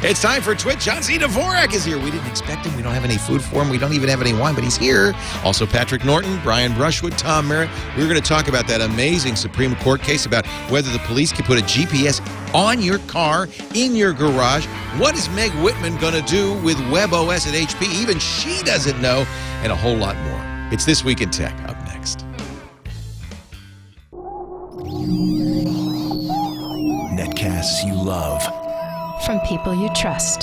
It's time for TWiT. J.C.D. Dvorak is here. We didn't expect him. We don't have any food for him. We don't even have any wine, but he's here. Also, Patrick Norton, Brian Brushwood, Tom Merritt. We're going to talk about that amazing Supreme Court case about whether the police can put a GPS on your car, in your garage. What is Meg Whitman going to do with WebOS at HP? Even she doesn't know, and a whole lot more. It's This Week in Tech, up next. Netcasts you love. From people you trust.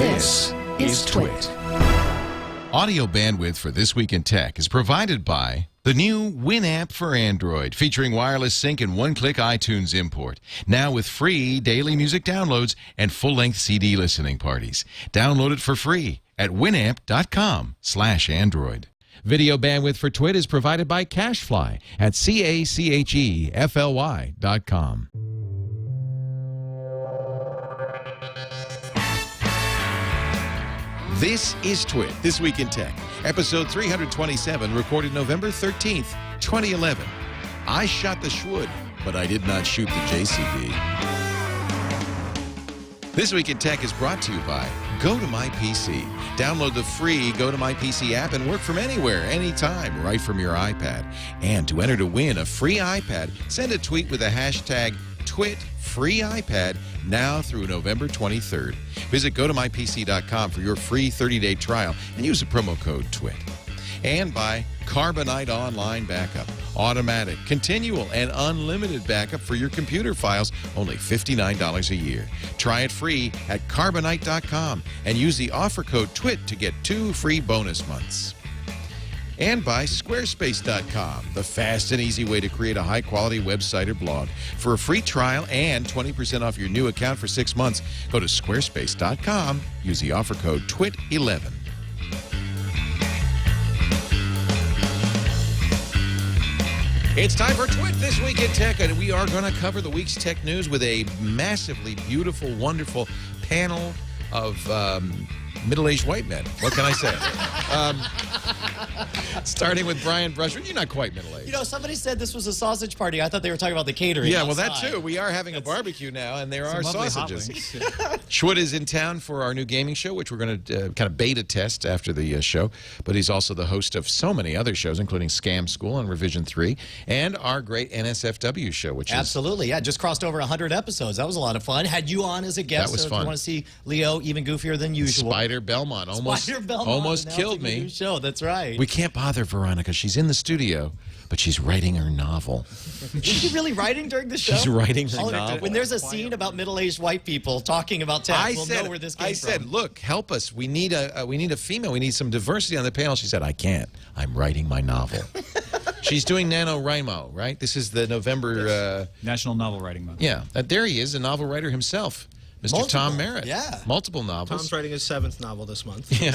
This is TWiT. Audio bandwidth for This Week in Tech is provided by the new Winamp for Android, featuring wireless sync and one-click iTunes import. Now with free daily music downloads and full-length CD listening parties. Download it for free at winamp.com/Android. Video bandwidth for TWiT is provided by CacheFly at CacheFly.com. This is TWiT, This Week in Tech, episode 327, recorded November 13th, 2011. I shot the Shwood, but I did not shoot the J.C.D. This Week in Tech is brought to you by Go to My PC. Download the free Go to My PC app and work from anywhere, anytime, right from your iPad. And to enter to win a free iPad, send a tweet with the hashtag TWiTFreeIPad now through November 23rd. Visit GoToMyPC.com for your free 30-day trial and use the promo code TWiT. And by Carbonite Online Backup. Automatic, continual, and unlimited backup for your computer files, only $59 a year. Try it free at Carbonite.com and use the offer code TWiT to get 2 free bonus months. And by Squarespace.com, the fast and easy way to create a high-quality website or blog. For a free trial and 20% off your new account for 6 months, go to Squarespace.com, use the offer code TWiT11. It's time for TWiT, This Week in Tech, and we are going to cover the week's tech news with a massively beautiful, wonderful panel of middle-aged white men. What can I say? Starting with Brian Brushwood. You're not quite middle-aged. You know, somebody said this was a sausage party. I thought they were talking about the catering. Yeah, well, outside. that too. We are having a barbecue now, and there are sausages. Yeah. Shwood is in town for our new gaming show, which we're going to kind of beta test after the show. But he's also the host of so many other shows, including Scam School on Revision 3, and our great NSFW show, which Absolutely, yeah. Just crossed over 100 episodes. That was a lot of fun. Had you on as a guest. That was so fun. If you want to see Leo even goofier than usual. Spider Belmont almost killed me. New show. That's right. We can't bother Veronica. She's in the studio, but she's writing her novel. Is she really writing during the show? She's writing her novel. When there's a scene about middle-aged white people talking about tech, we'll know where this came from. I said, look, help us. We need a female. We need some diversity on the panel. She said, I can't. I'm writing my novel. She's doing NaNoWriMo, right? This is the November... National Novel Writing Month. Yeah. There he is, a novel writer himself. Mr. Tom Merritt. Yeah. Multiple novels. Tom's writing his 7th novel this month. Yeah.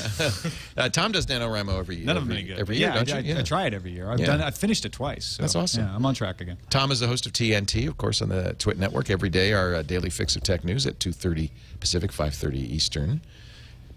Tom does NaNoWriMo every year. None of them any good. Every year, don't you? I try it every year. I've finished it twice. So, that's awesome. Yeah, I'm on track again. Tom is the host of TNT, of course, on the TWiT Network. Every day, our daily fix of tech news at 2:30 Pacific, 5:30 Eastern.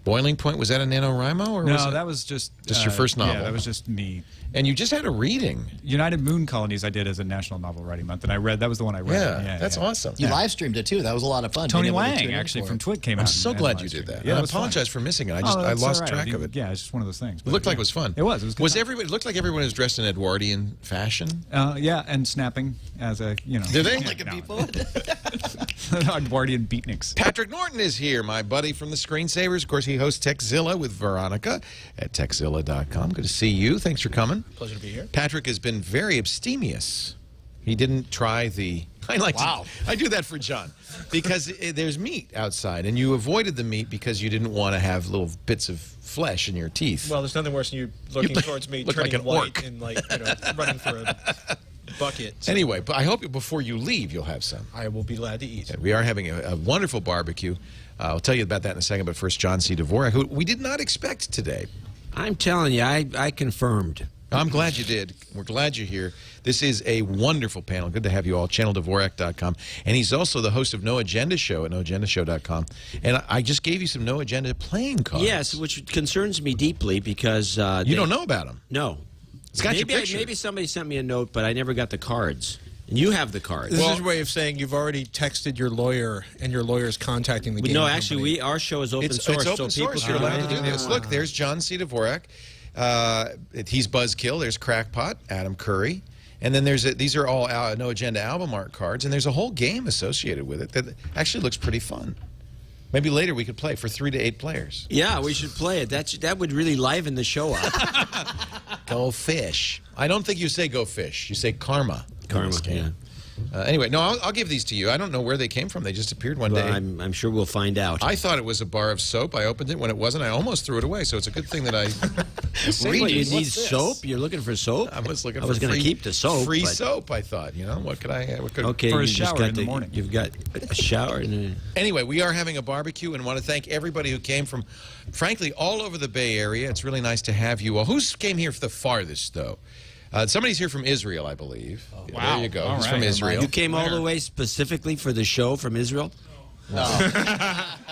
Boiling Point, was that a NaNoWriMo? Or No, that was just your first novel? Yeah, that was just me. And you just had a reading. United Moon Colonies I did as a National Novel Writing Month, and I read, that was the one I read. Yeah, that's awesome. You live streamed it too. That was a lot of fun. Tony being able to Lang, tune in actually, for from it. TWiT came out. I'm so and glad you live did that. streamed. Yeah, I it was fun. apologize for missing it. I Oh, that's lost all right. track of it. Yeah, it's just one of those things. It looked like it was fun. It was. It was good. It looked like everyone was dressed in Edwardian fashion? Yeah, and snapping as a, you know. Did they? Like a people. Edwardian beatniks. Patrick Norton is here, my buddy from the Screensavers. Of course, he hosts Techzilla with Veronica at techzilla.com. Good to see you. Thanks for coming. Pleasure to be here. Patrick has been very abstemious. He didn't try the... I do that for John. Because there's meat outside, and you avoided the meat because you didn't want to have little bits of flesh in your teeth. Well, there's nothing worse than you looking towards me, look turning like an white orc. and running for a bucket. So Anyway, but I hope before you leave, you'll have some. I will be glad to eat. We are having a wonderful barbecue. I'll tell you about that in a second, but first, J.C.D, who we did not expect today. I'm telling you, I confirmed. I'm glad you did. We're glad you're here. This is a wonderful panel. Good to have you all. ChannelDvorak.com. And he's also the host of No Agenda Show at NoAgendaShow.com. And I just gave you some No Agenda playing cards. Yes, which concerns me deeply because... you don't know about them. No. It's got your picture. Maybe somebody sent me a note, but I never got the cards. And you have the card. This is your way of saying you've already texted your lawyer, and your lawyer's contacting the game No, company. actually, our show is open source. It's open so source. people You're can allowed to do this. Look, there's John C. Dvorak. He's Buzzkill. There's Crackpot, Adam Curry. And then these are all No Agenda album art cards, and there's a whole game associated with it that actually looks pretty fun. Maybe later we could play for 3 to 8 players. Yeah, we should play it. That would really liven the show up. Go fish. I don't think you say go fish. You say karma. Karma, yeah. Anyway, no, I'll give these to you. I don't know where they came from. They just appeared one Well, day. I'm sure we'll find out. I thought it was a bar of soap. I opened it when it wasn't. I almost threw it away. So it's a good thing that I. What, you need soap? You're looking for soap? I was looking. I was for going to free- keep the soap. Free but- soap. I thought. You know what could I? What could? Okay, For a you just shower got in the morning. You've got a shower and Anyway, we are having a barbecue and want to thank everybody who came from, frankly, all over the Bay Area. It's really nice to have you all. Who came here for the farthest, though? Somebody's here from Israel, I believe. wow. There you go. All He's right. from Israel. You came all the way specifically for the show from Israel?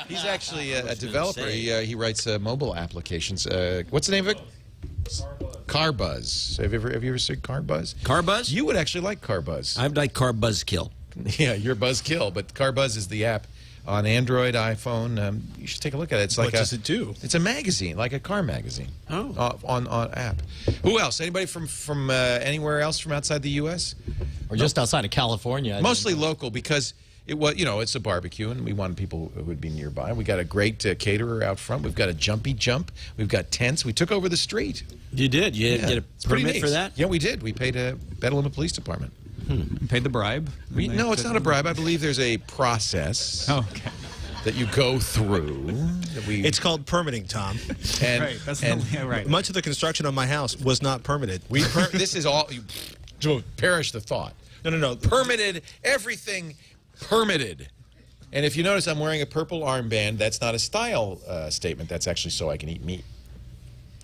He's actually a developer. say. He writes mobile applications. What's the name of it? Carbuzz. Have you ever seen Carbuzz? Carbuzz? You would actually like Carbuzz. I'd like Carbuzzkill. Yeah, you're Buzzkill, but Carbuzz is the app on Android, iPhone. You should take a look at it. It's like What does it do? It's a magazine, like a car magazine. Oh. On app. Who else? Anybody from anywhere else from outside the U.S.? Or just outside of California. I Mostly think. local because it was, it's a barbecue and we wanted people who would be nearby. We got a great caterer out front. We've got a jumpy jump. We've got tents. We took over the street. You did? You get a It's pretty permit neat. for that? Yeah, we did. We paid a Petaluma Police Department. Paid the bribe? No, it's not a bribe. I believe there's a process Oh, okay. that you go through. That we It's called permitting, Tom. and, Right. That's and yeah, right. Much of the construction on my house was not permitted. this is all. Perish the thought. No. Permitted, everything permitted. And if you notice, I'm wearing a purple armband. That's not a style statement. That's actually so I can eat meat.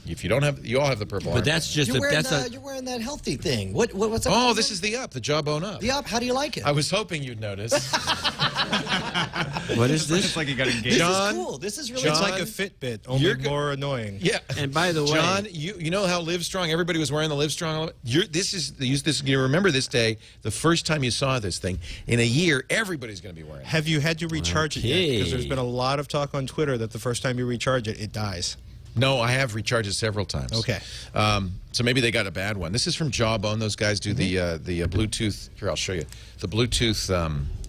If you don't have, you all have the purple armband. But that's just You're wearing, that's you're wearing that healthy thing. What's that? Oh, called this again? is the up, the jawbone up. The up. How do you like it? I was hoping you'd notice. what is It's this? like you got engaged. this John- is cool. This is really It's John- like a Fitbit, only You're go- more annoying. Yeah. And by the way, John, you know how Livestrong, everybody was wearing the Livestrong. You remember this day, the first time you saw this thing. In a year, everybody's going to be wearing it. Have you had to recharge it yet? Okay. Because there's been a lot of talk on Twitter that the first time you recharge it, it dies. No, I have recharged it several times. Okay. So maybe they got a bad one. This is from Jawbone. Those guys do the Bluetooth. Here, I'll show you. The Bluetooth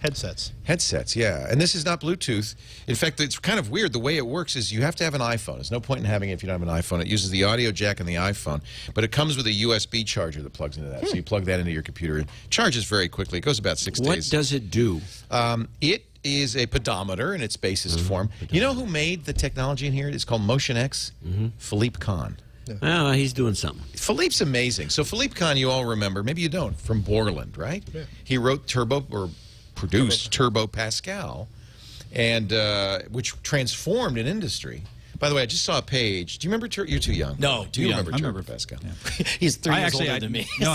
Headsets. headsets, yeah. And this is not Bluetooth. In fact, it's kind of weird. The way it works is you have to have an iPhone. There's no point in having it if you don't have an iPhone. It uses the audio jack in the iPhone, but it comes with a USB charger that plugs into that. So you plug that into your computer. It charges very quickly. It goes about 6 what days. does it do? It is a pedometer in its basest form. You know who made the technology in here? It's called Motion X. Philippe Kahn. Oh, he's doing something. Philippe's amazing. So Philippe Kahn, you all remember, maybe you don't, from Borland, right? Yeah. He wrote produced Turbo Pascal, and which transformed an industry. By the way, I just saw a page. Do you remember? You're too young. No, Do you too young. remember I Turbo remember. Pascal? He's 3 years Actually, older than me. No,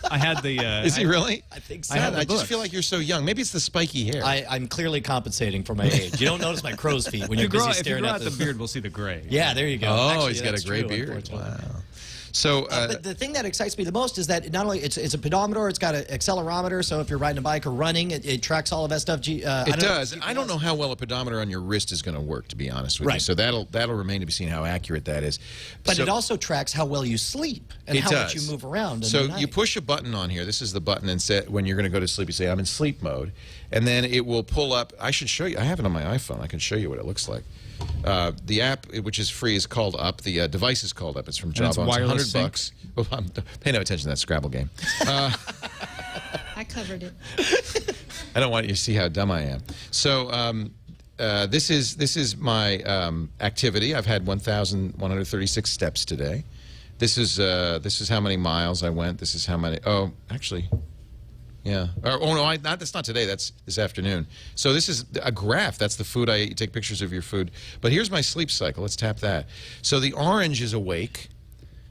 I had the. Is he really? I think so. I had the I just books. feel like you're so young. Maybe it's the spiky hair. I'm clearly compensating for my age. You don't notice my crow's feet when you're busy If you staring grow at out the beard, we'll see the gray. Yeah, there you go. Oh, Actually, he's got a that's gray true, beard. unfortunately. Wow. So, But the thing that excites me the most is that not only it's a pedometer, it's got an accelerometer, so if you're riding a bike or running, it tracks all of that stuff. it does. I don't know how well a pedometer on your wrist is going to work, to be honest with you. Right. So that'll remain to be seen how accurate that is. But So- it also tracks how well you sleep and It how much does. you move around. in So the night. you push a button on here. This is the button, and when you're going to go to sleep, you say, "I'm in sleep mode," and then it will pull up. I should show you. I have it on my iPhone. I can show you what it looks like. The app, which is free, is called Up. The device is called Up. It's from And it's Jawbone. It's wireless $100. Well, pay no attention to that Scrabble game. I covered it. I don't want you to see how dumb I am. So this is my activity. I've had 1,136 steps today. This is how many miles I went. This is how many. Oh, actually, yeah. Oh no, that's not today. That's this afternoon. So this is a graph. That's the food I eat. You take pictures of your food. But here's my sleep cycle. Let's tap that. So the orange is awake.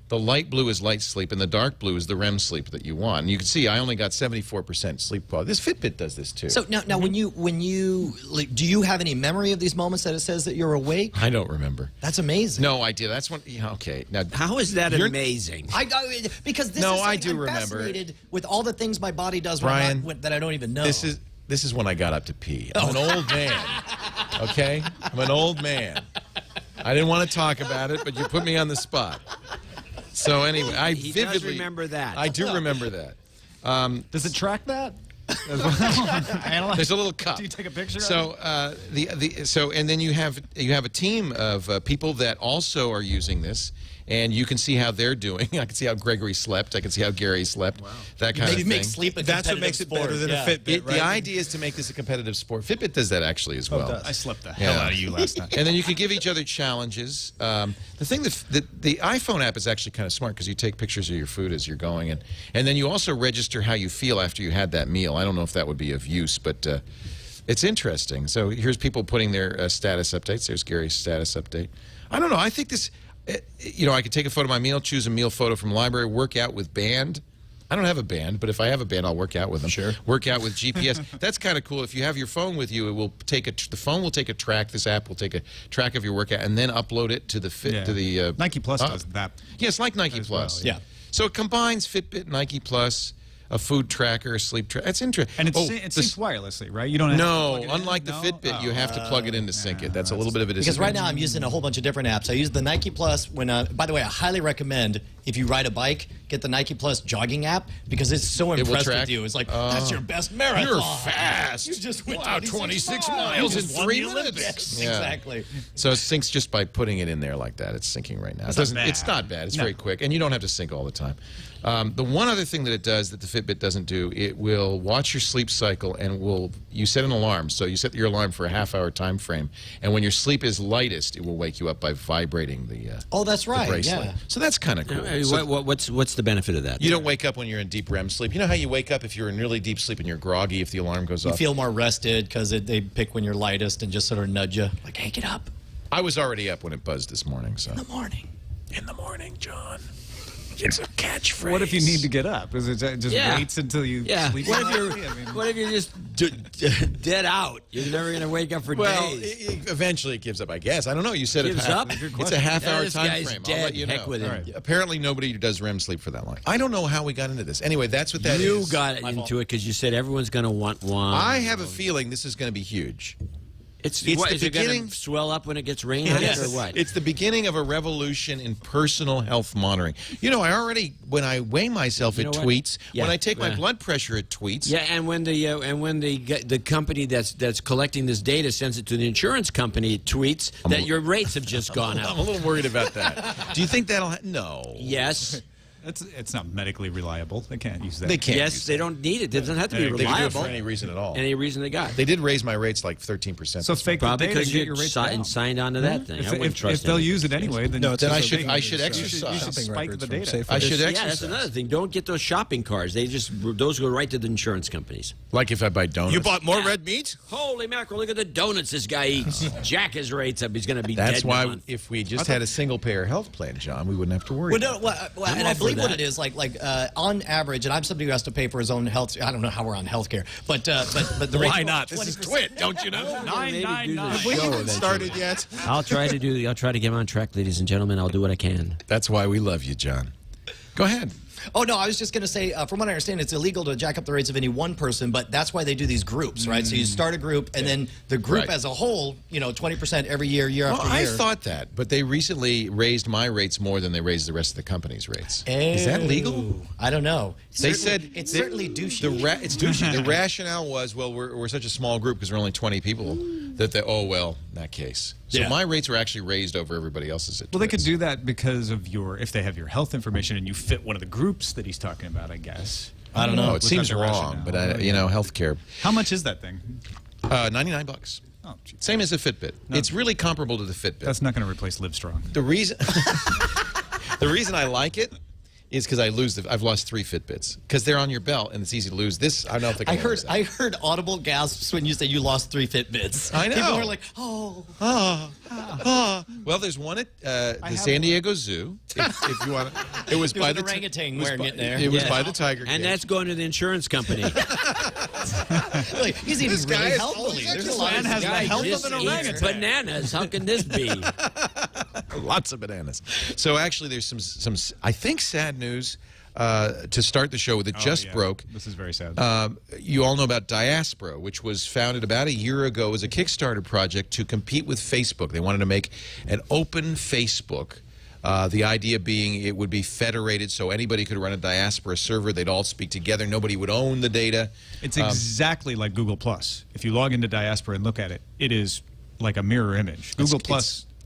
The light blue is light sleep, and the dark blue is the REM sleep that you want. And you can see I only got 74% sleep quality. This Fitbit does this too. So now, when you like, do you have any memory of these moments that it says that you're awake? I don't remember. That's amazing. No idea. That's one. Yeah, okay. Now, How is that amazing? Because this No, is I like, do I'm remember. fascinated with all the things my body does Brian, that I don't even know. this is when I got up to pee. I'm an old man. Okay? I'm an old man. I didn't want to talk about it, but you put me on the spot. So anyway, I He vividly does remember that. I do remember that. Does it track that? There's a little cup. Do you take a picture? So and then you have a team of people that also are using this, and you can see how they're doing. I can see how Gregory slept. I can see how Gary slept. Wow. That kind of thing. Make sleep a That's what competitive makes it sport. better than a Fitbit, right? The idea is to make this a competitive sport. Fitbit does that actually as well. I slept the hell out of you last night. And then you could give each other challenges. The thing that the iPhone app is actually kind of smart because you take pictures of your food as you're going, and then you also register how you feel after you had that meal. I don't know if that would be of use, but it's interesting. So here's people putting their status updates. There's Gary's status update. I don't know. I think this, I could take a photo of my meal, choose a meal photo from library, work out with band. I don't have a band, but if I have a band, I'll work out with them. Sure. Work out with GPS. That's kind of cool. If you have your phone with you, it will take the phone will take a track. This app will take a track of your workout and then upload it to the Nike Plus does that. Yeah, it's like Nike Plus. well, yeah. So it combines Fitbit, Nike Plus, a food tracker, a sleep tracker. It's interesting. And it syncs wirelessly, right? You don't have to plug it in? Unlike the Fitbit, you have to plug it in to sync it. That's a little bit of a Because right disadvantage. now I'm using a whole bunch of different apps. I use the Nike Plus when, by the way, I highly recommend if you ride a bike, get the Nike Plus jogging app because it's so will impressed track? with you. It's like, that's your best marathon. You're fast. You just went Wow, 26 miles in You just won 3 the minutes. Olympics. Yeah. Exactly. So it syncs just by putting it in there like that. It's syncing right now. It's It's not bad. It's very quick, and you don't have to sync all the time. The one other thing that it does that the Fitbit doesn't do, it will watch your sleep cycle and you set an alarm. So you set your alarm for a half-hour time frame, and when your sleep is lightest, it will wake you up by vibrating the Oh, that's right. the bracelet. Yeah. So that's kind of cool. So What's the benefit of that? you don't wake up when you're in deep REM sleep. You know how you wake up if you're in really deep sleep and you're groggy if the alarm goes You off? feel more rested because they pick when you're lightest and just sort of nudge you. Like, hey, get up. I was already up when it buzzed this morning. So In the morning. in the morning, John. It's a catchphrase. What if you need to get up? Is it just waits until you sleep? What lightly? what if you're just dead out? You're never going to wake up for Well, days. eventually it gives up, I guess. I don't know. You said Gives up? It's a half-hour This time guy's frame. dead. I'll let you know. Heck with him. All right. Apparently nobody does REM sleep for that long. I don't know how we got into this. Anyway, that's what that is. You got into it because you said everyone's going to want one. I have a feeling this is going to be huge. It's the what, is it going beginning- to swell up when it gets rain on it or what? It's the beginning of a revolution in personal health monitoring. You know, when I weigh myself, You it know what? tweets. Yeah, When I take my yeah. blood pressure, it tweets. Yeah, and when the company that's collecting this data sends it to the insurance company, it tweets that your rates have just gone I'm up. a little worried about that. Do you think that'll no. Yes. It's not medically reliable. They can't use that. They can't. Yes, they don't need it. It doesn't have to be They can do it reliable. for any reason at all. Any reason they got. They did raise my rates like 13%. So fake the Probably data because and get you your rates down. signed on to that thing. I wouldn't trust if they'll anything. use it anyway, then, No, it's Then I also should being I used, should exercise. you should Shopping spike records the from data. Safe I should Records. Yeah, that's another thing. Don't get those shopping cards. Those go right to the insurance companies. Like if I buy donuts. You bought more red meat? Holy mackerel! Look at the donuts this guy eats. Jack his rates up. He's going to be That's dead in a why month. if we just had a single-payer health plan, John, we wouldn't have to worry. Well, no, and all I for believe what that. it is, like on average, and I'm somebody who has to pay for his own health. I don't know how we're on healthcare, but the Why rate not? This is 20%. TWiT, don't you know? Maybe do the 999. show We haven't eventually. started yet. I'll try to get him on track, ladies and gentlemen. I'll do what I can. That's why we love you, John. Go ahead. Oh, no, I was just going to say, from what I understand, it's illegal to jack up the rates of any one person, but that's why they do these groups, right? So you start a group, and then the group Right. as a whole, 20% every year, year Well, after I year. thought that, but they recently raised my rates more than they raised the rest of the company's rates. Is that legal? I don't know. They said it's certainly douchey. It's douchey. The rationale was, well, we're such a small group because we're only 20 people that in that case. So Yeah. my rates were actually raised over everybody else's. At Well, they could TWiT's. do that because of if they have your health information and you fit one of the groups that he's talking about, I guess. I don't know. It Was that seems the wrong, rationale? but healthcare. How much is that thing? $99. Oh, geez. Same as the Fitbit. It's really comparable to the Fitbit. That's not going to replace Livestrong. The reason I like it is because I've lost 3 Fitbits because they're on your belt and it's easy to lose. This I don't think I heard audible gasps when you said you lost 3 Fitbits. I know. People were like, oh. Well, there's one at the San Diego Zoo. If you want, it was by the orangutan wearing it there. It was by the tiger cage. And that's going to the insurance company. Like, he's eating really healthily. There's a lot of has the health Just of an eats orangutan. bananas. How can this be? Lots of bananas. So actually, there's some I think sad news to start the show with. It just broke. This is very sad. You all know about Diaspora, which was founded about a year ago as a Kickstarter project to compete with Facebook. They wanted to make an open Facebook. The idea being it would be federated so anybody could run a Diaspora server. They'd all speak together. Nobody would own the data. It's exactly like Google+. If you log into Diaspora and look at it, it is like a mirror image. Google+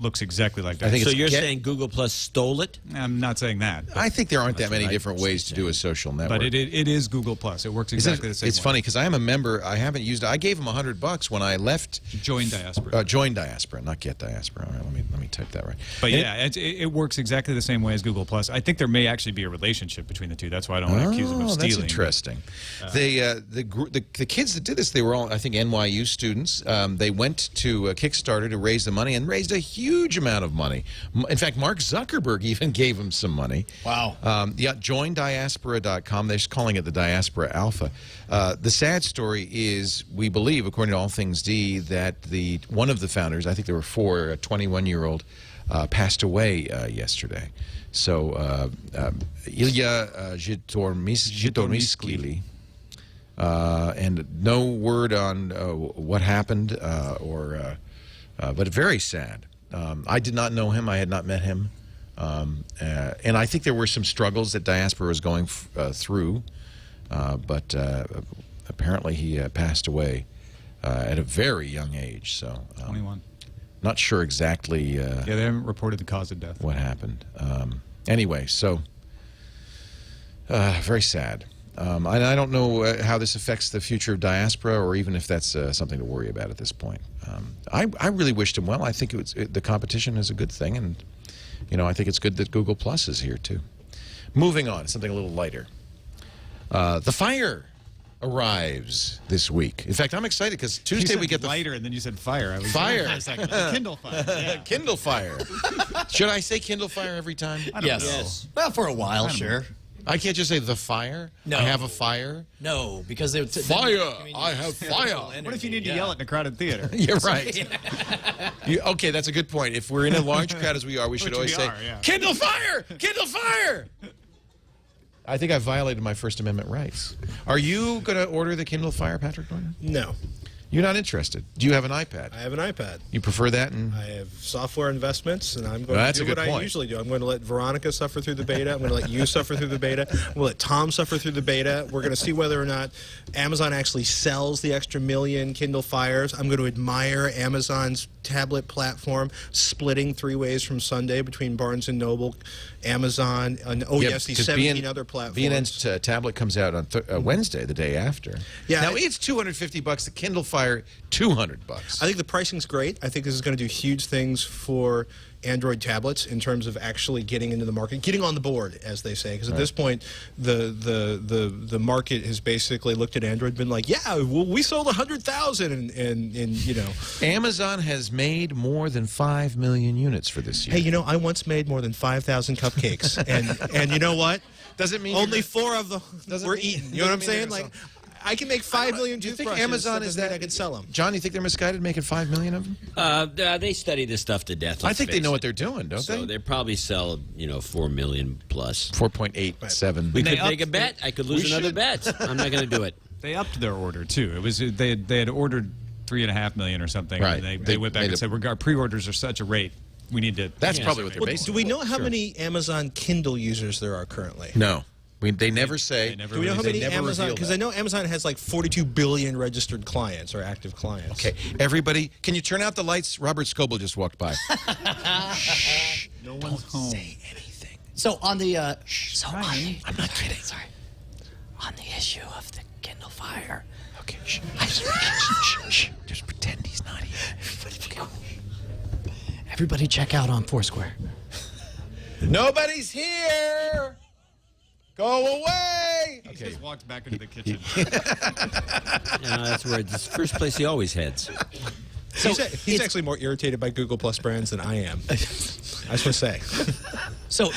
looks exactly like that. I think So it's you're saying Google Plus stole it? I'm not saying that. I think there aren't that many different ways to do a social network. But it is Google+. It works exactly the same It's way. funny because I am a member. I haven't used it. I gave them $100 when I left. Join Diaspora. Join Diaspora, not get Diaspora. All right, let me type that right. But yeah, it works exactly the same way as Google+. I think there may actually be a relationship between the two. That's why I don't want to accuse them of stealing. That's interesting. The kids that did this, they were all, I think, NYU students. They went to Kickstarter to raise the money and raised a huge amount of money. In fact, Mark Zuckerberg even gave them some money. Wow. Yeah, joindiaspora.com. They're just calling it the Diaspora Alpha. The sad story is, we believe, according to All Things D, that one of the founders, I think there were 4, a 21-year-old, passed away yesterday. So Ilya Zhitomyskili. And no word on what happened, but very sad. I did not know him. I had not met him. And I think there were some struggles that Diaspora was going through, but apparently he passed away at a very young age. So 21. Not sure exactly Yeah, they haven't reported the cause of death. what happened. Anyway, so very sad. And I don't know how this affects the future of Diaspora, or even if that's something to worry about at this point. I really wished him well. I think the competition is a good thing, and I think it's good that Google Plus is here too. Moving on, something a little lighter. The Fire arrives this week. In fact, I'm excited because Tuesday we get the lighter, and then you said fire. I was Fire. I was like, Kindle Fire. Yeah. Kindle Fire. Should I say Kindle Fire every time? Yes. Well, for a while, sure. I can't just say the fire. No. I have a fire. No, because they Fire. I have fire. What if you need to yell it in a crowded theater? You're right. Okay, that's a good point. If we're in a large crowd as we are, we should always say, Kindle Fire! Kindle Fire! I think I violated my First Amendment rights. Are you going to order the Kindle Fire, Patrick Norton? No. You're not interested. Do you have an iPad? I have an iPad. You prefer that? And I have software investments, and I'm going That's to a do good what I point. usually do. I'm going to let Veronica suffer through the beta. I'm going to let you suffer through the beta. I'm going to let Tom suffer through the beta. We're going to see whether or not Amazon actually sells the extra million Kindle Fires. I'm going to admire Amazon's tablet platform splitting 3 ways from Sunday between Barnes & Noble, Amazon, and yes, these 17 other platforms. B&N's tablet comes out on Wednesday, the day after. Yeah, now it's $250. The Kindle Fire, $200. I think the pricing's great. I think this is going to do huge things for Android tablets in terms of actually getting into the market, getting on the board, as they say. Because at this point, the market has basically looked at Android and been like, yeah, well, we sold 100,000, and Amazon has made more than 5 million units for this year. Hey, I once made more than 5,000 cupcakes, and you know what? Doesn't mean only 4 of them were eaten. You know what I'm saying? Like, I can make 5 million do you think toothbrushes. Amazon is that I could sell them? John, you think they're misguided making 5 million of them? They study this stuff to death. I think they know what they're doing, don't So they probably sell, 4 million plus. 4.87. We could make a bet. I could lose another bet. I'm not going to do it. They upped their order too. It was they had ordered 3.5 million or something. Right. And they went back and said, our pre-orders are such a rate. We need to. That's probably what they're basing. Do we know how many Amazon Kindle users there are currently? No. They never say. Do we know how many Amazon? Because I know Amazon has like 42 billion registered clients or active clients. Okay, everybody, can you turn out the lights? Robert Scoble just walked by. Shh. No one's home. Say anything. So on the I'm not kidding. Sorry. On the issue of the Kindle Fire. Okay. Shh. Just pretend he's not here. Everybody check out on Foursquare. Nobody's here. Go away! He just walked back into the kitchen. That's where it's the first place he always heads. So he's actually more irritated by Google Plus brands than I am. I just want to say. So,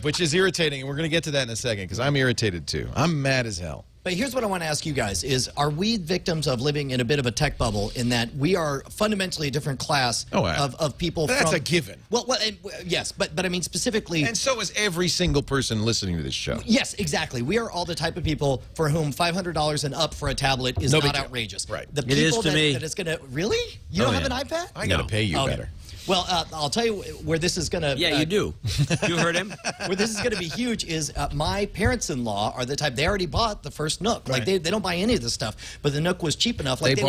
Which is irritating, and we're going to get to that in a second, because I'm irritated too. I'm mad as hell. but here's what I want to ask you guys: are we victims of living in a bit of a tech bubble? In that we are fundamentally a different class of people. That's a given. Well, yes, but I mean specifically. And so is every single person listening to this show. Yes, exactly. We are all the type of people for whom $500 and up for a tablet is not outrageous. Right. The It is people to me. that it's going to really. You don't have an iPad? I got to pay you better. Well, I'll tell you where this is going to... Yeah, you do. You heard him. Where this is going to be huge is my parents-in-law are the type... They already bought the first Nook. Like, they don't buy any of this stuff. But the Nook was cheap enough. Like,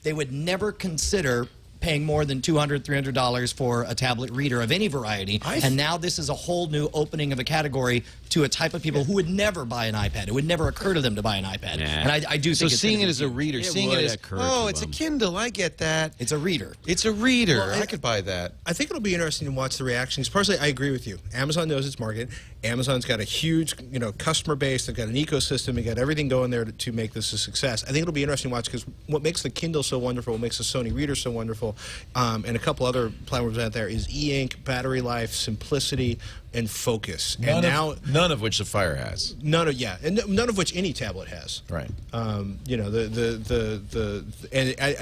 they would never consider paying more than $200, $300 for a tablet reader of any variety. And now this is a whole new opening of a category to a type of people who would never buy an iPad. It would never occur to them to buy an iPad. And I do think so seeing it as a reader, seeing it as, oh, it's a Kindle, I get that. It's a reader. It's a reader. Well, I could buy that. I think it'll be interesting to watch the reactions. Personally, I agree with you. Amazon knows its market. Amazon's got a huge, customer base. They've got an ecosystem. They've got everything going there to make this a success. I think it'll be interesting to watch because what makes the Kindle so wonderful, what makes the Sony Reader so wonderful, and a couple other platforms out there is e-ink, battery life, simplicity, and focus. None of which the Fire has. None of which any tablet has. Right. And I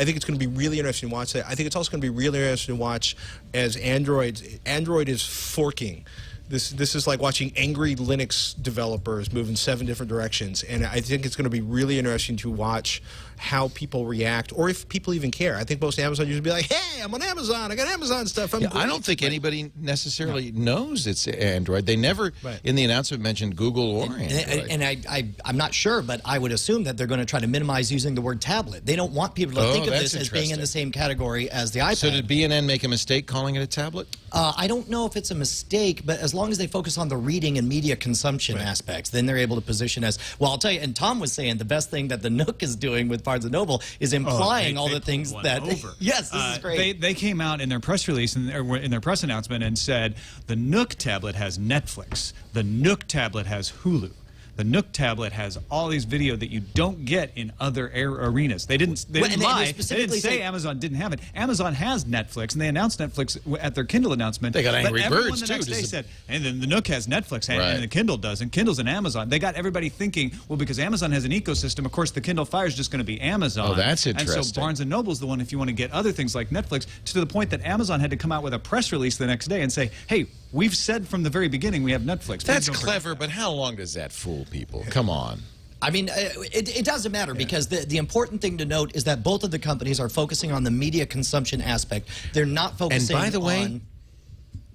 think it's going to be really interesting to watch that. I think it's also going to be really interesting to watch as Android is forking. This is like watching angry Linux developers move in 7 different directions, and I think it's going to be really interesting to watch how people react, or if people even care. I think most Amazon users will be like, "Hey, I'm on Amazon. I got Amazon stuff." I don't think anybody necessarily knows it's Android. They never, in the announcement, mentioned Google or Android. And I'm not sure, but I would assume that they're going to try to minimize using the word tablet. They don't want people to think of this as being in the same category as the iPad. So did BNN make a mistake calling it a tablet? I don't know if it's a mistake, but as long as they focus on the reading and media consumption aspects, then they're able to position as, well, I'll tell you, and Tom was saying the best thing that the Nook is doing with Barnes & Noble is implying all the things that... Yes, this is great. They came out in their press release, in their press announcement, and said, the Nook tablet has Netflix, the Nook tablet has Hulu. The Nook tablet has all these video that you don't get in other arenas. They didn't lie. They didn't say Amazon didn't have it. Amazon has Netflix, and they announced Netflix at their Kindle announcement. They got Angry Birds, too. The next day said, and then the Nook has Netflix, and the Kindle does, and Kindle's an Amazon. They got everybody thinking, well, because Amazon has an ecosystem, of course, the Kindle Fire is just going to be Amazon. Oh, that's interesting. And so Barnes & Noble's the one, if you want to get other things like Netflix, to the point that Amazon had to come out with a press release the next day and say, hey, we've said from the very beginning we have Netflix. That's clever, but how long does that fool people? Come on. I mean, it doesn't matter because the important thing to note is that both of the companies are focusing on the media consumption aspect. They're not focusing on... And by the way,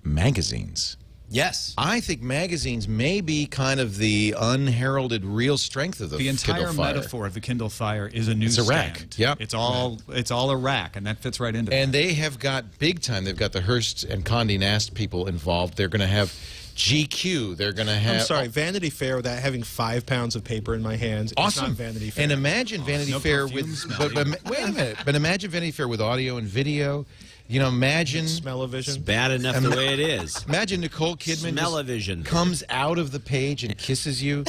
magazines. Yes. I think magazines may be kind of the unheralded real strength of the Kindle Fire. The entire metaphor of the Kindle Fire is a newsstand. It's a rack. Yep. It's all a rack, and that fits right into it. And they have got big time. They've got the Hearst and Condé Nast people involved. They're going to have GQ. They're going to have... I'm sorry, Vanity Fair without having 5 pounds of paper in my hands. Awesome. It's not Vanity Fair. And imagine Vanity Fair with... But wait a minute. But imagine Vanity Fair with audio and video. Imagine... Smell-o-vision. It's bad enough the way it is. Imagine Nicole Kidman Smell-o-vision comes out of the page and kisses you.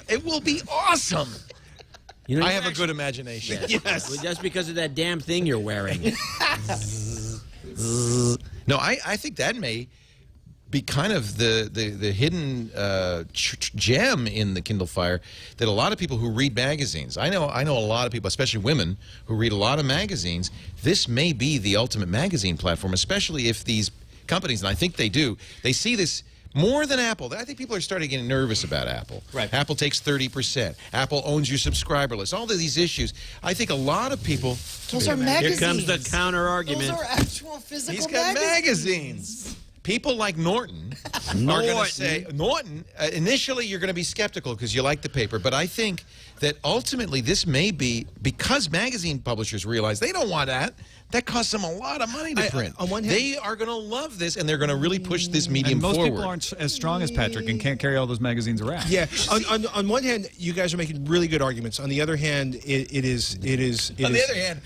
It will be awesome. I have a good imagination. Yes. Well, just because of that damn thing you're wearing. No, I think that may be kind of the hidden gem in the Kindle Fire that a lot of people who read magazines, I know a lot of people, especially women, who read a lot of magazines, this may be the ultimate magazine platform, especially if these companies, and I think they do, they see this more than Apple. I think people are starting getting nervous about Apple. Right. Apple takes 30%. Apple owns your subscriber list. All of these issues. I think a lot of people... Those are magazines. Here comes the counter-argument. Those are actual physical He's got magazines. People like Norton are going to say, Norton, initially you're going to be skeptical because you like the paper, but I think that ultimately this may be, because magazine publishers realize they don't want that, that costs them a lot of money to print. On one hand, they are going to love this, and they're going to really push this medium most forward. Most people aren't as strong as Patrick and can't carry all those magazines around. Yeah. On one hand, you guys are making really good arguments. On the other hand, it is... On the other hand...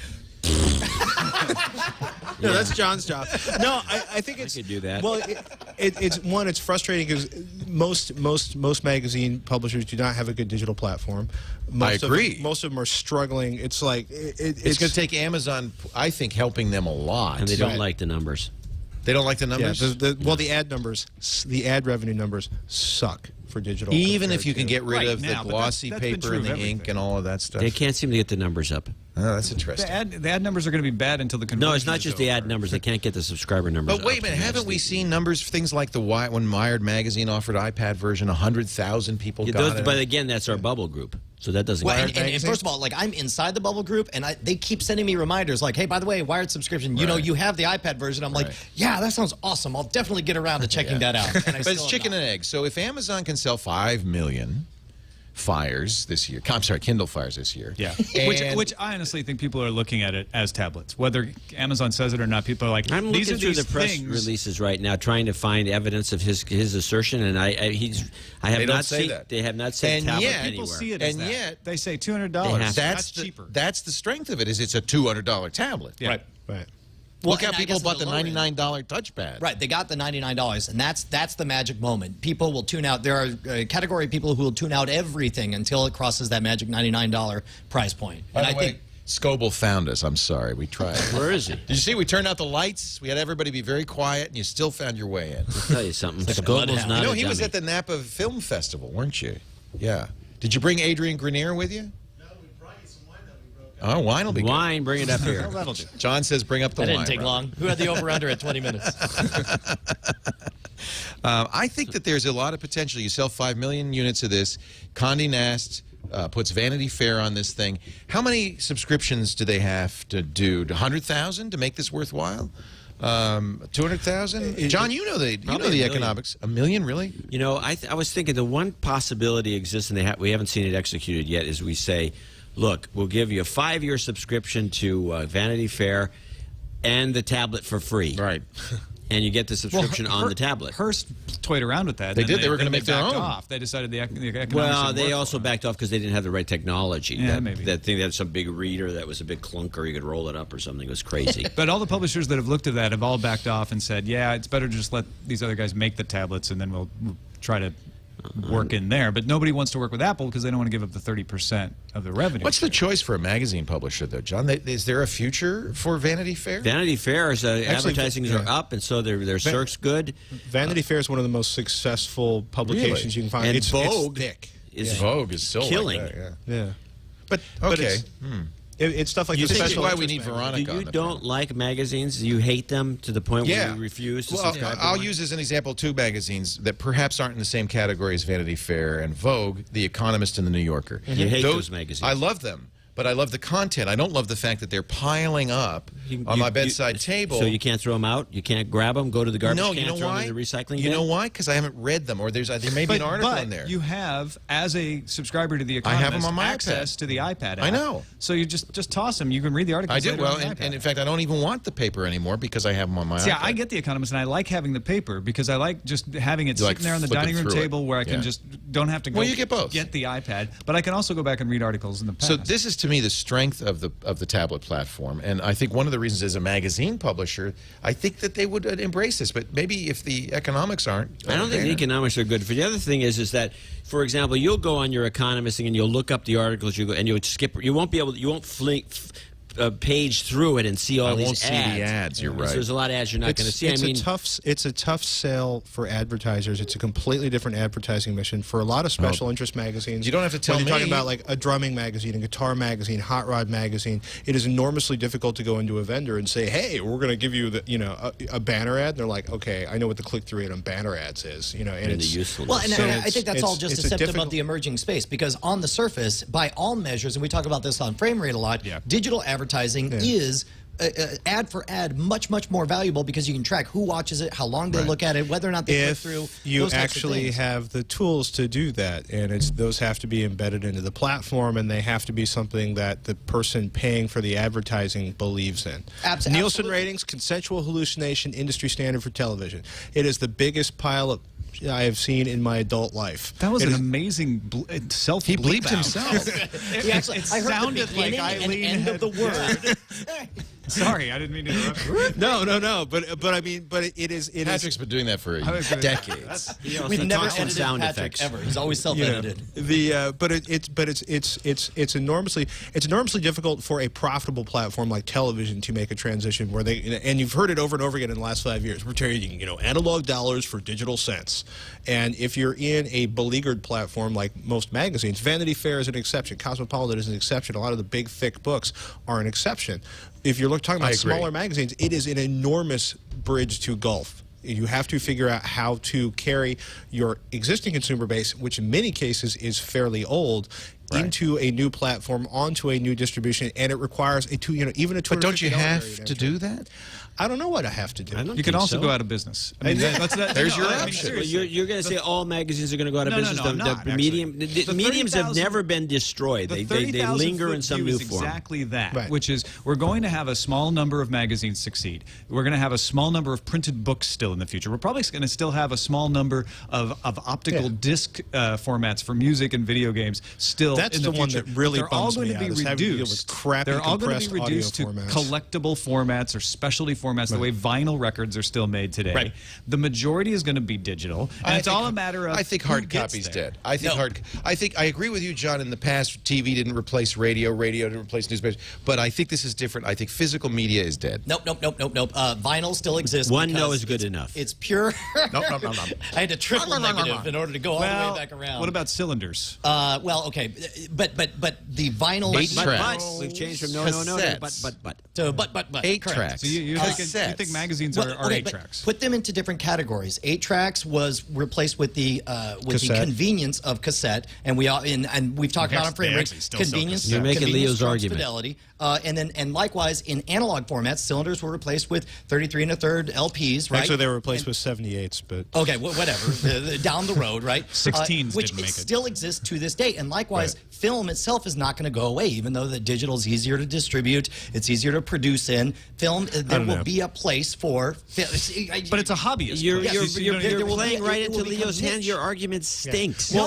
No, that's John's job. No, I think it's... I could do that. Well, It's frustrating because most magazine publishers do not have a good digital platform. I agree. Most of them are struggling. It's like it's going to take Amazon, I think, helping them a lot. And they don't like the numbers. They don't like the numbers? Yeah, well, the ad numbers, the ad revenue numbers suck for digital. Even if you can get rid of the glossy paper and the ink and all of that stuff. They can't seem to get the numbers up. Oh, that's interesting. The ad numbers are going to be bad until the conversion. No, it's not just the ad numbers. They can't get the subscriber numbers. But wait a minute, haven't we seen numbers for things like when Wired magazine offered iPad version, 100,000 people got it? But again, that's our bubble group, so that doesn't. Well, and first of all, like I'm inside the bubble group, and they keep sending me reminders like, "Hey, by the way, Wired subscription. You know, you have the iPad version." I'm like, "Yeah, that sounds awesome. I'll definitely get around to checking that out." And but it's chicken and egg. So if Amazon can sell 5 million Fires this year. I'm sorry, Kindle Fires this year. Yeah, which I honestly think people are looking at it as tablets. Whether Amazon says it or not, people are like, I'm these looking are through these the press things. releases right now, trying to find evidence of his assertion, and I have not seen that. They have not said tablet anywhere. People see it as that. Yet they say $200. That's cheaper. That's the strength of it. Is it's a $200 tablet. Yeah. Right. Well, look how people bought the $99 touchpad. Right, they got the $99, and that's the magic moment. People will tune out. There are a category of people who will tune out everything until it crosses that magic $99 price point. By the way, Scoble found us. I'm sorry, we tried. Where is he? Did you see? We turned out the lights. We had everybody be very quiet, and you still found your way in. I'll tell you something. Like Scoble's not. You know, a he was dummy. at the Napa Film Festival, weren't you? Yeah. Did you bring Adrian Grenier with you? Oh, wine will be good. Wine, bring it up here. Well, that'll do. John says bring up the That wine. didn't take long. Who had the over-under at 20 minutes? I think that there's a lot of potential. You sell 5 million units of this. Condé Nast puts Vanity Fair on this thing. How many subscriptions do they have to do? 100,000 to make this worthwhile? 200,000? John, you know the economics. $1 million, really? You know, I was thinking the one possibility exists, and we haven't seen it executed yet, is we say, look, we'll give you a 5-year subscription to Vanity Fair and the tablet for free. Right. And you get the subscription on the tablet. Hearst toyed around with that. They did. They were going to make their own. Off. They decided the economics Well, didn't they work also for them. backed off because they didn't have the right technology. Yeah, maybe. That thing that had some big reader that was a big clunker. You could roll it up or something. It was crazy. But all the publishers that have looked at that have all backed off and said, yeah, it's better to just let these other guys make the tablets, and then we'll try to work in there. But nobody wants to work with Apple because they don't want to give up the 30% of the revenue. What's the choice for a magazine publisher, though, John? Is there a future for Vanity Fair? Vanity Fair's advertising are up, and so their search's good. Vanity Fair is one of the most successful publications you can find. And it's Vogue thick. Vogue is still killing. Like that, Yeah. But okay. It's stuff like You the think special why we interest need magazine. Veronica? You on the don't like magazines? You hate them to the point where you refuse to subscribe to I'll one? use as an example 2 magazines that perhaps aren't in the same category as Vanity Fair and Vogue, The Economist and The New Yorker. You hate those magazines. I love them, but I love the content. I don't love the fact that they're piling up on my bedside table. So you can't throw them out? You can't grab them, go to the garbage No, can, you know throw why? them in the recycling bin? You know why? Because I haven't read them, or there may be an article in there. You have, as a subscriber to The I have Economist, them on my access iPad. to the iPad app. I know. So you just toss them. You can read the articles. I do. later Well, on the and iPad. in fact, I don't even want the paper anymore because I have them on my See, iPad. I get The Economist, and I like having the paper because I like just having it You like sitting there on the flipping dining room through it. table where I can Yeah. just don't have to go Well, you get both. get the iPad, but I can also go back and read articles in the past. So this is, to me, the strength of the tablet platform, and I think one of the reasons as a magazine publisher, I think that they would embrace this. But maybe if the economics aren't, I don't think the economics are good. For the other thing is that, for example, you'll go on your Economist thing and you'll look up the articles and you'll skip. You won't page through it and see all these ads. I won't see the ads. You're right. So there's a lot of ads you're not going to see. It's a tough sell for advertisers. It's a completely different advertising mission for a lot of special interest magazines. You don't have to tell when me. you're talking about like a drumming magazine, a guitar magazine, hot rod magazine. It is enormously difficult to go into a vendor and say, "Hey, we're going to give you a banner ad." And they're like, "Okay, I know what the click-through rate on banner ads is." And it's usefulness. Well, and I think that's all just it's a symptom difficult- of the emerging space because on the surface, by all measures, and we talk about this on Frame Rate a lot, digital advertising is ad for ad much more valuable because you can track who watches it, how long they look at it, whether or not they click through. You those types of actually things. have the tools to do that, and those have to be embedded into the platform, and they have to be something that the person paying for the advertising believes in. Nielsen Absolutely. ratings, consensual hallucination, industry standard for television. It is the biggest pile of I have seen in my adult life. That was an amazing self. He bleeped himself. He actually, It I heard sounded the like beginning and Eileen end of the word. Sorry, I didn't mean to interrupt you. No. But I mean, but it is. Patrick's been doing that for decades. We've never talks in edited sound Patrick effects. ever. He's always self-edited. It's enormously difficult for a profitable platform like television to make a transition where and you've heard it over and over again in the last 5 years. We're trading, analog dollars for digital cents. And if you're in a beleaguered platform like most magazines, Vanity Fair is an exception, Cosmopolitan is an exception, a lot of the big thick books are an exception. If you're talking about smaller magazines, it is an enormous bridge to gulf. You have to figure out how to carry your existing consumer base, which in many cases is fairly old, into a new platform, onto a new distribution, and it requires even a $250. But don't you have to do that? I don't know what I have to do. You can also go out of business. I mean, there's your option. Well, you're going to say all magazines are going to go out of business. No, I'm not, the mediums have never been destroyed. They linger in some new form. Exactly that, which is we're going to have a small number of magazines succeed. We're going to have a small number of printed books still in the future. We're probably going to still have a small number of optical disc formats for music and video games still That's in the one future. that really bums me out, is having to deal with crappy They're all going to compressed be reduced to audio formats. collectible formats or specialty formats, the way vinyl records are still made today. The majority is going to be digital, and it's all a matter of I think hard copy's dead. I think I agree with you, John. In the past, TV didn't replace radio didn't replace newspapers, but I think this is different. I think physical media is dead. Nope. Vinyl still exists. One no is good enough. It's pure. No. I had to triple negative in order to go all the way back around. What about cylinders? Well, okay, but the vinyl. But we've changed from no to but. To but. 8 correct. tracks. So you think magazines are 8 tracks? Put them into different categories. 8 tracks was replaced with the convenience of cassette, and we've talked about it for convenience. You're making Leo's argument. Fidelity, and likewise in analog formats, cylinders were replaced with 33 1/3 LPs. Right. Actually, they were replaced with 78s, but okay, whatever. Down the road, right? 16s which didn't make it. Still exists to this day, and likewise, film itself is not going to go away, even though the digital is easier to distribute, it's easier to produce in film. There will be a place for. But it's a hobbyist. You're playing right into Leo's hand. Your argument stinks. No.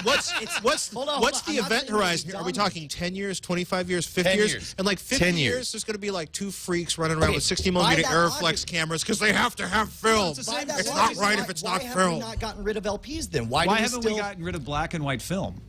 What's the event horizon? Are we talking 10 years, 25 years, 50 years? And like 50 years, there's going to be like 2 freaks running around with 60mm Airflex cameras because they have to have film. It's not right if it's not film. Why have we not gotten rid of LPs then? Why haven't we gotten rid of black and white film?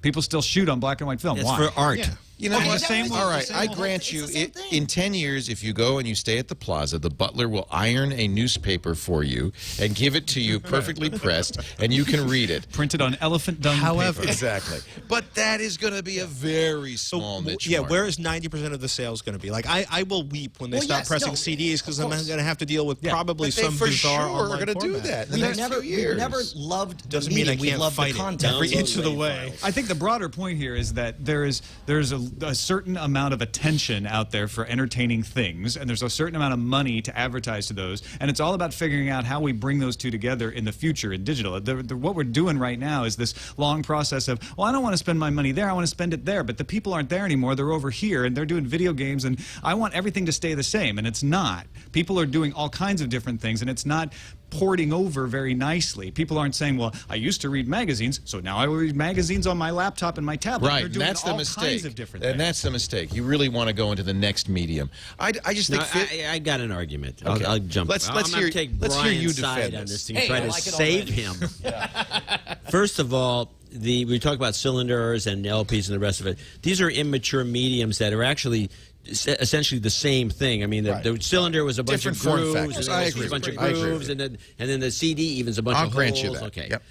People still shoot on black and white film. It's Why? for art. Yeah. You know what? All right, I grant you, in 10 years, if you go and you stay at the plaza, the butler will iron a newspaper for you and give it to you perfectly pressed, and you can read it. Printed on elephant dung paper. Exactly. But that is going to be a very small niche market. Where is 90% of the sales going to be? Like, I will weep when they stop pressing CDs because I'm going to have to deal with probably some bizarre online format. We're going to do that in the next few years. We've never loved Doesn't the mean I medium. can't We love fight the content. every inch of the way. I think the broader point here is that there's a certain amount of attention out there for entertaining things, and there's a certain amount of money to advertise to those, and it's all about figuring out how we bring those two together in the future in digital. What we're doing right now is this long process of, well, I don't want to spend my money there, I want to spend it there, but the people aren't there anymore, they're over here, and they're doing video games, and I want everything to stay the same, and it's not. People are doing all kinds of different things, and it's not porting over very nicely. People aren't saying, well, I used to read magazines, so now I read magazines on my laptop and my tablet. Right, They're doing that's the all mistake. kinds of different things. And that's the mistake. You really want to go into the next medium. I just think... I got an argument. Okay. I'll jump. Let's hear you defend side on this thing and try to like save him. First of all, we talk about cylinders and LPs and the rest of it. These are immature mediums that are actually essentially the same thing. I mean, the cylinder was a bunch Different of form grooves, factors. and I then agree. a bunch of I agree grooves, with and then the CD even's a bunch of holes. I'll grant you that. Okay. Yep.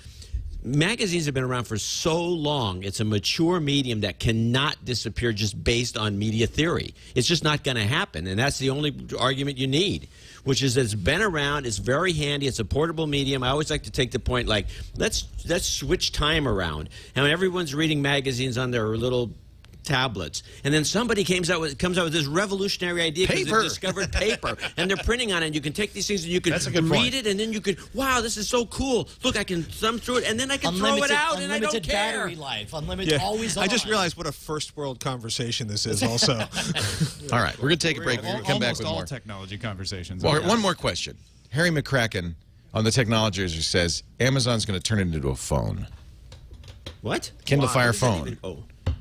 Magazines have been around for so long. It's a mature medium that cannot disappear just based on media theory. It's just not going to happen, and that's the only argument you need, which is it's been around, it's very handy, it's a portable medium. I always like to take the point, like, let's switch time around. And when everyone's reading magazines on their little tablets, and then somebody comes out with this revolutionary idea because they discovered paper, and they're printing on it, and you can take these things and you can read it, and then you could, wow, this is so cool, look, I can thumb through it, and then I can throw it out, and I don't care. Battery life, unlimited, always on. I just realized what a first world conversation this is also. All right, we're going to take a break. We're going to come back with more. Almost all technology conversations. Well, one more question. Harry McCracken on the Technologers says Amazon's going to turn it into a phone. What? Kindle Fire phone.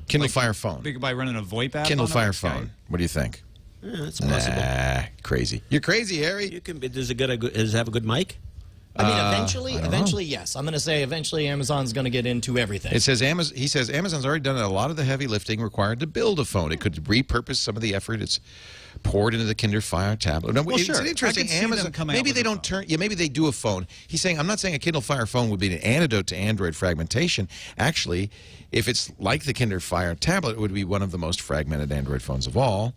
Kindle Fire phone. By running a VoIP app Kindle on it, Fire like phone. Skype? What do you think? Yeah, that's possible. Crazy. You're crazy, Harry. You can. Does it have a good mic? I mean, eventually, yes. I'm going to say eventually Amazon's going to get into everything. It says he says Amazon's already done a lot of the heavy lifting required to build a phone. It could repurpose some of the effort it's poured into the Kindle Fire tablet. No, it's an interesting Amazon. Maybe they don't turn. Yeah, maybe they do a phone. He's saying, I'm not saying a Kindle Fire phone would be an antidote to Android fragmentation. Actually, if it's like the Kindle Fire tablet, it would be one of the most fragmented Android phones of all.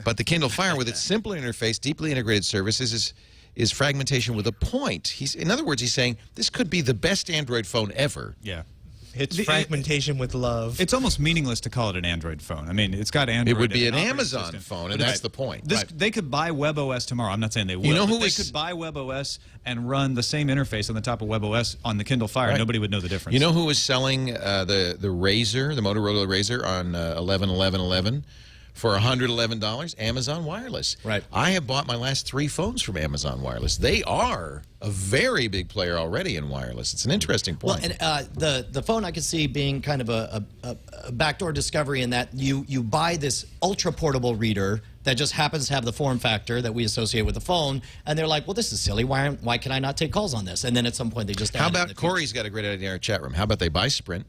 But the Kindle Fire, with its simple interface, deeply integrated services, is fragmentation with a point. In other words, he's saying this could be the best Android phone ever. Yeah. It's fragmentation with love. It's almost meaningless to call it an Android phone. I mean, it's got Android. It would be an operating Amazon system. phone, and that's the point. They could buy WebOS tomorrow. I'm not saying they will. You know who they could buy WebOS and run the same interface on the top of WebOS on the Kindle Fire. Nobody would know the difference. You know who was selling the Razr, the Motorola Razr on 11/11/11? For $111, Amazon Wireless. Right. I have bought my last 3 phones from Amazon Wireless. They are a very big player already in wireless. It's an interesting point. Well, and the phone I could see being kind of a backdoor discovery in that you buy this ultra portable reader that just happens to have the form factor that we associate with the phone, and they're like, well, this is silly. Why can I not take calls on this? And then at some point they just How add it in about the future. Corey's got a great idea in our chat room. How about they buy Sprint?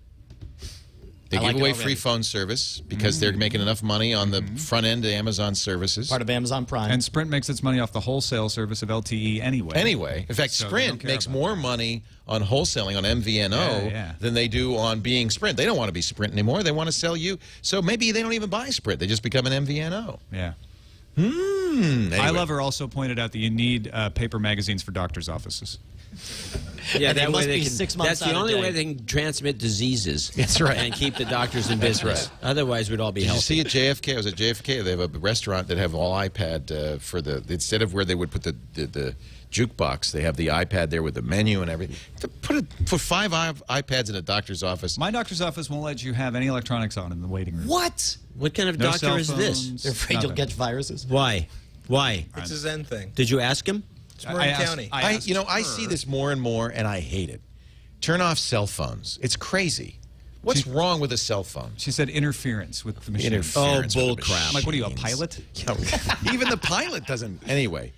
They give away free phone service because they're making enough money on the front end of Amazon services. Part of Amazon Prime. And Sprint makes its money off the wholesale service of LTE anyway. In fact, So Sprint makes more money on wholesaling on MVNO than they do on being Sprint. They don't want to be Sprint anymore. They want to sell you. So maybe they don't even buy Sprint. They just become an MVNO. Yeah. Anyway. iLover also pointed out that you need paper magazines for doctors' offices. Yeah, And they that way must they be can. 6 months That's the out a only day. way they can transmit diseases. That's right. And keep the doctors in business. right. Otherwise, we'd all be Did you healthy. see at JFK? I was at JFK. They have a restaurant that have all iPad for the instead of where they would put the jukebox, they have the iPad there with the menu and everything. Put 5 iPads in a doctor's office. My doctor's office won't let you have any electronics on in the waiting room. What? What kind of No doctor cell is this? phones, They're afraid you'll nothing. catch viruses. Why? Why? It's a Zen thing. Did you ask him? It's Marin County. I see this more and more, and I hate it. Turn off cell phones. It's crazy. What's wrong with a cell phone? She said interference with the machine. Interference with bull the crap. I'm like, what are you, a machines. pilot? Yeah, even the pilot doesn't. Anyway,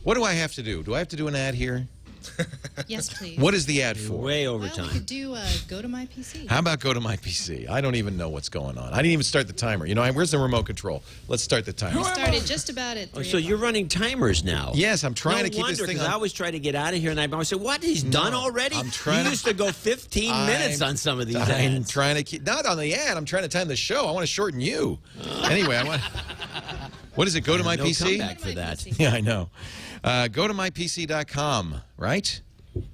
what do I have to do? Do I have to do an ad here? Yes, please. What is the ad for? Way over Well, we time. could do go to my PC. How about go to my PC? I don't even know what's going on. I didn't even start the timer. You know, where's the remote control? Let's start the timer. We started just about at 3 Oh, so you're running timers now? Yes, I'm trying to keep wonder, this thing 'cause on. I always try to get out of here, and I always say, "What? He's done already?" I'm trying You used to go 15 minutes on some of these I'm ads. trying to keep not on the ad. I'm trying to time the show. I want to shorten you. Anyway, I want. What is it? Go to my no PC. comeback for that. Yeah, I know. Go to mypc.com, right?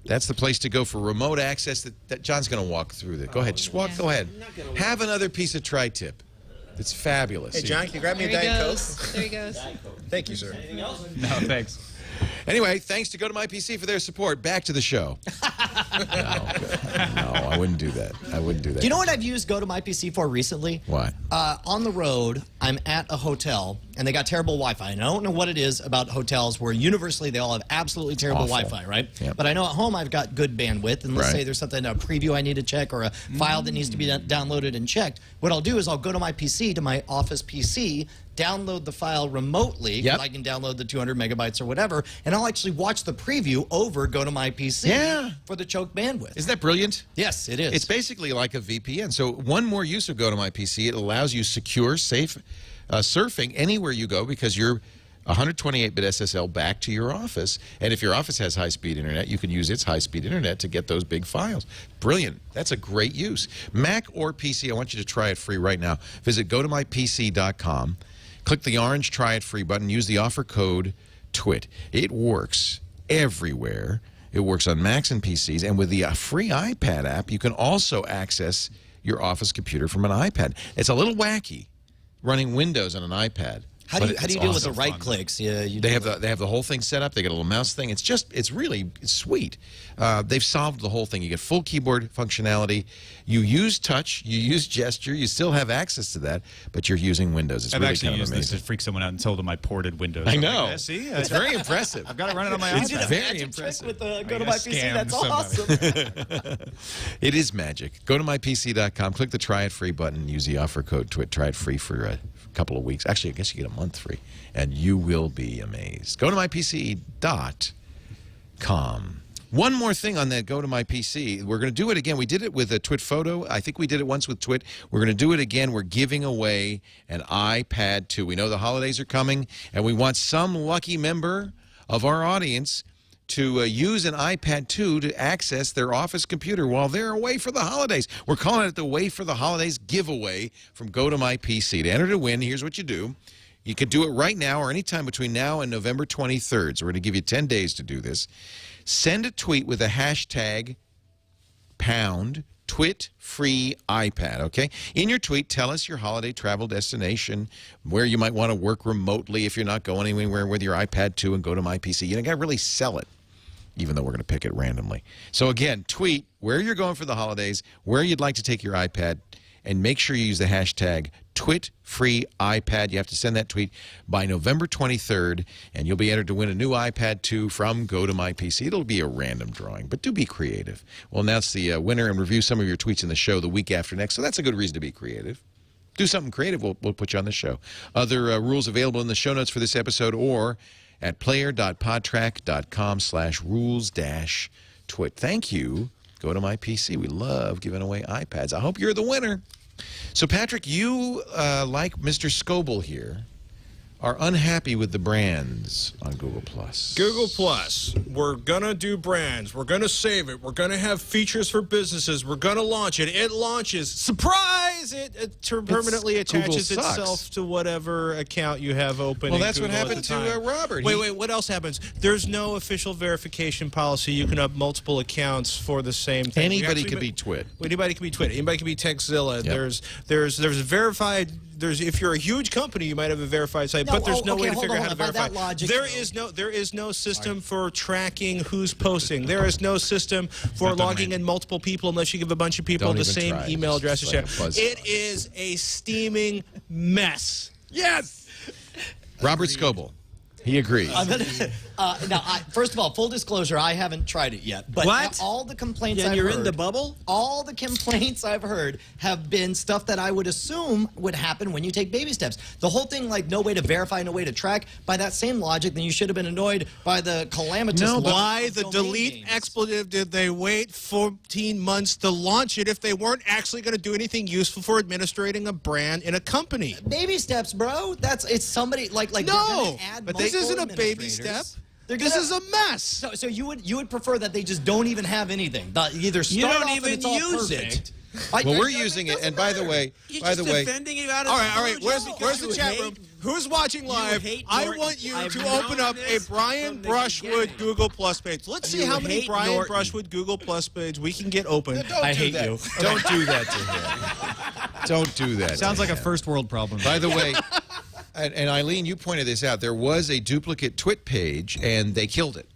That's the place to go for remote access. That John's going to walk through that. Go ahead. Just walk. Yeah. Go ahead. Have another piece of tri-tip. It's fabulous. Hey, John, can you grab me There a he Diet goes. Coke? There he goes. Thank you, sir. No, thanks. Anyway, thanks to Go to My PC for their support. Back to the show. No, I wouldn't do that. I wouldn't do that. Do you know what I've used Go to My PC for recently? What? On the road, I'm at a hotel, and they got terrible Wi-Fi. And I don't know what it is about hotels where universally they all have absolutely terrible Awful. Wi-Fi, right? Yep. But I know at home I've got good bandwidth, and let's Right. say there's something, a preview I need to check or a file that needs to be downloaded and checked. What I'll do is I'll go to my PC, to my office PC, download the file remotely, 'cause Yep. I can download the 200 megabytes or whatever, and I'll actually watch the preview over Go to My PC Yeah. for the choke bandwidth. Isn't that brilliant? Yes, it is. It's basically like a VPN. So one more use of Go to My PC, it allows you secure, safe surfing anywhere you go because you're 128-bit SSL back to your office. And if your office has high-speed internet, you can use its high-speed internet to get those big files. Brilliant. That's a great use. Mac or PC, I want you to try it free right now. Visit gotomypc.com. Click the orange Try It Free button. Use the offer code TWiT. It works everywhere. It works on Macs and PCs. And with the free iPad app, you can also access your office computer from an iPad. It's a little wacky running Windows on an iPad. How do you But deal it's with the awesome. right clicks? Yeah, They have the whole thing set up. They got a little mouse thing. It's really sweet. They've solved the whole thing. You get full keyboard functionality. You use touch. You use gesture. You still have access to that, but you're using Windows. It's I've really actually kind of used this amazing. to freak someone out and told them I ported Windows. I I'm know. Like, see, It's very impressive. I've got to run it on my It's iPad. very impressive. With the Go I to gotta My PC, scam that's somebody. awesome. It is magic. Go to mypc.com. Click the Try It Free button. Use the offer code TWiT. Try it free for a couple of weeks. Actually, I guess you get a month. month free, and you will be amazed. Go to mypc.com. One more thing on that, go to my PC. We're going to do it again. We did it with a TWiT photo. I think we did it once with TWiT. We're going to do it again. We're giving away an iPad 2. We know the holidays are coming, and we want some lucky member of our audience to use an iPad 2 to access their office computer while they're away for the holidays. We're calling it the Way for the Holidays giveaway from Go to My PC. To enter to win, here's what you do. You can do it right now or anytime between now and November 23rd. So we're going to give you 10 days to do this. Send a tweet with a hashtag #TwitFreeIPad, okay? In your tweet, tell us your holiday travel destination, where you might want to work remotely if you're not going anywhere with your iPad 2 and Go to My PC. You got to really sell it, even though we're going to pick it randomly. So again, tweet where you're going for the holidays, where you'd like to take your iPad, and make sure you use the hashtag #TwitFreeIPad. You have to send that tweet by November 23rd, and you'll be entered to win a new iPad 2 from Go to My PC. It'll be a random drawing, but do be creative. We'll announce the winner and review some of your tweets in the show the week after next, so that's a good reason to be creative. Do something creative, we'll put you on the show. Other rules available in the show notes for this episode or at player.podtrack.com/rules-twit. Thank you. Go to My PC. We love giving away iPads. I hope you're the winner. So, Patrick, you, like Mr. Scoble here, are unhappy with the brands on Google+. Google+, we're going to do brands. We're going to save it. We're going to have features for businesses. We're going to launch it. It launches. Surprise! It permanently attaches itself to whatever account you have open. Well, that's what happened to Robert. Wait, what else happens? There's no official verification policy. You can have multiple accounts for the same thing. Anybody can be TWiT. Anybody can be TWiT. Anybody can be Techzilla. Yep. There's verified... if you're a huge company, you might have a verified site, but there's no way to figure out how to verify. There is no system for tracking who's posting. There is no system for logging in multiple people unless you give a bunch of people the same email address to share. It is a steaming mess. Yes. Robert Scoble. He agrees. First of all, full disclosure, I haven't tried it yet. But all the complaints I've heard, in the bubble? All the complaints I've heard have been stuff that I would assume would happen when you take baby steps. The whole thing, like no way to verify, no way to track, by that same logic, then you should have been annoyed by the calamitous why the delete expletive did they wait 14 months to launch it if they weren't actually going to do anything useful for administrating a brand in a company? Baby steps, bro. It's somebody like no, but this isn't a baby step. This is a mess. So you would prefer that they just don't even have anything. Either start you don't off even and it's all use perfect. it. Well, we're using it, and by the way, defending it out of all right. Where's the chat room? Who's watching live? I want you to open up a Brian Brushwood Google Plus page. Let's see how many Brian Brushwood Google Plus page we can get open. I hate you. Don't do that to him. Don't do that. Sounds like a first world problem. By the way. And Eileen, you pointed this out. There was a duplicate TWiT page, and they killed it.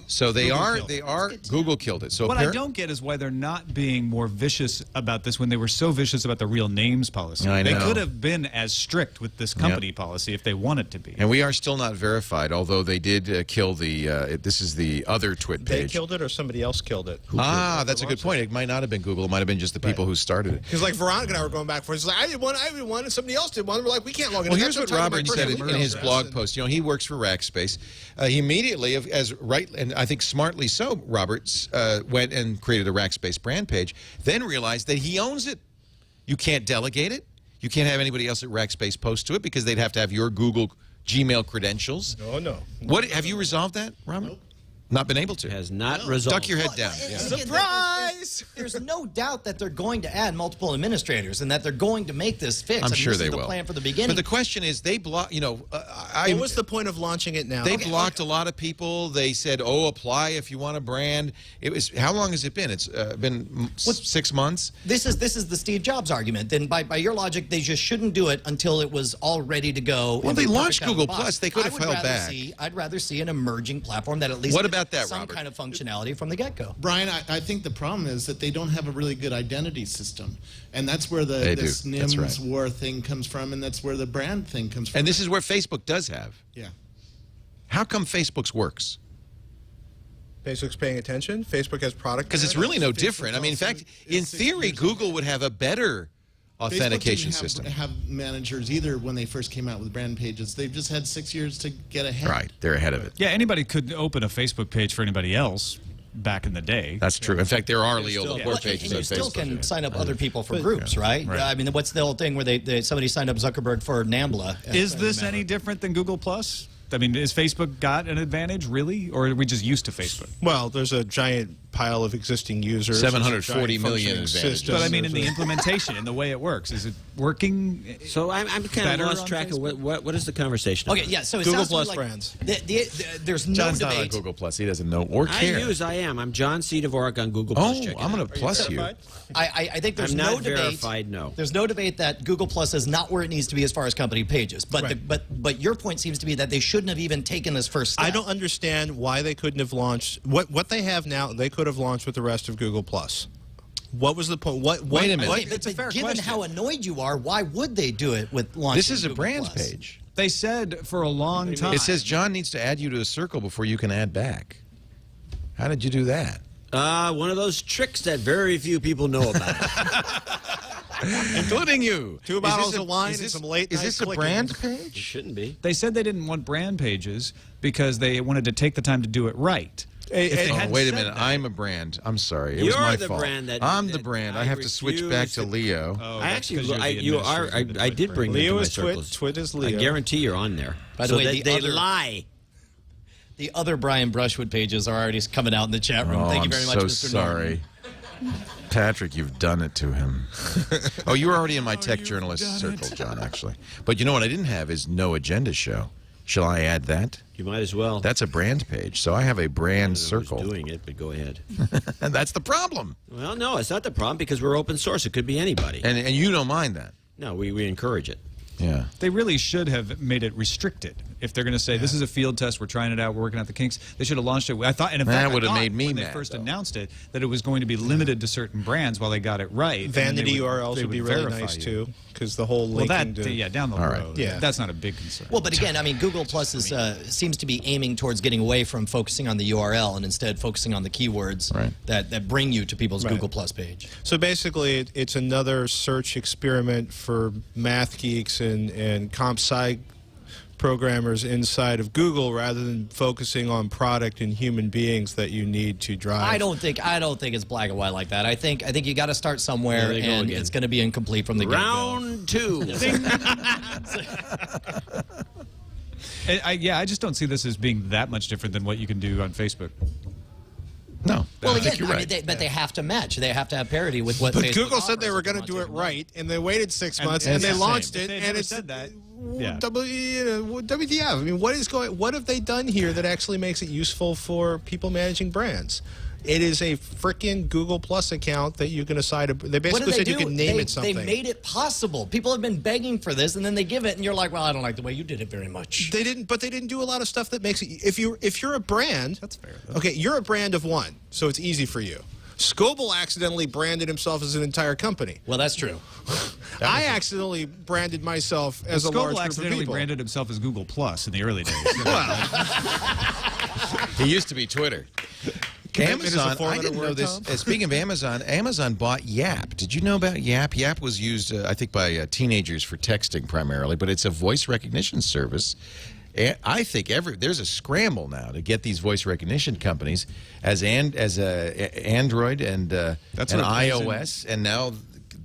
So Google killed it. So what I don't get is why they're not being more vicious about this when they were so vicious about the real names policy. I know. They could have been as strict with this company policy if they wanted to be. And we are still not verified, although they did kill the, this is the other TWiT page. They killed it or somebody else killed it? That's a good point. It might not have been Google. It might have been just the people who started it. Because like Veronica and I were going back and forth. It's like, I did one, and somebody else did one. We're like, we can't log in. Well, here's what Robert said in his blog post. You know, he works for Rackspace. He immediately, and I think smartly so, Roberts went and created a Rackspace brand page, then realized that he owns it. You can't delegate it. You can't have anybody else at Rackspace post to it because they'd have to have your Google Gmail credentials. No. Have you resolved that, Robert? Nope. Not been able to. Has not resolved. Duck your head down. Surprise! There's no doubt that they're going to add multiple administrators and that they're going to make this fix. I'm sure they will. This is the plan for the beginning. But the question is, they block. You know, what was the point of launching it now? They blocked a lot of people. They said, "Oh, apply if you want a brand." It was how long has it been? It's been 6 months. This is the Steve Jobs argument. Then by your logic, they just shouldn't do it until it was all ready to go. Well, they launched Google Plus. They could have held back. I'd rather see an emerging platform that at least what about that, some Robert? kind of functionality from the get-go. Brian, I think the problem is that they don't have a really good identity system. And that's where this NIMS war thing comes from, and that's where the brand thing comes from. And this is where Facebook does have. Yeah. How come Facebook's works? Facebook's paying attention. Facebook has product. Because it's really no different. I mean, in fact, in theory, Google would have a better authentication Facebook didn't system. have managers either when they first came out with brand pages. They've just had 6 years to get ahead. Right, they're ahead of it. Yeah, anybody could open a Facebook page for anybody else back in the day. That's true. In fact, there are Leo Laporte pages and you on still Facebook. can sign up other people for groups, right? I mean, what's the old thing where somebody signed up Zuckerberg for NAMBLA? Is this any different than Google Plus? I mean, is Facebook got an advantage, really? Or are we just used to Facebook? Well, there's a giant pile of existing users. 740 million advantages. But I mean, in the implementation, in the way it works, is it working? So I'm kind of lost track of what is the conversation Okay, about? yeah, so it Google sounds to me Plus like brands. There's no John's not on debate. Google Plus. He doesn't know or care. I am. I'm John C. Dvorak on Google Plus. Check it I'm going out. to plus you. I think there's I'm no not debate. verified, no. There's no debate that Google Plus is not where it needs to be as far as company pages. But Right. but your point seems to be that they shouldn't have even taken this first step. I don't understand why they couldn't have launched what they have now. They could have launched with the rest of Google Plus. What was the point? Wait a minute. Wait, It's a fair given question. how annoyed you are, why would they do it with launching This is a Google brands Plus? page. They said for a long time. It says John needs to add you to a circle before you can add back. How did you do that? One of those tricks that very few people know about. Including you. Two bottles of wine and some late Is night this a clicking. brand It page? shouldn't be. They said they didn't want brand pages because they wanted to take the time to do it right. Hey, If they hey, hadn't Wait a said minute. that- I'm a brand. I'm sorry. It was You're my the fault. brand that- I'm the that brand. I I have to switch back refuse to to- Leo. Oh, I that's actually, 'cause you're the you are. administrator of the I TWiT did brand. bring them Leo to my is Twit, circles. Twit is I Leo. guarantee you're on there. By the so way, they the other- lie. The other Brian Brushwood pages are already coming out in the chat room. Oh, Thank you I'm very much, so Mr. sorry. Patrick, you've done it to him. Oh, you were already in my tech journalist circle, John, actually. But you know what I didn't have is no agenda show. Shall I add that? You might as well. That's a brand page, so I have a brand I don't know who's circle. doing it, but go ahead. And that's the problem. Well, no, it's not the problem because we're open source. It could be anybody. And you don't mind that. No, we encourage it. Yeah. They really should have made it restricted. If they're going to say this is a field test, we're trying it out, we're working out the kinks, they should have launched it. I thought, and in That fact, I would have thought made me when mad, they first though. announced it that it was going to be limited to certain brands while they got it right. and then Vanity they URLs they would be really verify nice you. too, because the whole Well, linking that to yeah, down the All road. right. Yeah. That's not a big concern. Well, but again, I mean, Google Plus is, seems to be aiming towards getting away from focusing on the URL and instead focusing on the keywords Right. that bring you to people's Right. Google Plus page. So basically, it's another search experiment for math geeks and comp sci programmers inside of Google, rather than focusing on product and human beings that you need to drive. I don't think it's black and white like that. I think you got to start somewhere, There they go and again. it's going to be incomplete from the get-go. Round two. I just don't see this as being that much different than what you can do on Facebook. No. Well, I again, think you're right. but they have to match. They have to have parity with what. But Facebook Google said they offers were if going they to do want it right, and they waited 6 And months, it's and they the launched same. it, If they and never it's said that. Yeah. WTF? I mean, what is going? What have they done here that actually makes it useful for people managing brands? It is a freaking Google Plus account that you can assign. They What basically did said they you do? can name they, it something. They made it possible. People have been begging for this, and then they give it, and you're like, "Well, I don't like the way you did it very much." They didn't, but they didn't do a lot of stuff that makes it. If you're a brand, That's fair, though. Okay, you're a brand of one, so it's easy for you. Scoble accidentally branded himself as an entire company. Well, that's true. I accidentally branded myself as a large Scoble group of accidentally people. branded himself as Google Plus in the early days. He used to be Twitter. It is a Amazon, I four-letter didn't know word, this. Tom? Speaking of Amazon, Amazon bought Yap. Did you know about Yap? Yap was used, I think, by teenagers for texting primarily, but it's a voice recognition service. I think there's a scramble now to get these voice recognition companies as Android and That's and what it plays iOS, and now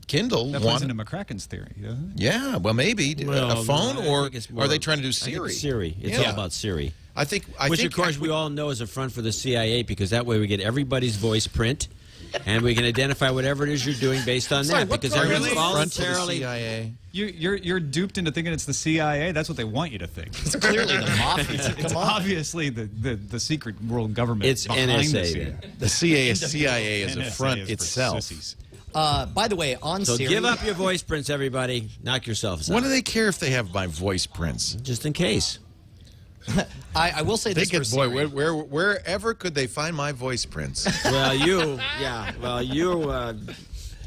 Kindle. That plays into McCracken's theory, doesn't it? Yeah, well, maybe Well, a phone, no, I or think it's are more- they trying to do I think Siri? it's Siri. It's Yeah. all about Siri. I think, Which, of course, we all know is a front for the CIA, because that way we get everybody's voice print, and we can identify whatever it is you're doing based on Sorry, that. what Because program everyone's is the front for the voluntarily. CIA. You're duped into thinking it's the CIA. That's what they want you to think. It's clearly the mafia. It's obviously the secret world government. It's behind NSA the CIA. then. The CIA is a NSA front is for itself. sissies. By the way, on So Siri, give up your voice prints, everybody. Knock yourselves out. What do they care if they have my voice prints? Just in case. I will say They this for could, Siri. boy, wherever could they find my voice prints? Well, you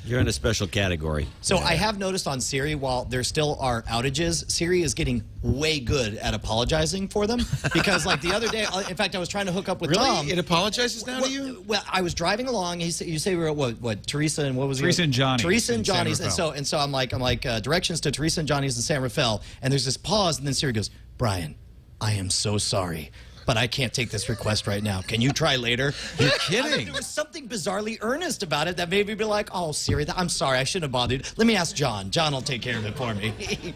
You're in a special category. So I have noticed on Siri, while there still are outages, Siri is getting way good at apologizing for them. Because like the other day, in fact, I was trying to hook up with Tom. It apologizes now to you? Well, I was driving along. You say we were at what Teresa and what was Teresa and Johnny's. Teresa and Johnny's. And so I'm like directions to Teresa and Johnny's in San Rafael. And there's this pause, and then Siri goes, "Brian, I am so sorry, but I can't take this request right now. Can you try later?" You're kidding. I mean, there was something bizarrely earnest about it that made me be like, "Oh, Siri, I'm sorry. I shouldn't have bothered you. Let me ask John. John will take care of it for me."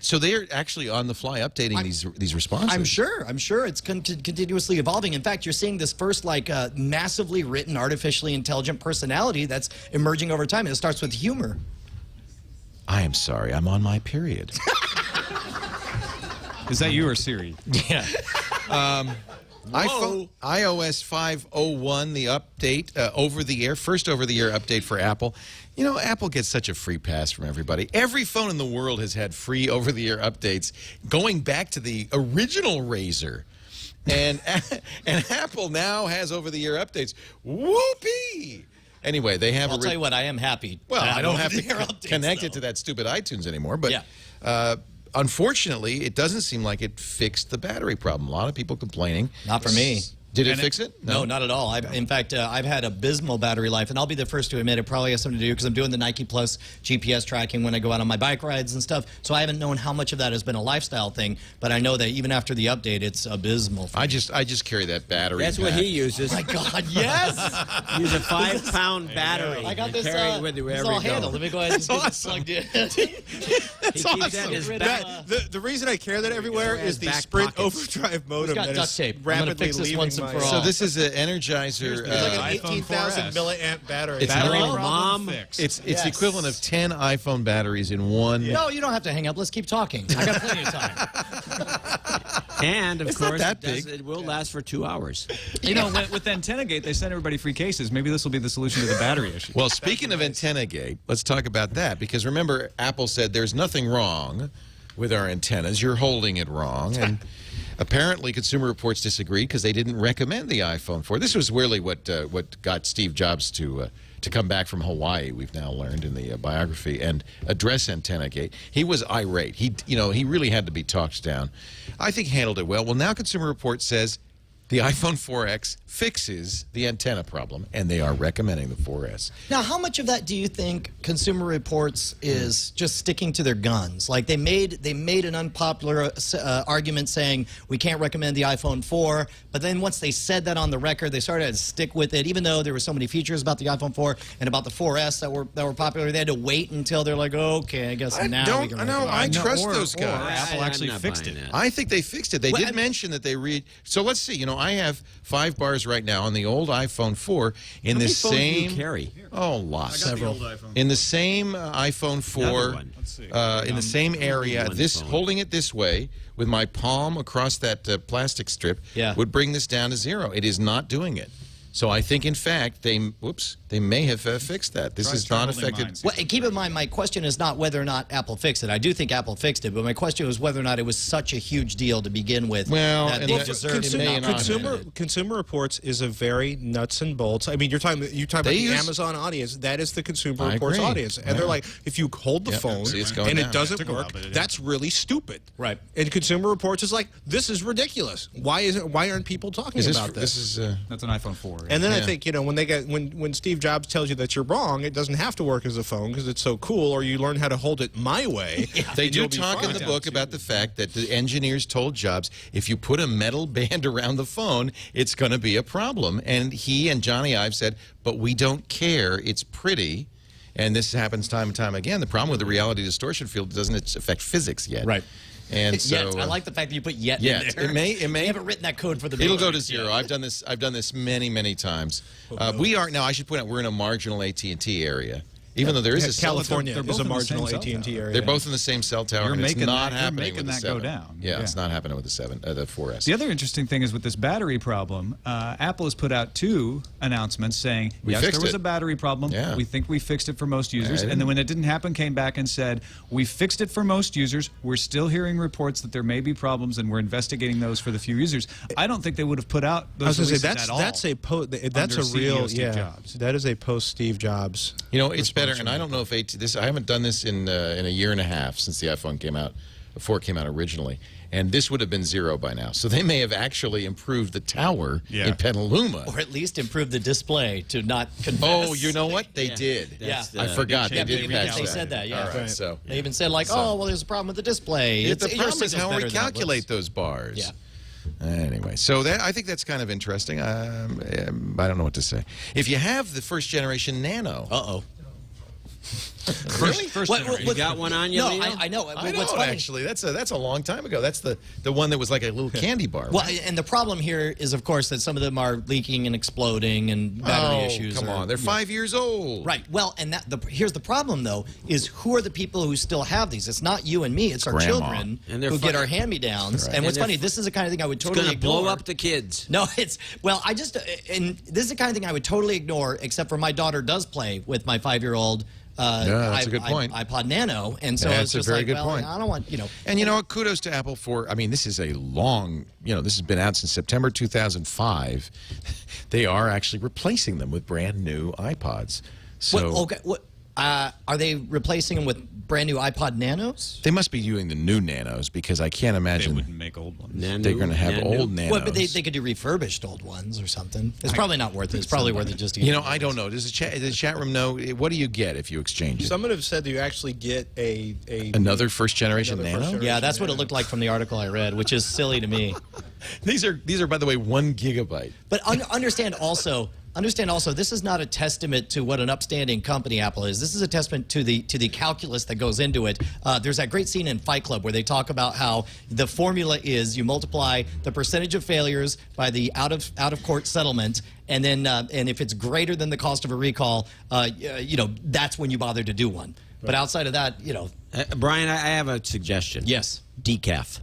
So they're actually on the fly updating these responses. I'm sure it's continuously evolving. In fact, you're seeing this first massively written, artificially intelligent personality that's emerging over time. And it starts with humor. I am sorry. I'm on my period. Is that you or Siri? Yeah. iOS 5.01, the update over-the-air, first over-the-air update for Apple. You know, Apple gets such a free pass from everybody. Every phone in the world has had free over-the-air updates going back to the original Razr. And Apple now has over-the-air updates. Whoopee! Anyway, they have. I'll tell you what, I am happy. Well, I don't have to updates, connect it to that stupid iTunes anymore. But yeah. Unfortunately, it doesn't seem like it fixed the battery problem. A lot of people complaining. Not for me. Did it fix it? No, not at all. In fact, I've had abysmal battery life, and I'll be the first to admit it probably has something to do because I'm doing the Nike Plus GPS tracking when I go out on my bike rides and stuff. So I haven't known how much of that has been a lifestyle thing, but I know that even after the update, it's abysmal. I just carry that battery. That's what he uses. Oh my God, yes! Use a 5-pound battery. I got this. Carry it with you wherever it's all you go. handled. Let me go ahead and get this plugged in. That's awesome. The reason I carry that everywhere is the back Sprint pockets. overdrive modem got that duct is tape. I'm gonna rapidly fix this leaving once and my... for all. So this is an Energizer. It's like an iPhone 18,000 4S. milliamp battery. It's Battery not- problem fixed. It's Yes. the equivalent of 10 iPhone batteries in one. No, you don't have to hang up. Let's keep talking. I got plenty of time. And, of It's not course, that big. it will last for 2 hours. You know, with AntennaGate, they send everybody free cases. Maybe this will be the solution to the battery issue. Well, speaking of AntennaGate, let's talk about that because remember, Apple said there's nothing wrong with our antennas. You're holding it wrong, and apparently Consumer Reports disagreed because they didn't recommend the iPhone 4. This was really what got Steve Jobs to come back from Hawaii. We've now learned in the biography and address AntennaGate. He was irate. He really had to be talked down. I think he handled it well. Well, now Consumer Reports says the iPhone 4X fixes the antenna problem, and they are recommending the 4S. Now, how much of that do you think Consumer Reports is just sticking to their guns? Like they made an unpopular argument saying we can't recommend the iPhone 4, but then once they said that on the record, they started to stick with it, even though there were so many features about the iPhone 4 and about the 4S that were popular. They had to wait until they're like, okay, I guess now we can. I trust those Or guys. Apple actually I'm not fixed buying it. that. I think they fixed it. They did mention that they read. So let's see. I have 5 bars right now on the old iPhone 4 in How many this phones do you same. carry? Oh, lots. I got the old iPhone. In the same iPhone 4, one. Let's see. in the same area, one this phone. holding it this way with my palm across that plastic strip would bring this down to 0. It is not doing it. So I think, in fact, they may have fixed that. This is not affected. Well, and keep in mind, my question is not whether or not Apple fixed it. I do think Apple fixed it, but my question was whether or not it was such a huge deal to begin with. Well, that and they that- deserved Consumer- it not Consumer- recommended. Consumer Reports is a very nuts and bolts. I mean, you're talking about the Amazon audience. That is the Consumer I Reports agree. audience, and they're like, if you hold the phone See, it's going and down. it doesn't Took a while, work, but it did. that's really stupid. Right. And Consumer Reports is like, this is ridiculous. Why aren't people talking about this? This is. That's an iPhone 4. And then I Yeah. think, when Steve Jobs tells you that you're wrong, it doesn't have to work as a phone because it's so cool, or you learn how to hold it my way. They and do you'll be talk in fine. the book about the fact that the engineers told Jobs, if you put a metal band around the phone, it's going to be a problem. And he and Johnny Ive said, but we don't care. It's pretty. And this happens time and time again. The problem with the reality distortion field doesn't affect physics yet. Right. And so I like the fact that you put yet yeah, in there. it may. You haven't written that code for the. It'll go to Matrix 0. yet. I've done this many times. We are now. I should point out we're in a marginal AT&T area. Even though there is a cell California they're is both a in the marginal same cell AT&T tower. area. They're both in the same cell tower, You're and it's making not that- happening you're with the making that go 7. down. Yeah, Yeah. it's not happening with the 4S. The other interesting thing is with this battery problem, Apple has put out 2 announcements saying, yes, there was a battery problem. Yeah. We think we fixed it for most users. And then when it didn't happen, came back and said, we fixed it for most users. We're still hearing reports that there may be problems, and we're investigating those for the few users. I don't think they would have put out those releases at all. That's a under real CEO Steve Jobs. That is a post Steve Jobs. You know, it's better, and I don't know if I haven't done this in a year and a half since the iPhone came out, before it came out originally, and this would have been 0 by now. So they may have actually improved the tower in Petaluma, or at least improved the display to not confess. Oh, you know what? They did. Yeah, I forgot they did patch They that. said that. Yeah, All right, so they even said like, oh, well, there's a problem with the display. the problem is how we better than it calculate looks. those bars. Yeah. Anyway, so I think that's kind of interesting. I don't know what to say. If you have the first generation Nano, First generation. You got one on you, No, Leo? I know. I What's don't funny, actually. That's a long time ago. That's the one that was like a little candy bar. well, right? and the problem here is, of course, that some of them are leaking and exploding and battery issues. Come on, they're 5 years old. Right. Well, and here's the problem, though, is who are the people who still have these? It's not you and me. It's our Grandma. children And they're who get fucking- our hand-me-downs. Right. And what's And funny, this is the kind of thing I would It's totally going to ignore. blow up the kids. No, and this is the kind of thing I would totally ignore, except for my daughter does play with my 5-year-old that's a good point. iPod Nano, and so That's it's a just very like, good well, point. I don't want, And you know what? Kudos to Apple for. I mean, this is a long. This has been out since September 2005. They are actually replacing them with brand new iPods. So are they replacing them with brand new iPod Nanos? they must be doing the new Nanos because I can't They imagine wouldn't make old ones. they're going to have old Nanos. Well, but they could do refurbished old ones or something. It's probably not worth it. It's probably worth it just to get I don't know. Does the chat room know? What do you get if you exchange it? Someone have said that you actually get Another first generation Another Nano? first Yeah, that's what it looked like from the article I read, which is silly to me. These are by the way 1 gigabyte. But understand also, this is not a testament to what an upstanding company Apple is. This is a testament to the calculus that goes into it. There's that great scene in Fight Club where they talk about how the formula is you multiply the percentage of failures by the out of court settlement, and then and if it's greater than the cost of a recall, that's when you bother to do one. Right. But outside of that, Brian, I have a suggestion. Yes. Decaf.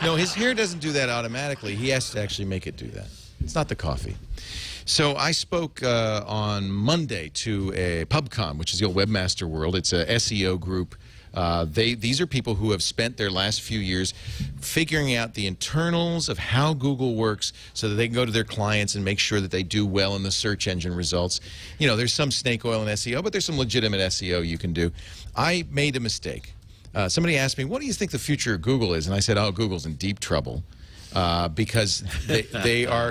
No, his hair doesn't do that automatically. He has to actually make it do that. It's not the coffee. So I spoke on Monday to a PubCon, which is the old Webmaster World. It's a SEO group. These are people who have spent their last few years figuring out the internals of how Google works so that they can go to their clients and make sure that they do well in the search engine results. There's some snake oil in SEO, but there's some legitimate SEO you can do. I made a mistake. Somebody asked me, what do you think the future of Google is? And I said, oh, Google's in deep trouble. Because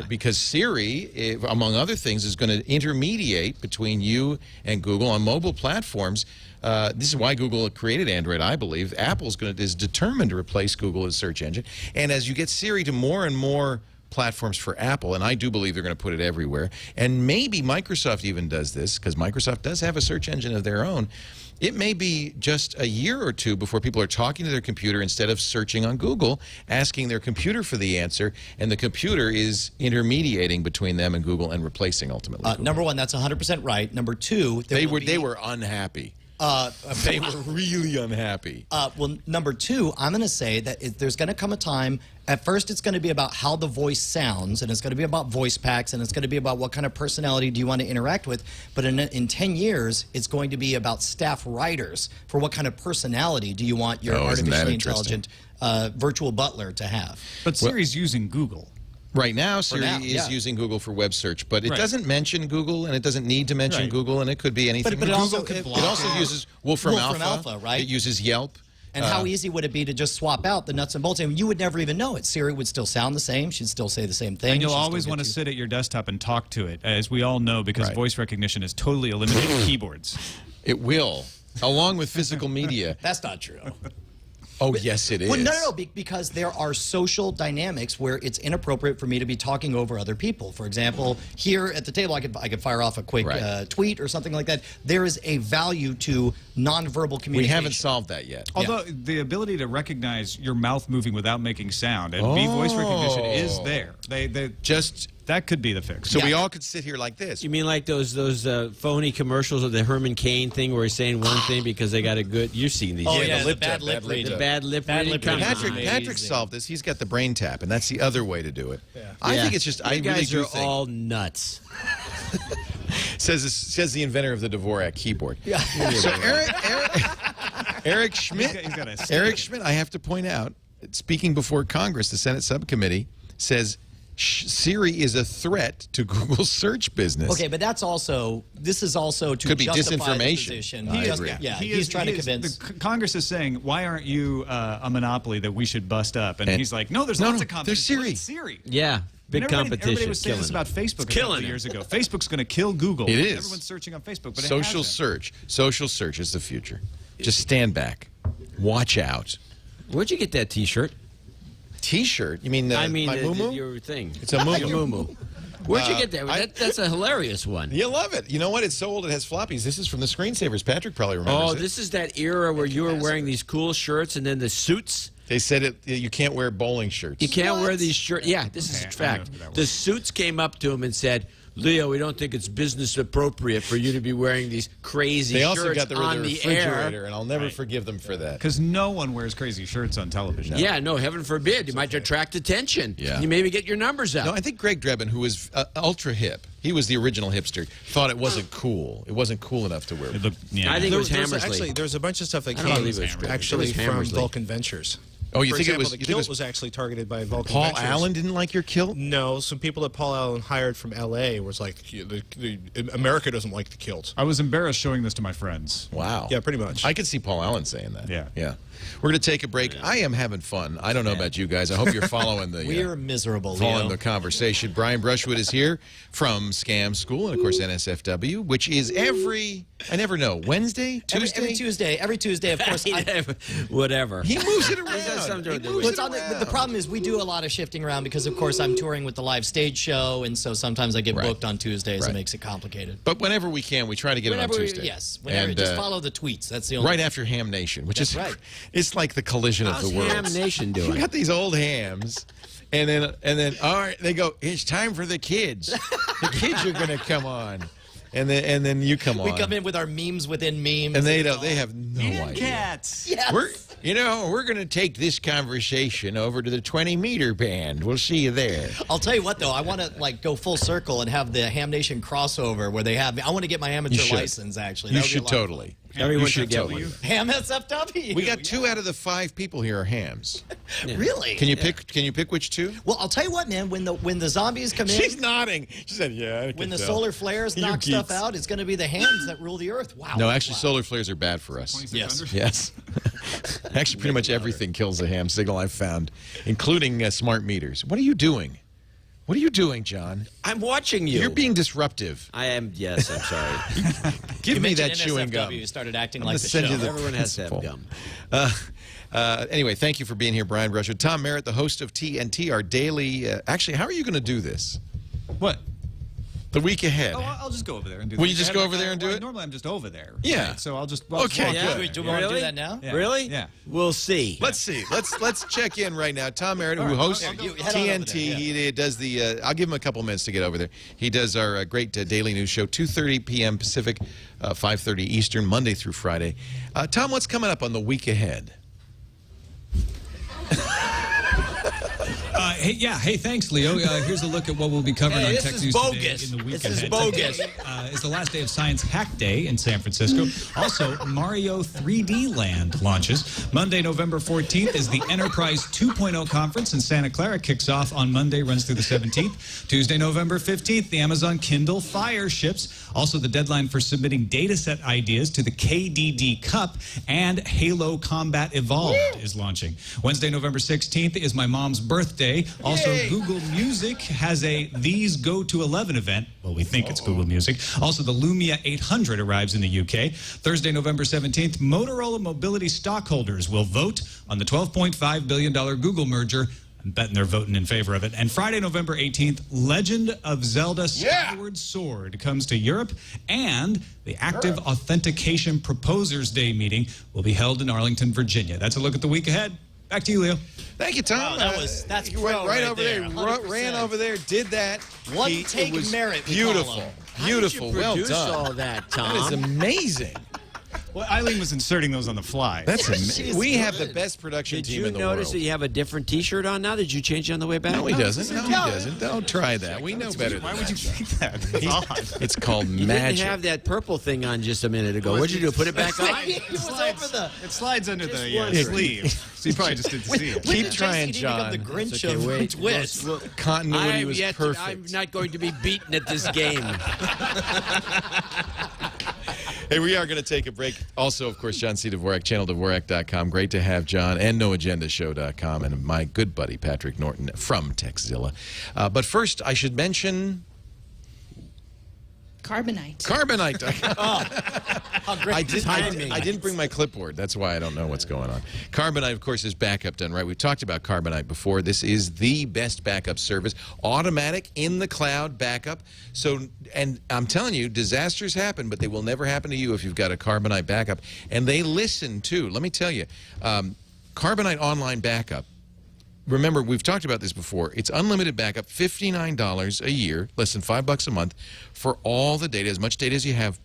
because Siri, among other things, is going to intermediate between you and Google on mobile platforms. This is why Google created Android, I believe. Apple is determined to replace Google as search engine. And as you get Siri to more and more platforms for Apple, and I do believe they're going to put it everywhere, and maybe Microsoft even does this, because Microsoft does have a search engine of their own. It may be just a year or two before people are talking to their computer instead of searching on Google, asking their computer for the answer, and the computer is intermediating between them and Google and replacing ultimately Google. Number one, that's 100% right. Number two, they were unhappy. They were really unhappy. Well, number two, I'm going to say that there's going to come a time. At first, it's going to be about how the voice sounds, and it's going to be about voice packs, and it's going to be about what kind of personality do you want to interact with. But in 10 years, it's going to be about staff writers for what kind of personality do you want your artificially intelligent virtual butler to have. But Siri's using Google. Right now, Siri is using Google for web search, but it doesn't mention Google, and it doesn't need to mention Google, and it could be anything. But it also uses Wolfram Alpha, right? It uses Yelp. And how easy would it be to just swap out the nuts and bolts? And you would never even know it. Siri would still sound the same. She'd still say the same thing. And you'll always want to sit at your desktop and talk to it, as we all know, because voice recognition has totally eliminated keyboards. It will, along with physical media. That's not true. Oh, yes, it is. Well, no, because there are social dynamics where it's inappropriate for me to be talking over other people. For example, here at the table, I could fire off a quick tweet or something like that. There is a value to nonverbal communication. We haven't solved that yet. Although the ability to recognize your mouth moving without making sound and voice recognition is there. They just That could be the fix. So we all could sit here like this. You mean like those phony commercials of the Herman Cain thing where he's saying one thing because they got a good... You've seen these. Oh, Yeah, the bad lip reading. The bad lip reading. Patrick solved this. He's got the brain tap, and that's the other way to do it. Yeah. I think it's just... You guys are all nuts. Says the inventor of the Dvorak keyboard. Yeah. So Eric Schmidt, Eric Schmidt, I have to point out, speaking before Congress, the Senate subcommittee says Siri is a threat to Google's search business. Okay, but this is also to Could be justify the disinformation. position. I agree. Yeah, he's trying to convince. Congress is saying, why aren't you a monopoly that we should bust up? And he's like, no, there's lots of competition. There's Siri. Yeah. Big competition. Everybody was saying this about Facebook a couple of years ago. Facebook's going to kill Google. It is. Everyone's searching on Facebook, but Social search. Social search is the future. Just stand back. Watch out. Where'd you get that T-shirt? T-shirt? You mean my moo-moo? Your thing. It's a moo-moo. moo-moo. Where'd you get that? That's a hilarious one. You love it. You know what? It's so old it has floppies. This is from the screensavers. Patrick probably remembers it. This is that era where you were wearing these cool shirts and then the suits. They said you can't wear bowling shirts. You can't wear these shirts. Yeah, this is a fact. The suits came up to him and said, Leo, we don't think it's business appropriate for you to be wearing these crazy shirts on the air. They also got the refrigerator, and I'll never forgive them for that. Because no one wears crazy shirts on television. Yeah, no, heaven forbid. You might attract attention. Yeah. You maybe get your numbers up. No, I think Greg Drebin, who was ultra hip, he was the original hipster, thought it wasn't cool. It wasn't cool enough to wear. I think it was Hammersley. Actually, there's a bunch of stuff that I don't came believe it was actually from Hammersley. Vulcan Ventures. Oh, you For think example, it was? the kilt was actually targeted by Vulcan Paul Ventures. Allen didn't like your kilt? No, some people that Paul Allen hired from L.A. was like, America doesn't like the kilt. I was embarrassed showing this to my friends. Wow. Yeah, pretty much. I could see Paul Allen saying that. Yeah. Yeah. We're going to take a break. I am having fun. I don't know about you guys. I hope you're following the We're miserable, following Leo. the conversation. Brian Brushwood is here from Scam School and, of course, NSFW, which is I never know, Wednesday, Tuesday? Every Tuesday, of course. Whatever. He moves it around. The problem is we do a lot of shifting around because, of course, I'm touring with the live stage show, and so sometimes I get booked on Tuesdays. It makes it complicated. But whenever we can, we try to get it on Tuesday. Yes. And, just follow the tweets. That's the only right after Ham Nation, which is right. It's like the collision of the worlds. Ham Nation doing? You got these old hams, and then all right, they go, it's time for the kids. The kids are going to come on. And then you come on. We come in with our memes within memes. And they have no idea. Cats. Yes. We're going to take this conversation over to the 20-meter band. We'll see you there. I'll tell you what, though. I want to go full circle and have the Ham Nation crossover where they have. I want to get my amateur license. Actually, you should totally. Everyone should get one. Ham SFW. We got 2 out of the 5 people here are hams. Really? Can you pick which 2? Well, I'll tell you what, man. When the zombies come in, she's nodding. She said, "Yeah." When the solar flares knock stuff out, it's going to be the hams that rule the earth. Wow. No, actually, solar flares are bad for us. Yes. Actually, pretty much everything kills the ham signal I've found, including smart meters. What are you doing? What are you doing, John? I'm watching you. You're being disruptive. I am. Yes, I'm sorry. Give me that NSFW, chewing gum. You started acting like the show. Everyone has to have gum. Anyway, thank you for being here, Brian Brushwood. Tom Merritt, the host of TNT, our daily... actually, how are you going to do this? What? The week ahead. Oh, I'll just go over there and do Will you just go over there and do it? Normally, I'm just over there. Yeah. Right? So I'll just... Okay, walk good. Do we want to do that now? Yeah. Really? Yeah. We'll see. Let's see. Let's check in right now. Tom Merritt, who hosts TNT, he does the. I'll give him a couple minutes to get over there. He does our great daily news show, 2:30 p.m. Pacific, 5:30 Eastern, Monday through Friday. Tom, what's coming up on the week ahead? Hey, thanks, Leo. Here's a look at what we'll be covering on Tech News today in the week ahead. This is bogus. It's the last day of Science Hack Day in San Francisco. Also, Mario 3D Land launches. Monday, November 14th is the Enterprise 2.0 conference in Santa Clara. Kicks off on Monday, runs through the 17th. Tuesday, November 15th, the Amazon Kindle Fire ships. Also, the deadline for submitting dataset ideas to the KDD Cup, and Halo Combat Evolved is launching. Wednesday, November 16th is my mom's birthday. Also, Google Music has a These Go to 11 event. Well, we think it's Google Music. Also, the Lumia 800 arrives in the UK. Thursday, November 17th, Motorola Mobility stockholders will vote on the $12.5 billion Google merger. I'm betting they're voting in favor of it. And Friday, November 18th, Legend of Zelda Skyward Sword comes to Europe. And the Active Authentication Proposers Day meeting will be held in Arlington, Virginia. That's a look at the week ahead. Back to you, Leo. Thank you, Tom. Wow, that's you went right over there, 100%. ran over there, did that. One It take was Merritt. beautiful, beautiful. How did you Well produce done. all that, Tom? That is amazing. Well, Eileen was inserting those on the fly. That's She's amazing. We have the good. best production Did team you in the notice world. that you have a different T-shirt on now? Did you change it on the way back? No, he doesn't. No, he doesn't. Don't try that. We know better Why than would you that. think that? That's odd. It's called You magic. didn't have that purple thing on just a minute ago. What'd you do? Put it back on? It was over the. It slides under the one sleeve. So you probably just didn't see it. Keep When trying, J.C.D. become John. the Grinch Okay, of wait. TWiT. Continuity was perfect. I'm not going to be beaten at this game. Hey, we are going to take a break. Also, of course, John C. Dvorak, channeldvorak.com. Great to have John, and NoAgendaShow.com, and my good buddy Patrick Norton from TechZilla. But first, I should mention Carbonite. Carbonite.com. How great. I didn't bring my clipboard. That's why I don't know what's going on. Carbonite, of course, is backup done right. We've talked about Carbonite before. This is the best backup service. Automatic, in the cloud backup. So, and I'm telling you, disasters happen, but they will never happen to you if you've got a Carbonite backup. And they listen, too. Let me tell you, Carbonite Online Backup, remember, we've talked about this before. It's unlimited backup, $59 a year, less than $5 a month, for all the data, as much data as you have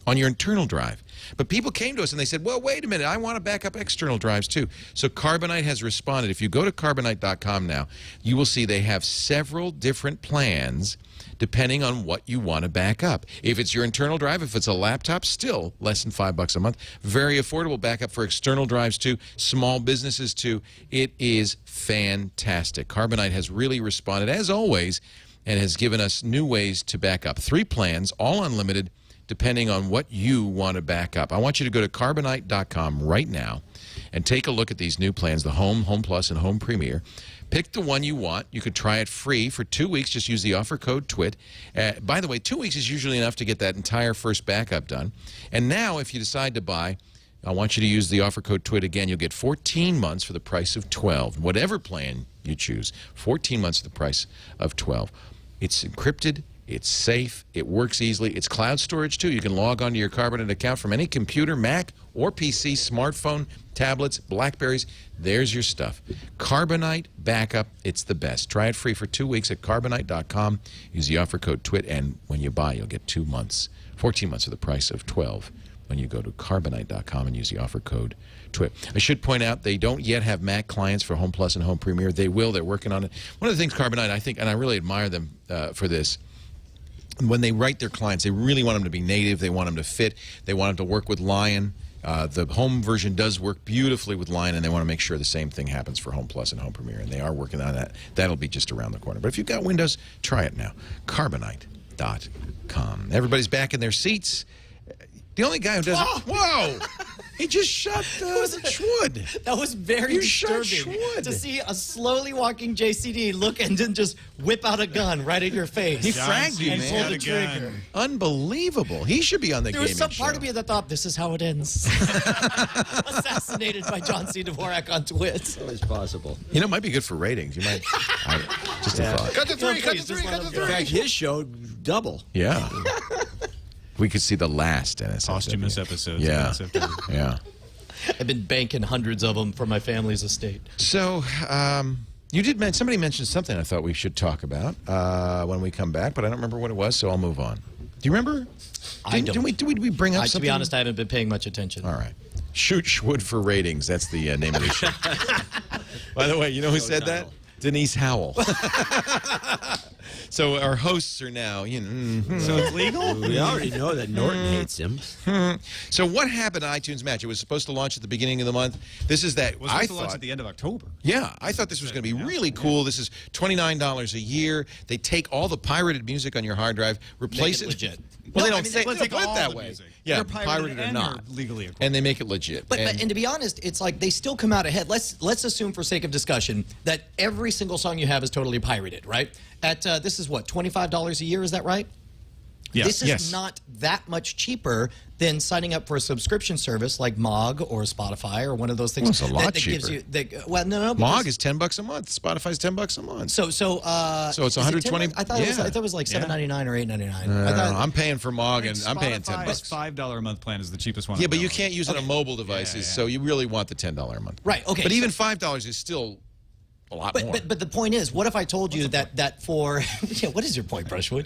on your internal drive. But people came to us and they said, well, wait a minute, I want to back up external drives too. So Carbonite has responded. If you go to carbonite.com now, you will see they have several different plans depending on what you want to back up. If it's your internal drive, if it's a laptop, still less than $5 a month. Very affordable backup for external drives too, small businesses too. It is fantastic. Carbonite has really responded, as always, and has given us new ways to back up. 3 plans, all unlimited, depending on what you want to back up. I want you to go to carbonite.com right now and take a look at these new plans, the Home, Home Plus, and Home Premier. Pick the one you want. You could try it free for 2 weeks. Just use the offer code TWiT. By the way, 2 weeks is usually enough to get that entire first backup done. And now, if you decide to buy, I want you to use the offer code TWiT again. You'll get 14 months for the price of 12. Whatever plan you choose, 14 months for the price of 12. It's encrypted. It's safe. It works easily. It's cloud storage, too. You can log onto your Carbonite account from any computer, Mac or PC, smartphone, tablets, Blackberries. There's your stuff. Carbonite Backup. It's the best. Try it free for 2 weeks at carbonite.com. Use the offer code TWiT, and when you buy, you'll get 2 months, 14 months for the price of 12 when you go to carbonite.com and use the offer code TWiT. I should point out they don't yet have Mac clients for Home Plus and Home Premier. They will. They're working on it. One of the things Carbonite, I think, and I really admire them for this, when they write their clients, they really want them to be native. They want them to fit. They want them to work with Lion. The home version does work beautifully with Lion, and they want to make sure the same thing happens for Home Plus and Home Premier, and they are working on that. That'll be just around the corner. But if you've got Windows, try it now. Carbonite.com. Everybody's back in their seats. The only guy who doesn't... Whoa! He just shot Shwood. That was very disturbing to see a slowly walking J.C.D. look and then just whip out a gun right at your face. He fragged you, and man. pulled the trigger. Unbelievable. He should be on the There gaming was some part show. of me that thought, this is how it ends. Assassinated by John C. Dvorak on TWiT. It's possible. You know, it might be good for ratings. You might... just a thought. Cut to 3, No, cut please, to 3, just cut let to him 3. In fact, his show, double. Yeah. We could see the last NSFW. Posthumous episodes. Yeah. Of NSFW. Yeah. I've been banking hundreds of them for my family's estate. So, you did mention, somebody mentioned something I thought we should talk about when we come back, but I don't remember what it was, so I'll move on. Do you remember? I don't. Did we bring up something? To be honest, I haven't been paying much attention. All right. Shoot Shwood for ratings. That's the name of the show. By the way, you know who said that? Denise Howell. So our hosts are now, So it's legal? We already know that Norton hates him. So what happened to iTunes Match? It was supposed to launch at the beginning of the month. This is that. It was supposed to launch at the end of October. Yeah, I thought this was going to be really cool. This is $29 a year. They take all the pirated music on your hard drive, replace Make it legit. Well, No, they I don't mean, say let's they take don't put it all that the way. music. Yeah, They're pirated or and not, they're legally acquired. and they make it legit. But and to be honest, it's like they still come out ahead. Let's assume, for sake of discussion, that every single song you have is totally pirated, right? At this is what, $25 a year? Is that right? This is not that much cheaper than signing up for a subscription service like Mog or Spotify or one of those things. Well, it's a lot that cheaper. Gives you, well, no. Mog is $10 a month. Spotify's $10 a month. So it's 120. I thought it was like $7.99 or $8.99. I'm paying for Mog, and I'm paying $10. $5 a month plan is the cheapest one. Yeah, but you can't use it on mobile devices, so you really want the $10 a month. Right. Okay. But even $5 is still a lot more. But the point is, what if I told you that for what is your point, Brushwood?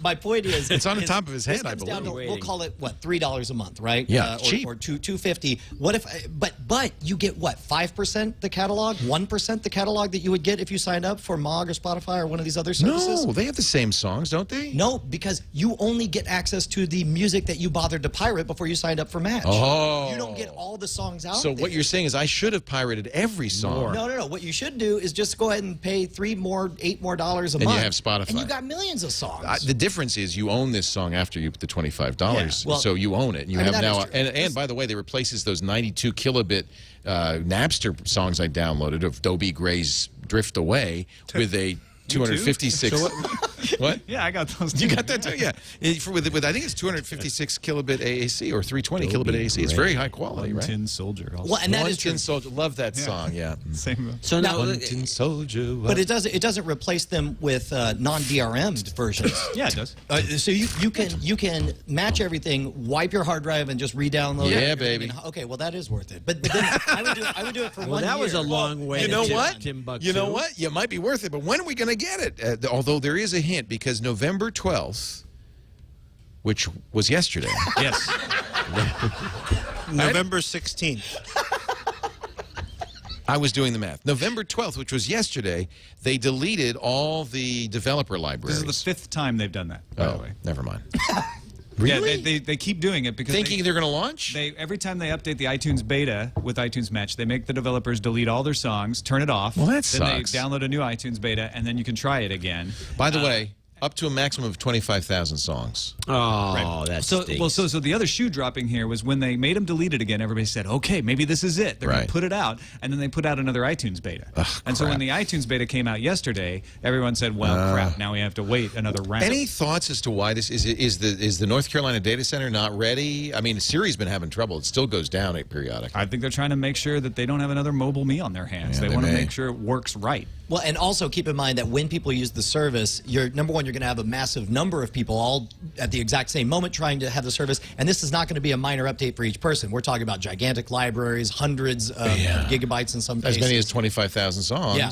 My point is, it's on the top of his head, I believe. believe. We'll call it what, $3 a month, right? Yeah, cheap. Or $2.50. What if? But you get what, 5% the catalog, 1% the catalog that you would get if you signed up for Mog or Spotify or one of these other services? No, they have the same songs, don't they? No, because you only get access to the music that you bothered to pirate before you signed up for Match. Oh, you don't get all the songs out. So what you're saying is I should have pirated every song. No. What you should do is just go ahead and pay $8 more a month. And you have Spotify. And you got millions of songs. The difference is you own this song after you put the $25. Well, so you own it. You have now, and by the way, they replaces those 92 kilobit Napster songs I downloaded of Dobie Gray's "Drift Away" with a 256. What? Yeah, I got those. You got that too? Yeah. With I think it's 256 kilobit AAC or 320 kilobit AAC. It's very high quality, right? Tin Soldier. Also. Well, and that One is true. Tin Soldier. Love that song. Yeah. Same. So now, One Tin Soldier. But it doesn't replace them with non-DRM versions. Yeah, it does. So you can match everything, wipe your hard drive, and just re-download it. Yeah, baby. Okay, well that is worth it. But then I would do it for 1 year. that was a long way. You know what? Timbuktu. You know what? You might be worth it, but when are we going to get it? Although there is a hint, because November 12th, which was yesterday. Yes. November 16th. I was doing the math. November 12th, which was yesterday, they deleted all the developer libraries. This is the 5th time they've done that, by the way. Never mind. Really? Yeah, they keep doing it because thinking they're going to launch? Every time they update the iTunes beta with iTunes Match, they make the developers delete all their songs, turn it off. Well, that then sucks. they download a new iTunes beta, and then you can try it again. By the way, up to a maximum of 25,000 songs. Oh, right. That's so the other shoe dropping here was when they made them delete it again. Everybody said, "Okay, maybe this is it." They're going to put it out, and then they put out another iTunes beta. So when the iTunes beta came out yesterday, everyone said, "Well, crap! Now we have to wait another round." Any thoughts as to why this is the North Carolina data center not ready? I mean, Siri's been having trouble. It still goes down periodically. I think they're trying to make sure that they don't have another mobile me on their hands. Yeah, they want to make sure it works right. Well, and also keep in mind that when people use the service, number one, you're going to have a massive number of people all at the exact same moment trying to have the service, and this is not going to be a minor update for each person. We're talking about gigantic libraries, hundreds of gigabytes in some cases. As many as 25,000 songs. Yeah.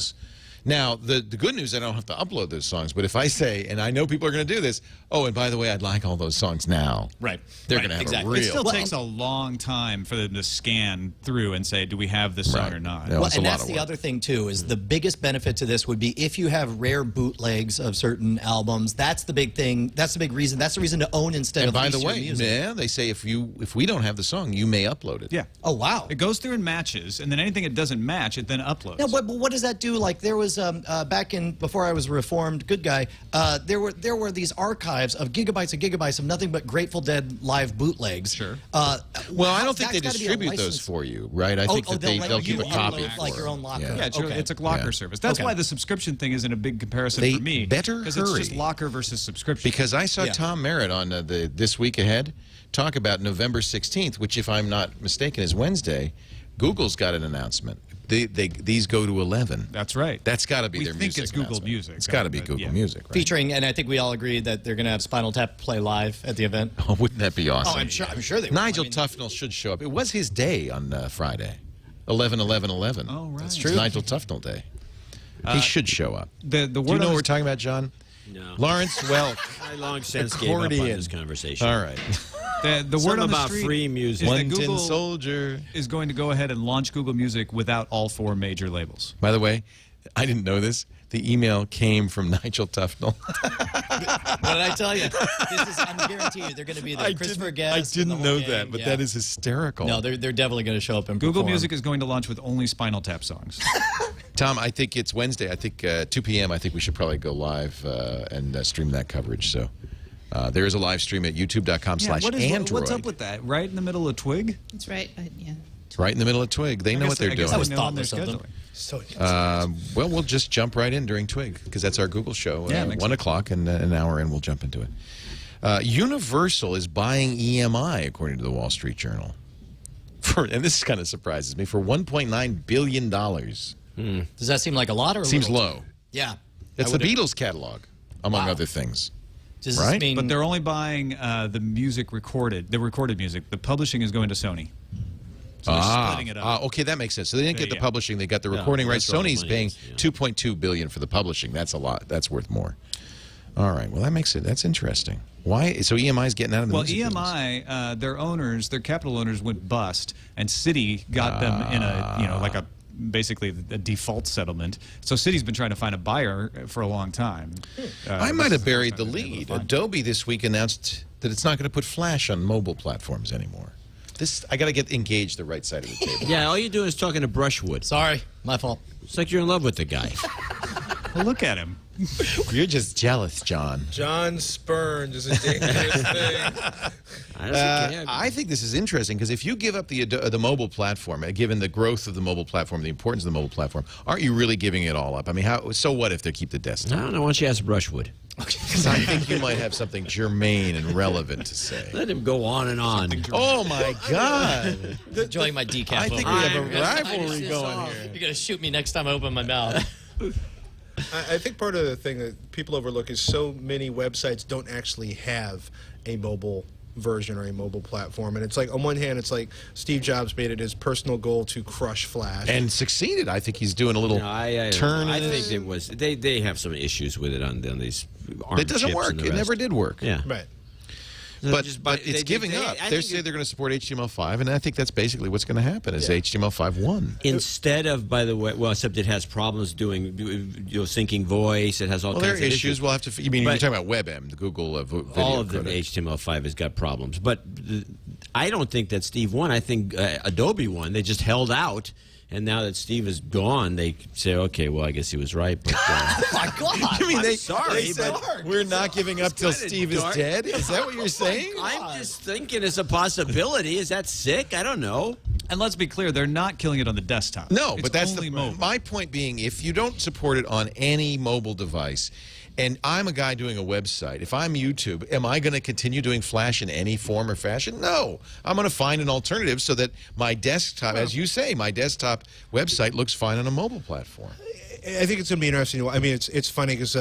Now, the good news, I don't have to upload those songs, but if I say, and I know people are going to do this, oh, and by the way, I'd like all those songs now. Right. They're going to have a real... It still takes a long time for them to scan through and say, do we have this song or not? No, well, and that's the other thing, too, is the biggest benefit to this would be if you have rare bootlegs of certain albums, that's the big thing. That's the big reason. That's the reason to own instead of by the way, music. yeah, they say if we don't have the song, you may upload it. Yeah. Oh, wow. It goes through and matches, and then anything it doesn't match, it then uploads. Now, but what does that do? Like, there was, back before I was a Reformed good guy, there were these archives of gigabytes and gigabytes of nothing but Grateful Dead live bootlegs. Sure. Well, I don't think they distribute those for you, right? I think that they'll keep a copy like your own locker. Yeah, it's a locker service. That's why the subscription thing isn't a big comparison for me. Because it's just locker versus subscription. Because I saw Tom Merritt on the This Week Ahead talk about November 16th, which, if I'm not mistaken, is Wednesday. Google's got an announcement. These go to 11. That's right. That's got to be their music. We think it's Google Music. It's got to be Google Music, right? Featuring, and I think we all agree that they're going to have Spinal Tap play live at the event. Oh, wouldn't that be awesome? Oh, I'm sure they will. Nigel Tufnell should show up. It was his day on Friday, 11/11/11. Oh, right. That's true. It's Nigel Tufnell Day. He should show up. Do you know what we're talking about, John? No. Lawrence Welk. I long since gave up on this conversation. All right. The word on the about street free music. is that One Tin Google Soldier is going to go ahead and launch Google Music without all 4 major labels. By the way, I didn't know this. The email came from Nigel Tufnell. What did I tell you? I'm guaranteeing you, they're going to be there. Christopher Guest. I didn't know that, but that is hysterical. No, they're definitely going to show up and Google perform. Music is going to launch with only Spinal Tap songs. Tom, I think it's Wednesday. I think 2 p.m. I think we should probably go live and stream that coverage. So there is a live stream at youtube.com/Android. What's up with that? Right in the middle of Twig? That's right. Yeah. Right in the middle of Twig. They know what they're doing. That was thoughtless of them. Well, we'll just jump right in during Twig because that's our Google show. 1 o'clock and an hour in, we'll jump into it. Universal is buying EMI, according to the Wall Street Journal. And this kind of surprises me, for $1.9 billion. Does that seem like a lot or a Seems little? low. Yeah. It's the Beatles catalog, among other things. Does right? this mean... But they're only buying the music recorded, the recorded music. The publishing is going to Sony. So they're splitting it up. Okay, that makes sense. So they didn't get the publishing; they got the recording rights. Sony's paying $2.2 billion for the publishing. That's a lot. That's worth more. All right. Well, that makes it. That's interesting. Why? So EMI is getting out of the music business. EMI, their owners, their capital owners went bust, and Citi got them in a, like basically a default settlement. So Citi's been trying to find a buyer for a long time. I might have buried the lead. Adobe this week announced that it's not going to put Flash on mobile platforms anymore. I got to get engaged the right side of the table. Yeah, all you're doing is talking to Brushwood. Sorry, my fault. It's like you're in love with the guy. Well, look at him. You're just jealous, John. John spurned is a dangerous thing. I think this is interesting because if you give up the mobile platform, given the growth of the mobile platform, the importance of the mobile platform, aren't you really giving it all up? I mean, so what if they keep the desktop? I don't know. Why don't you ask Brushwood? Because I think you might have something germane and relevant to say. Let him go on and on. Oh, my God. Enjoying my decaf. I think we have a rivalry going here. You're going to shoot me next time I open my mouth. I think part of the thing that people overlook is so many websites don't actually have a mobile version or a mobile platform. And it's like, on one hand, it's like Steve Jobs made it his personal goal to crush Flash. And succeeded. I think he's doing a little turn. I think it was. They have some issues with it on these ARM It doesn't chips work. and the It rest. never did work. Yeah. Right. But it's giving up. They say they're going to support HTML5, and I think that's basically what's going to happen is HTML5.1. Instead of, by the way, well, except it has problems doing, syncing voice. It has all kinds of issues. We'll have to. You mean you're talking about WebM, the Google video all of the codec. HTML5 has got problems. But I don't think that Steve won. I think Adobe won. They just held out. And now that Steve is gone, they say, okay, well, I guess he was right. But, Oh, my God. You mean I'm sorry, they said, but we're not giving up till Steve is dead? Is that what you're saying? I'm just thinking it's a possibility. Is that sick? I don't know. And let's be clear, they're not killing it on the desktop. No, It's but that's only mobile. my point being, if you don't support it on any mobile device, and I'm a guy doing a website, if I'm YouTube, am I going to continue doing Flash in any form or fashion? No. I'm going to find an alternative so that my desktop, as you say, my desktop website looks fine on a mobile platform. I think it's going to be interesting. I mean, it's funny because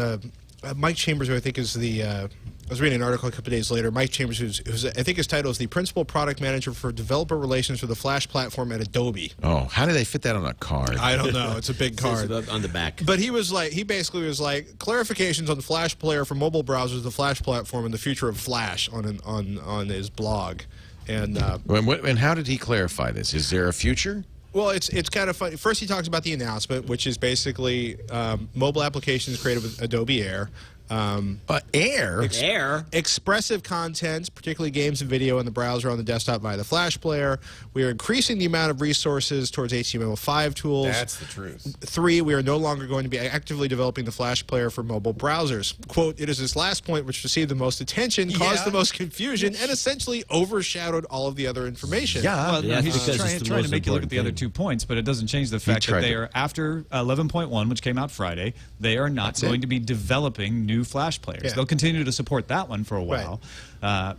Mike Chambers, who I think is the... I was reading an article a couple of days later. Mike Chambers, who's I think his title is the Principal Product Manager for Developer Relations for the Flash Platform at Adobe. Oh, how do they fit that on a card? I don't know. It's a big card. On the back. But he basically was like, clarifications on the Flash player for mobile browsers, the Flash platform, and the future of Flash on his blog. And how did he clarify this? Is there a future? Well, it's kind of funny. First, he talks about the announcement, which is basically mobile applications created with Adobe Air. Air? Expressive content, particularly games and video in the browser on the desktop via the Flash player. We are increasing the amount of resources towards HTML5 tools. That's the truth. 3, we are no longer going to be actively developing the Flash player for mobile browsers. Quote, it is this last point which received the most attention, caused the most confusion, and essentially overshadowed all of the other information. Well, Yeah, he's because trying it's the to most make you look at the other important 2 points, but it doesn't change the fact that they are, after 11.1, which came out Friday, they are not going to be developing new Flash players. Yeah. They'll continue to support that one for a while.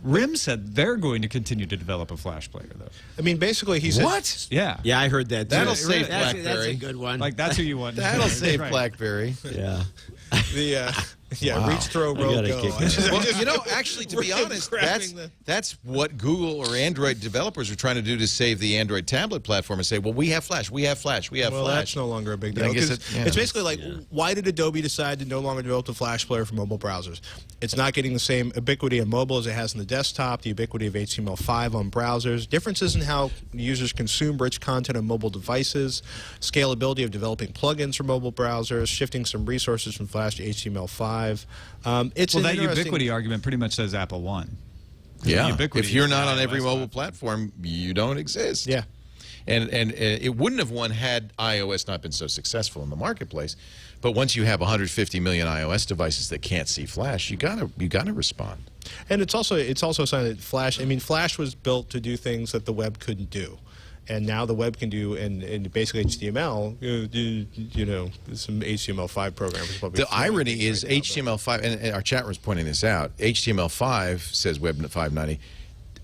RIM said they're going to continue to develop a Flash player, though. I mean, basically, he said... What? Yeah. Yeah, I heard that, too. That'll save That's BlackBerry. a good one. Like, that's who you want. That'll save Right. BlackBerry. Yeah. Reach, throw, roll, go. Well, actually, to be honest, that's what Google or Android developers are trying to do to save the Android tablet platform and say, well, we have Flash, we have Flash, we have Well, Flash. that's no longer a big But deal. I guess 'Cause it's basically like, why did Adobe decide to no longer develop the Flash player for mobile browsers? It's not getting the same ubiquity on mobile as it has in the desktop, the ubiquity of HTML5 on browsers, differences in how users consume rich content on mobile devices, scalability of developing plugins for mobile browsers, shifting some resources from Flash to HTML5. It's Well, an that interesting- ubiquity argument pretty much says Apple won. Yeah, Ubiquity if you're is not the on every iOS mobile platform, you don't exist. Yeah. And it wouldn't have won had iOS not been so successful in the marketplace. But once you have 150 million iOS devices that can't see Flash, you gotta respond. And it's also a sign that Flash. I mean, Flash was built to do things that the web couldn't do. And now the web can do, and basically HTML, you know, some HTML5 programs. The irony is HTML5, and our chat room is pointing this out, HTML5 says Web 590,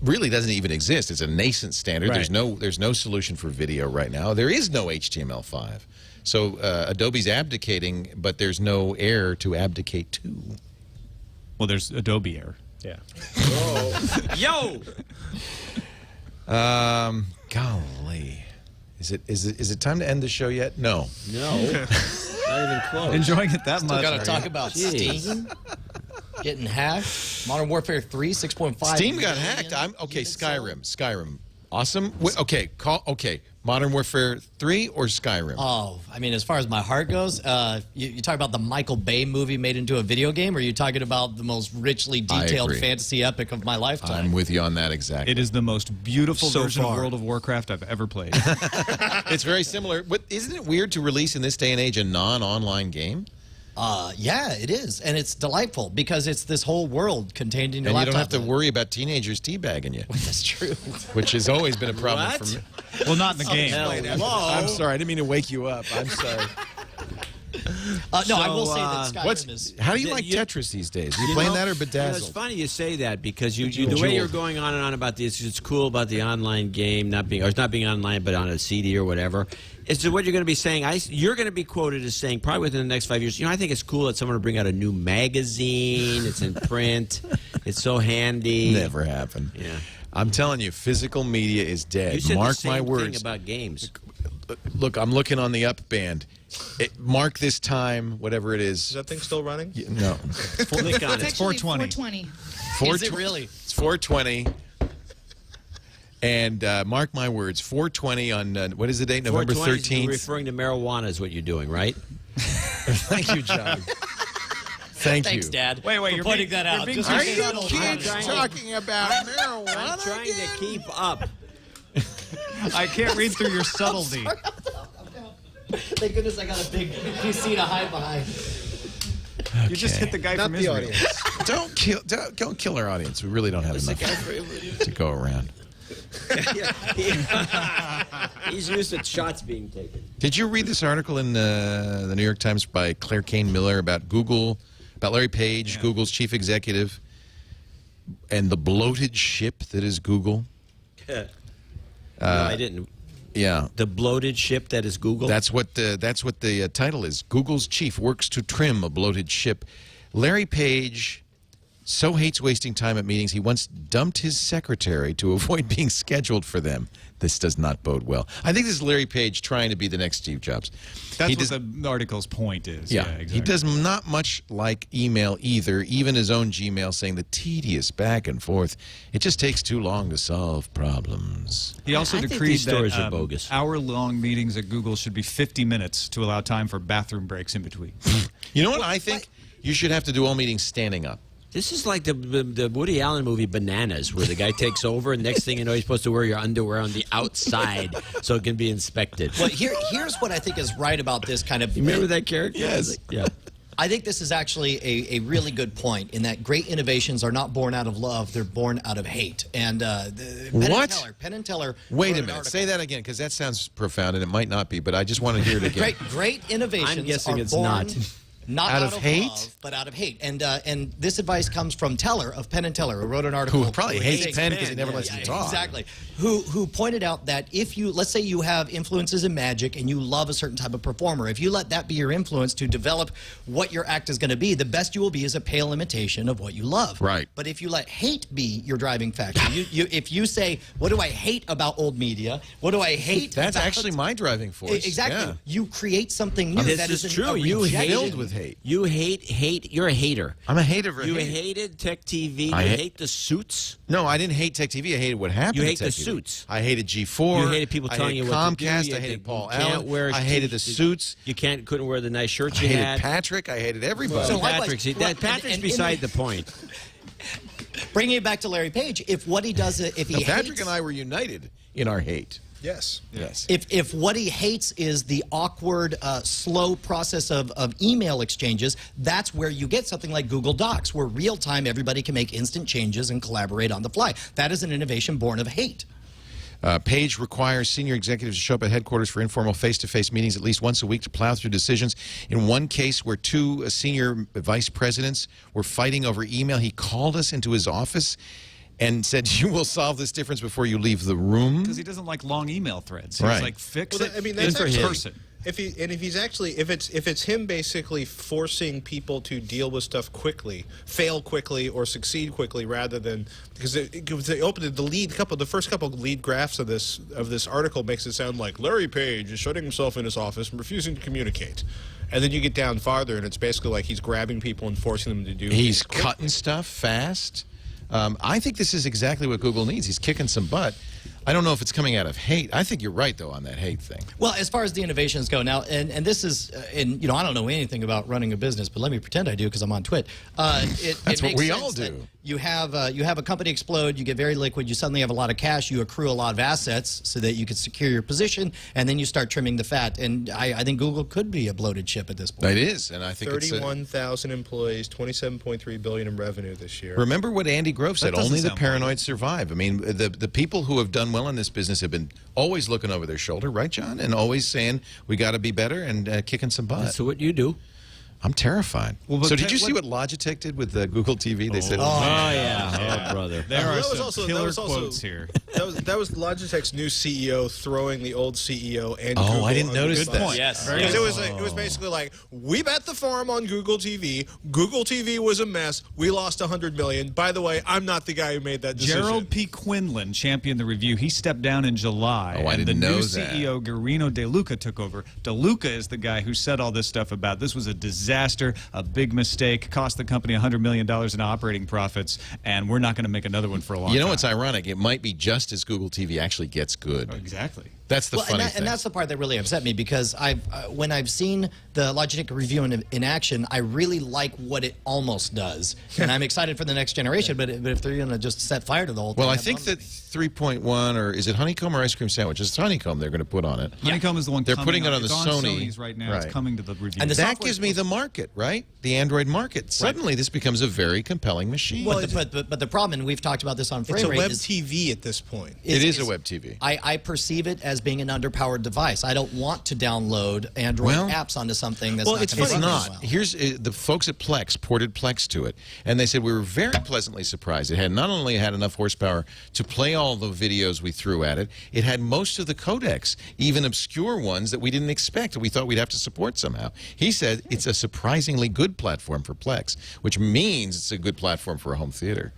really doesn't even exist. It's a nascent standard. Right. There's no solution for video right now. There is no HTML5. So Adobe's abdicating, but there's no Air to abdicate to. Well, there's Adobe Air. Yeah. Yo! Golly. Is it time to end the show yet? No. No. Not even close. Enjoying it that Still much. got to talk about Steam getting hacked. Modern Warfare 3, 6.5. Steam got hacked. Okay, Skyrim. Awesome. Okay, Modern Warfare 3 or Skyrim? Oh, I mean, as far as my heart goes, you talk about the Michael Bay movie made into a video game, or are you talking about the most richly detailed fantasy epic of my lifetime? I'm with you on that exactly. It is the most beautiful version far. of World of Warcraft I've ever played. It's very similar. But isn't it weird to release in this day and age a non-online game? Yeah, it is. And it's delightful because it's this whole world contained in your laptop. And you don't have to worry about teenagers teabagging you. That's true. Which has always been a problem for me. Well, not in the game. I'm sorry. I didn't mean to wake you up. I'm sorry. No, I will say that Skyrim is... How do you like Tetris these days? Are you playing that or Bedazzled? It's funny you say that because the way you're going on and on about this, it's cool about the online game not being online, but on a CD or whatever. It's what you're going to be saying. You're going to be quoted as saying, probably within the next 5 years, I think it's cool that someone will bring out a new magazine. It's in print. It's so handy. Never happened. Yeah. I'm telling you, physical media is dead. You said Mark the same my thing words. about games. Look, I'm looking on the up band. Mark this time, whatever it is. Is that thing still running? No. Click on it. It's 420. Is it really? It's 420. And mark my words, 420 on, what is the date? November 13th? You're referring to marijuana is what you're doing, right? Thank you, John. Thanks, Thanks, Dad. Wait, for pointing that out. Are you kids talking about marijuana? I'm trying to keep up. I can't read through your subtlety. Thank goodness I got a big PC to hide behind. Okay. You just hit the guy Not from the Israel. audience. Don't kill our audience. We really don't have enough to go around. He's used to shots being taken. Did you read this article in the New York Times by Claire Kane Miller about Google, about Larry Page, Google's chief executive, and the bloated ship that is Google? No, I didn't. Yeah. The bloated ship that is Google? That's what the title is. Google's chief works to trim a bloated ship. Larry Page so hates wasting time at meetings, he once dumped his secretary to avoid being scheduled for them. This does not bode well. I think this is Larry Page trying to be the next Steve Jobs. That's what the article's point is. Yeah, exactly. He does not much like email either, even his own Gmail saying the tedious back and forth. It just takes too long to solve problems. He also I think decreed these stories that are bogus. hour-long meetings at Google should be 50 minutes to allow time for bathroom breaks in between. You know what I think? You should have to do all meetings standing up. This is like the Woody Allen movie Bananas, where the guy takes over, and next thing you know, you're supposed to wear your underwear on the outside so it can be inspected. Well, here's what I think is right about this kind of... You remember that character? Yes. Yeah. I think this is actually a really good point in that great innovations are not born out of love, they're born out of hate. And Penn and Teller Wait a minute. Say that again, because that sounds profound, and it might not be, but I just want to hear it again. Great innovations I'm guessing are it's born... not. Out of hate? love, but out of hate. And this advice comes from Teller of Penn and Teller, who wrote an article. Who probably hates Penn because he never lets him talk. Exactly. Who pointed out that if you, let's say you have influences in magic and you love a certain type of performer, if you let that be your influence to develop what your act is going to be, the best you will be is a pale imitation of what you love. Right. But if you let hate be your driving factor, if you say, what do I hate about old media? What do I hate That's about... actually my driving force. Exactly. Yeah. You create something new. This that is isn't true. a You rejection. Filled with hate. You hate. You're a hater. I'm a hater of You hate. hated Tech TV. I You hate- hate the suits. No, I didn't hate Tech TV. I hated what happened. You to hate Tech the TV. suits. I hated G4. You hated people telling you what Comcast. to do. You I hated Paul you can't Allen. wear I hated the suits. You couldn't wear the nice shirts I you hated had. Patrick. I hated everybody. So likewise, Patrick's and beside the point. Bringing it back to Larry Page, if what he does, if he Patrick hates, and I were united in our hate. Yes. Yes. if what he hates is the awkward, slow process of email exchanges, that's where you get something like Google Docs, where real time everybody can make instant changes and collaborate on the fly. That is an innovation born of hate. Page requires senior executives to show up at headquarters for informal face-to-face meetings at least once a week to plow through decisions. In one case where two senior vice presidents were fighting over email, he called us into his office and said, "You will solve this difference before you leave the room." Because he doesn't like long email threads. Right. He's like, fix it. I mean, that's in actually, person. If it's him basically forcing people to deal with stuff quickly, fail quickly, or succeed quickly, rather than because they opened the first couple of lead graphs of this article makes it sound like Larry Page is shutting himself in his office and refusing to communicate. And then you get down farther, and it's basically like he's grabbing people and forcing them to do. He's cutting stuff fast. I think this is exactly what Google needs. He's kicking some butt. I don't know if it's coming out of hate. I think you're right, though, on that hate thing. Well, as far as the innovations go now, and this is, and I don't know anything about running a business, but let me pretend I do because I'm on TWiT. That's what we all do. You have a company explode, you get very liquid, you suddenly have a lot of cash, you accrue a lot of assets so that you can secure your position, and then you start trimming the fat. And I think Google could be a bloated ship at this point. It is, and I think 31,000 employees, $27.3 billion in revenue this year. Remember what Andy Grove said, only the paranoid survive. I mean, the people who have done well in this business have been always looking over their shoulder, right, John? And always saying, we got to be better and kicking some butt. So what you do? I'm terrified. Well, so did you see what Logitech did with Google TV? They said, yeah. Oh, brother. There are some killer quotes here. That was Logitech's new CEO throwing the old CEO and Oh, Google I didn't notice that. Yes. Because it was basically like, we bet the farm on Google TV. Google TV was a mess. We lost $100 million. By the way, I'm not the guy who made that decision. Gerald P. Quinlan championed the review. He stepped down in July. Oh, I didn't know that. The new CEO, Garino De Luca, took over. De Luca is the guy who said all this stuff about this was a disaster, a big mistake, cost the company $100 million in operating profits, and we're not going to make another one for a long time. You know what's ironic? It might be just as Google TV actually gets good. Exactly. That's the funny thing. And that's the part that really upset me, because when I've seen the Logitech review in action, I really like what it almost does. And I'm excited for the next generation, but if they're going to just set fire to the whole thing. Well, I think that 3.1, or is it honeycomb or ice cream sandwich? It's honeycomb they're going to put on it. Honeycomb is the one they're putting it on the it's Sony. Sony's right now. It's coming to the review. And that gives me the market, right? The Android market. Suddenly, this becomes a very compelling machine. Well, but the problem, and we've talked about this on Frame Rate, it's a web TV at this point. It is a web TV. I perceive it as being an underpowered device. I don't want to download Android apps onto something that's it's not. Well. Here's the folks at Plex ported Plex to it, and they said we were very pleasantly surprised. It had not only had enough horsepower to play all the videos we threw at it, it had most of the codecs, even obscure ones that we didn't expect. We thought we'd have to support somehow. He said it's a surprisingly good platform for Plex, which means it's a good platform for a home theater.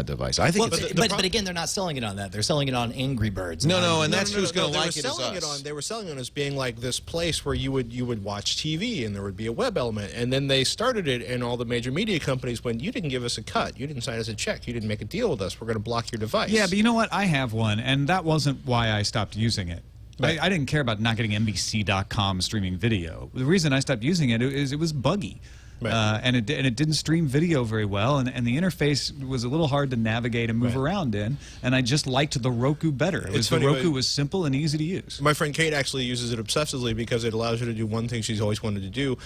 Device. I think but again, they're not selling it on that. They're selling it on Angry Birds. And that's who's going to like it as us. They were selling it as being like this place where you would watch TV and there would be a web element. And then they started it, and all the major media companies went, you didn't give us a cut. You didn't sign us a check. You didn't make a deal with us. We're going to block your device. Yeah, but you know what? I have one, and that wasn't why I stopped using it. Right. I didn't care about not getting NBC.com streaming video. The reason I stopped using it is it was buggy. Right. And it didn't stream video very well, and the interface was a little hard to navigate and move around in, and I just liked the Roku better. The Roku was simple and easy to use. My friend Kate actually uses it obsessively because it allows her to do one thing she's always wanted to do: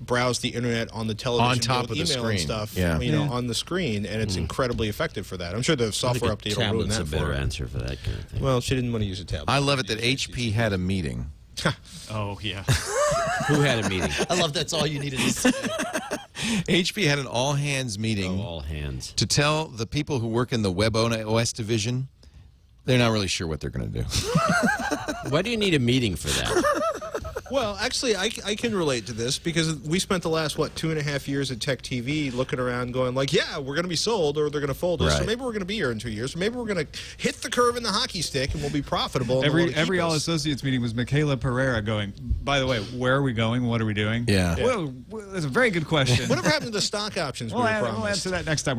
browse the internet on the television, on top of the screen, and stuff, on the screen, and it's incredibly effective for that. I'm sure the software update will ruin that for her. Tablet's a better answer for that kind of thing. Well, she didn't want to use a tablet. I love it that HP had a meeting. Oh, yeah. Who had a meeting? I love that's all you needed to say. HP had an all-hands meeting to tell the people who work in the Web OS division they're not really sure what they're going to do. Why do you need a meeting for that? Well, actually, I can relate to this because we spent the last, 2.5 years at Tech TV looking around going like, yeah, we're going to be sold or they're going to fold us. Right. So maybe we're going to be here in 2 years. So maybe we're going to hit the curve in the hockey stick and we'll be profitable. Every All Associates meeting was Michaela Pereira going, by the way, where are we going? What are we doing? Yeah. Well, that's a very good question. Whatever happened to the stock options we were promised? We'll answer that next time.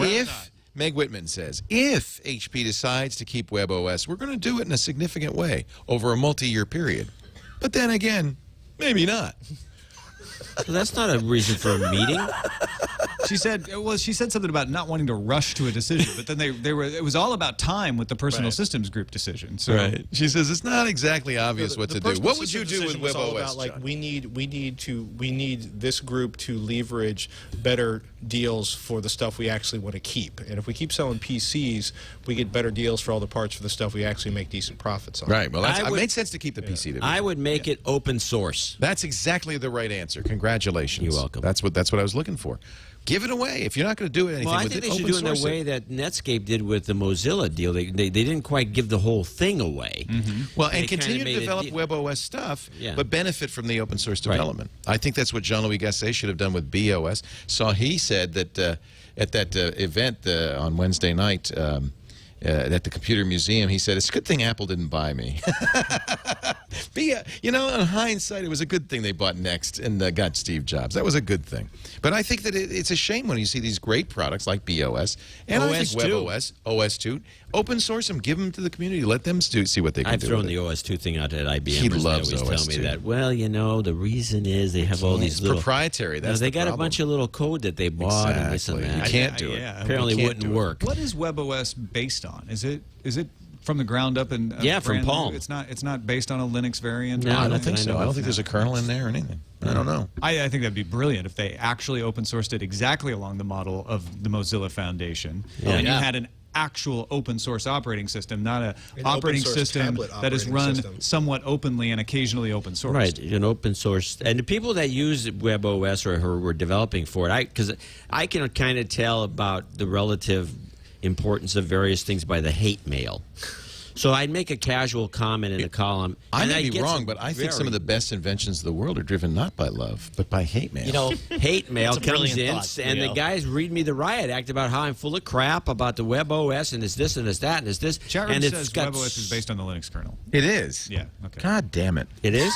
Meg Whitman says, if HP decides to keep WebOS, we're going to do it in a significant way over a multi-year period. But then again, maybe not. So that's not a reason for a meeting. She said something about not wanting to rush to a decision, but then it was all about time with the personal systems group decision. So She says it's not exactly obvious what to do. What would you do with WebOS? About, like, we need this group to leverage better deals for the stuff we actually want to keep. And if we keep selling PCs, we get better deals for all the parts for the stuff we actually make decent profits on. Right. Well, it made sense to keep the PC. I would make it open source. That's exactly the right answer. Congratulations. You're welcome. That's what I was looking for. Give it away. If you're not going to do anything well, I with think it, they should do it in the way that Netscape did with the Mozilla deal. They didn't quite give the whole thing away. Well, and continue to develop WebOS stuff, but benefit from the open source development. I think that's what Jean-Louis Gasset should have done with BOS. He said that at that event on Wednesday night at the Computer Museum, he said, it's a good thing Apple didn't buy me. In hindsight, it was a good thing they bought Next and got Steve Jobs. That was a good thing. But I think that it's a shame when you see these great products like BOS and OS2. WebOS, OS2, open source them, give them to the community, let them see what they can do. I've thrown the OS2 thing out at IBM. He loves they always OS2. tell me that. Well, the reason is they have all these little proprietary. That's they the got problem. a bunch of little code that they bought and this and that. You can't do it. Apparently, wouldn't work. What is WebOS based on? Is it from the ground up and from Palm? It's not based on a Linux variant. No, I don't think so. I don't think there's a kernel in there or anything. I don't know. I think that'd be brilliant if they actually open sourced it exactly along the model of the Mozilla Foundation, and you had an actual open source operating system, not an operating system that is run somewhat openly and occasionally open source. Right, an open source. And the people that use WebOS or who were developing for it, because I can kind of tell about the relative importance of various things by the hate mail. So I'd make a casual comment in the column. I may be wrong, but I think some of the best inventions of the world are driven not by love, but by hate mail. Hate mail comes in, and the guys read me the riot act about how I'm full of crap about the WebOS, and it's this, and it's that, and it's this. Chat room and says WebOS is based on the Linux kernel. It is? Yeah. Okay. God damn it. It is?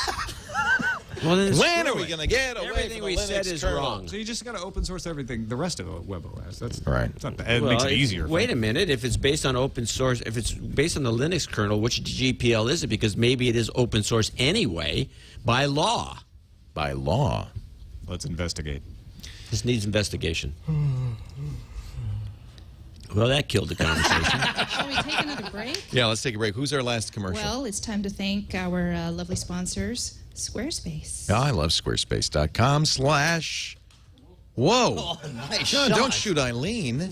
Well, then when are we going to get away Everything from we the said Linux is kernel? wrong. So you just got to open source everything, the rest of WebOS. That's right. It's not bad. It makes it easier. Wait a minute. If it's based on open source, if it's based on the Linux kernel, which GPL is it? Because maybe it is open source anyway by law. By law. Let's investigate. This needs investigation. Well, that killed the conversation. Shall we take another break? Yeah, let's take a break. Who's our last commercial? Well, it's time to thank our lovely sponsors, Squarespace. I love Squarespace.com/ Whoa! Oh, nice John, shot. don't shoot Eileen. I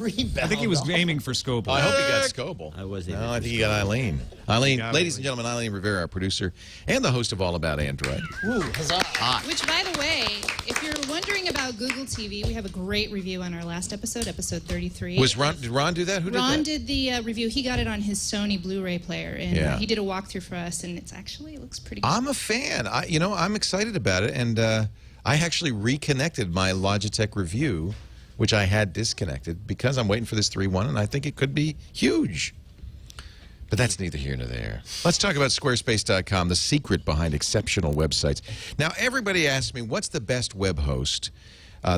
think he was aiming for Scoble. I hope he got Scoble. I was. No, I think he got Eileen. Eileen, ladies and gentlemen, Eileen Rivera, our producer and the host of All About Android. Ooh, huzzah. Which, by the way, if you're wondering about Google TV, we have a great review on our last episode, episode 33. Did Ron do that? Who did that? Ron did the review. He got it on his Sony Blu-ray player, and he did a walkthrough for us, and it looks pretty good. I'm a fan. I'm excited about it, and I actually reconnected my Logitech review, which I had disconnected, because I'm waiting for this 3.1, and I think it could be huge. But that's neither here nor there. Let's talk about Squarespace.com, the secret behind exceptional websites. Now, everybody asks me, what's the best web host?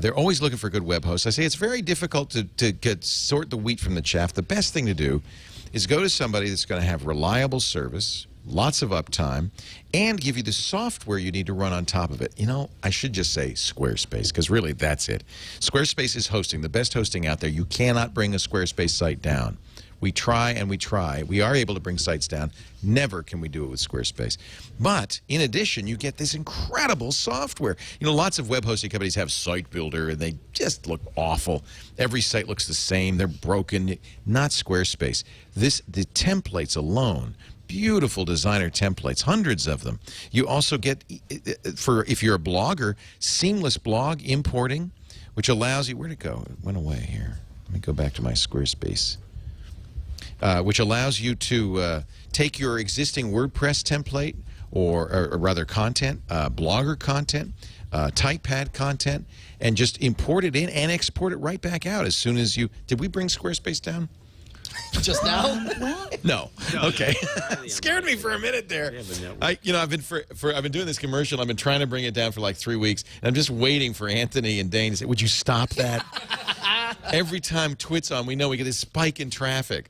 They're always looking for good web hosts. I say it's very difficult to sort the wheat from the chaff. The best thing to do is go to somebody that's going to have reliable service, lots of uptime, and give you the software you need to run on top of it. I should just say Squarespace, because really that's it. Squarespace is hosting, the best hosting out there. You cannot bring a Squarespace site down. We try and we try. We are able to bring sites down. Never can we do it with Squarespace. But in addition, you get this incredible software. Lots of web hosting companies have Site Builder, and they just look awful. Every site looks the same. They're broken. Not Squarespace. The templates alone, beautiful designer templates, hundreds of them. You also get, if you're a blogger, seamless blog importing, which allows you, where'd it go? It went away here. Let me go back to my Squarespace. Which allows you to take your existing WordPress template, or rather content, blogger content, typepad content, and just import it in and export it right back out as soon as you... Did we bring Squarespace down? Just now? No. Okay. Scared me for a minute there. I've been doing this commercial. I've been trying to bring it down for like 3 weeks, and I'm just waiting for Anthony and Dane to say, "Would you stop that?" Every time TWiT's on, we know we get this spike in traffic.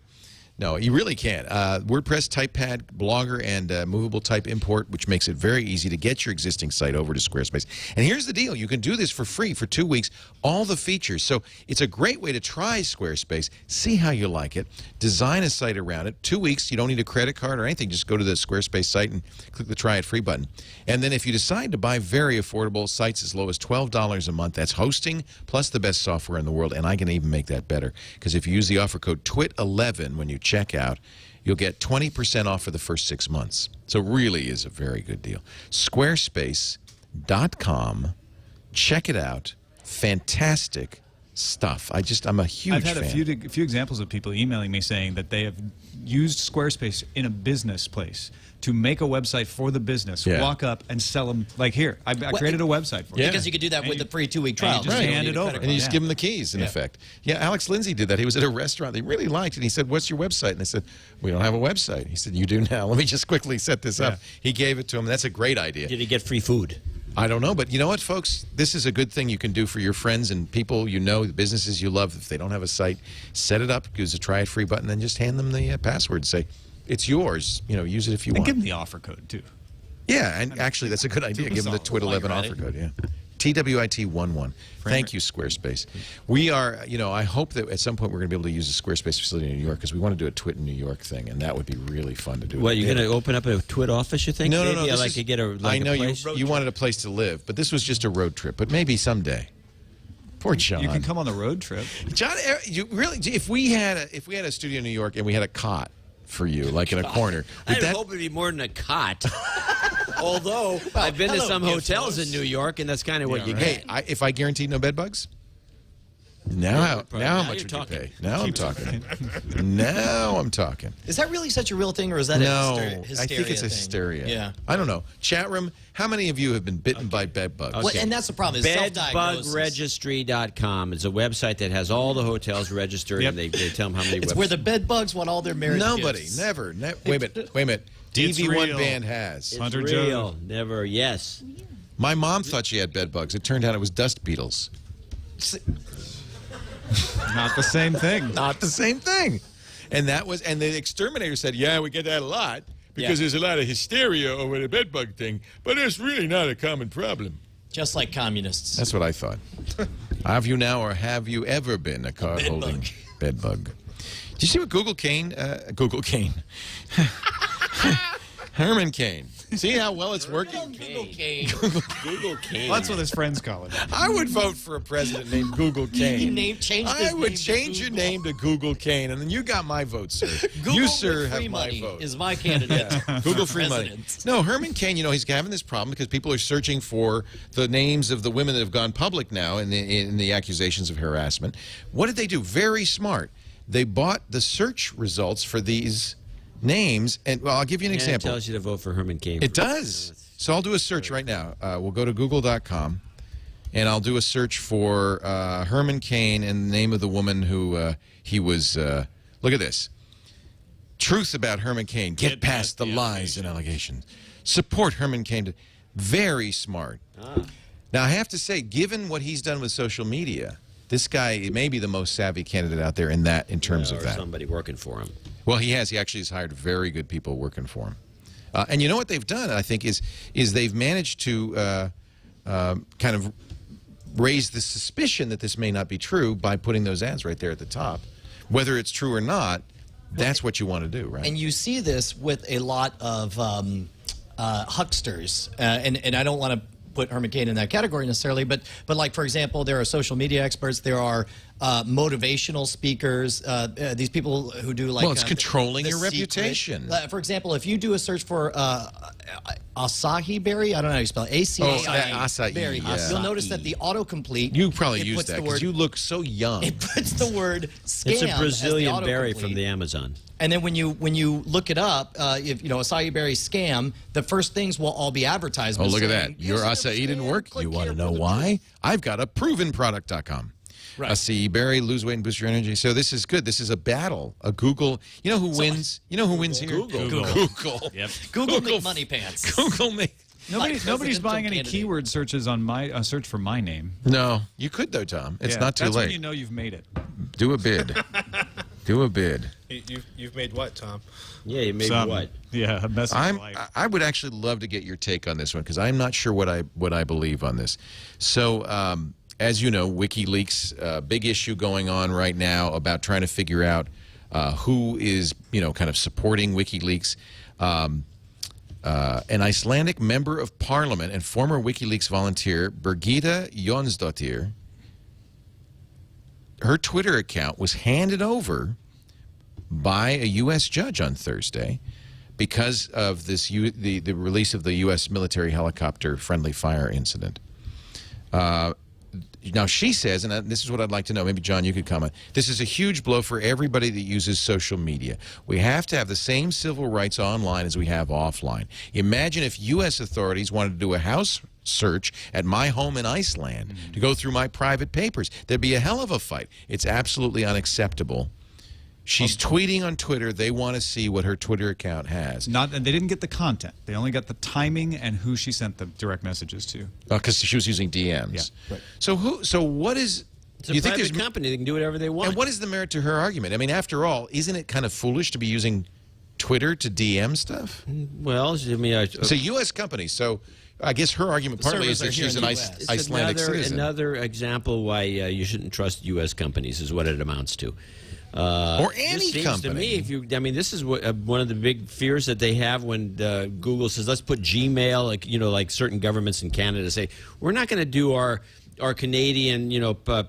No, you really can't. WordPress TypePad, Blogger, and movable type import, which makes it very easy to get your existing site over to Squarespace. And here's the deal. You can do this for free for 2 weeks, all the features. So it's a great way to try Squarespace, see how you like it, design a site around it. 2 weeks, you don't need a credit card or anything. Just go to the Squarespace site and click the Try It Free button. And then if you decide to buy very affordable sites as low as $12 a month, that's hosting plus the best software in the world. And I can even make that better, because if you use the offer code TWiT11 when you check out, you'll get 20% off for the first 6 months. So it really is a very good deal. Squarespace.com. Check it out. Fantastic stuff. I'm a huge fan. I've had a few examples of people emailing me saying that they have used Squarespace in a business place to make a website for the business, walk up and sell them, like, here, I created a website for you. Because you could do that with the free 2-week trial. And you just hand it over. And you just give them the keys, in effect. Yeah, Alex Lindsay did that. He was at a restaurant they really liked, and he said, what's your website? And they said, we don't have a website. He said, you do now. Let me just quickly set this up. He gave it to him. That's a great idea. Did he get free food? I don't know, but you know what, folks? This is a good thing you can do for your friends and people you know, the businesses you love. If they don't have a site, set it up, use the Try It Free button, then just hand them the password and say, it's yours. You know, use it if you want. And give them the offer code, too. Yeah, and actually, that's a good idea. Give them the TWiT11 offer code, yeah. TWiT11. Thank you, Squarespace. We are, you know, I hope that at some point we're going to be able to use a Squarespace facility in New York, because we want to do a TWiT in New York thing, and that would be really fun to do. What, you're going to open up a TWiT office, you think? No, maybe? no. I to get a, like I know a place? you wanted a place to live, but this was just a road trip, but maybe someday. Poor John. You can come on the road trip. John, you really, if we had a studio in New York and we had a cot for you, like in a corner. I'd hope it'd be more than a cot. Although I've been to some hotels in New York, and that's kind of what you get. Hey, if I guaranteed no bed bugs? Now how much would you pay? Now I'm talking. Now I'm talking. Is that really such a real thing, or is that a hysteria I think it's a hysteria. Yeah. I don't know. Chat room, how many of you have been bitten by bed bugs? Well, and that's the problem, is self-diagnosis. Bedbugregistry.com is a website that has all the hotels registered, and they tell them how many It's where the bed bugs want all their marriage gifts. Never. Wait a minute. DV1 band has. It's real. Never, yes. My mom thought she had bed bugs. It turned out it was dust beetles. Not the same thing. Not the same thing. And the exterminator said, yeah, we get that a lot because there's a lot of hysteria over the bed bug thing, but it's really not a common problem. Just like communists. That's what I thought. Have you now, or have you ever been a card-holding bed bug? Do you see what Google Kane, Herman Cain. See how well it's working? Google Kane. Google Kane. Well, that's what his friends call it. I would vote for a president named Google Kane. I would change your name to Google Kane, and then you got my vote, sir. You, sir, have my vote. Is my candidate. Google free money. No, Herman Cain, you know, he's having this problem because people are searching for the names of the women that have gone public now in the accusations of harassment. What did they do? Very smart. They bought the search results for these names, and well, I'll give you an example. It tells you to vote for Herman Cain. It does. So I'll do a search right now. We'll go to google.com, and I'll do a search for Herman Cain and the name of the woman who he was. Look at this. Truth about Herman Cain. Get past the lies and allegations. Support Herman Cain. Very smart. Now, I have to say, given what he's done with social media, this guy may be the most savvy candidate out there in terms of that. Somebody working for him. Well, he has. He actually has hired very good people working for him. And you know what they've done, I think, is they've managed to kind of raise the suspicion that this may not be true by putting those ads right there at the top. Whether it's true or not, that's what you want to do, right? And you see this with a lot of hucksters. And I don't want to put Herman Cain in that category necessarily, but like, for example, there are social media experts, there are motivational speakers, these people who do like... Well, it's controlling your reputation. For example, if you do a search for acai berry, I don't know how you spell it, acai berry, you'll notice that the autocomplete... You probably use that because you look so young. It puts the word scam. It's a Brazilian berry from the Amazon. And then when you look it up, if you know acai berry scam, the first things will all be advertised. Oh, look at that! Your acai didn't work. You want to know why? I've got a provenproduct.com. Right. Acai berry, lose weight and boost your energy. So this is good. This is a battle. A Google. You know who wins? You know who wins here? Google. Yep. Google money pants. Google make. Nobody's buying any keyword searches on my search for my name. No, you could though, Tom. It's not too late. That's when you know you've made it. Do a bid. Do a bid. You've made what, Tom? Yeah, you made what? Yeah, a message. I would actually love to get your take on this one because I'm not sure what I believe on this. So, as you know, WikiLeaks, big issue going on right now about trying to figure out who is, kind of supporting WikiLeaks. An Icelandic member of parliament and former WikiLeaks volunteer, Birgitta Jónsdóttir, her Twitter account was handed over by a U.S. judge on Thursday because of this the release of the U.S. military helicopter friendly fire incident. Now, she says, and this is what I'd like to know, maybe, John, you could comment, this is a huge blow for everybody that uses social media. We have to have the same civil rights online as we have offline. Imagine if U.S. authorities wanted to do a house search at my home in Iceland to go through my private papers. There'd be a hell of a fight. It's absolutely unacceptable. She's tweeting on Twitter. They want to see what her Twitter account has. And they didn't get the content. They only got the timing and who she sent the direct messages to. Because she was using DMs. Yeah. Right. So what is... It's a private company. They can do whatever they want. And what is the merit to her argument? I mean, after all, isn't it kind of foolish to be using Twitter to DM stuff? Well, I mean... It's a U.S. company, so... I guess her argument partly is that she's an Icelandic citizen. Another example why you shouldn't trust U.S. companies is what it amounts to. Or any company. To me, this is one of the big fears that they have when Google says, let's put Gmail, like certain governments in Canada say, we're not going to do our Canadian,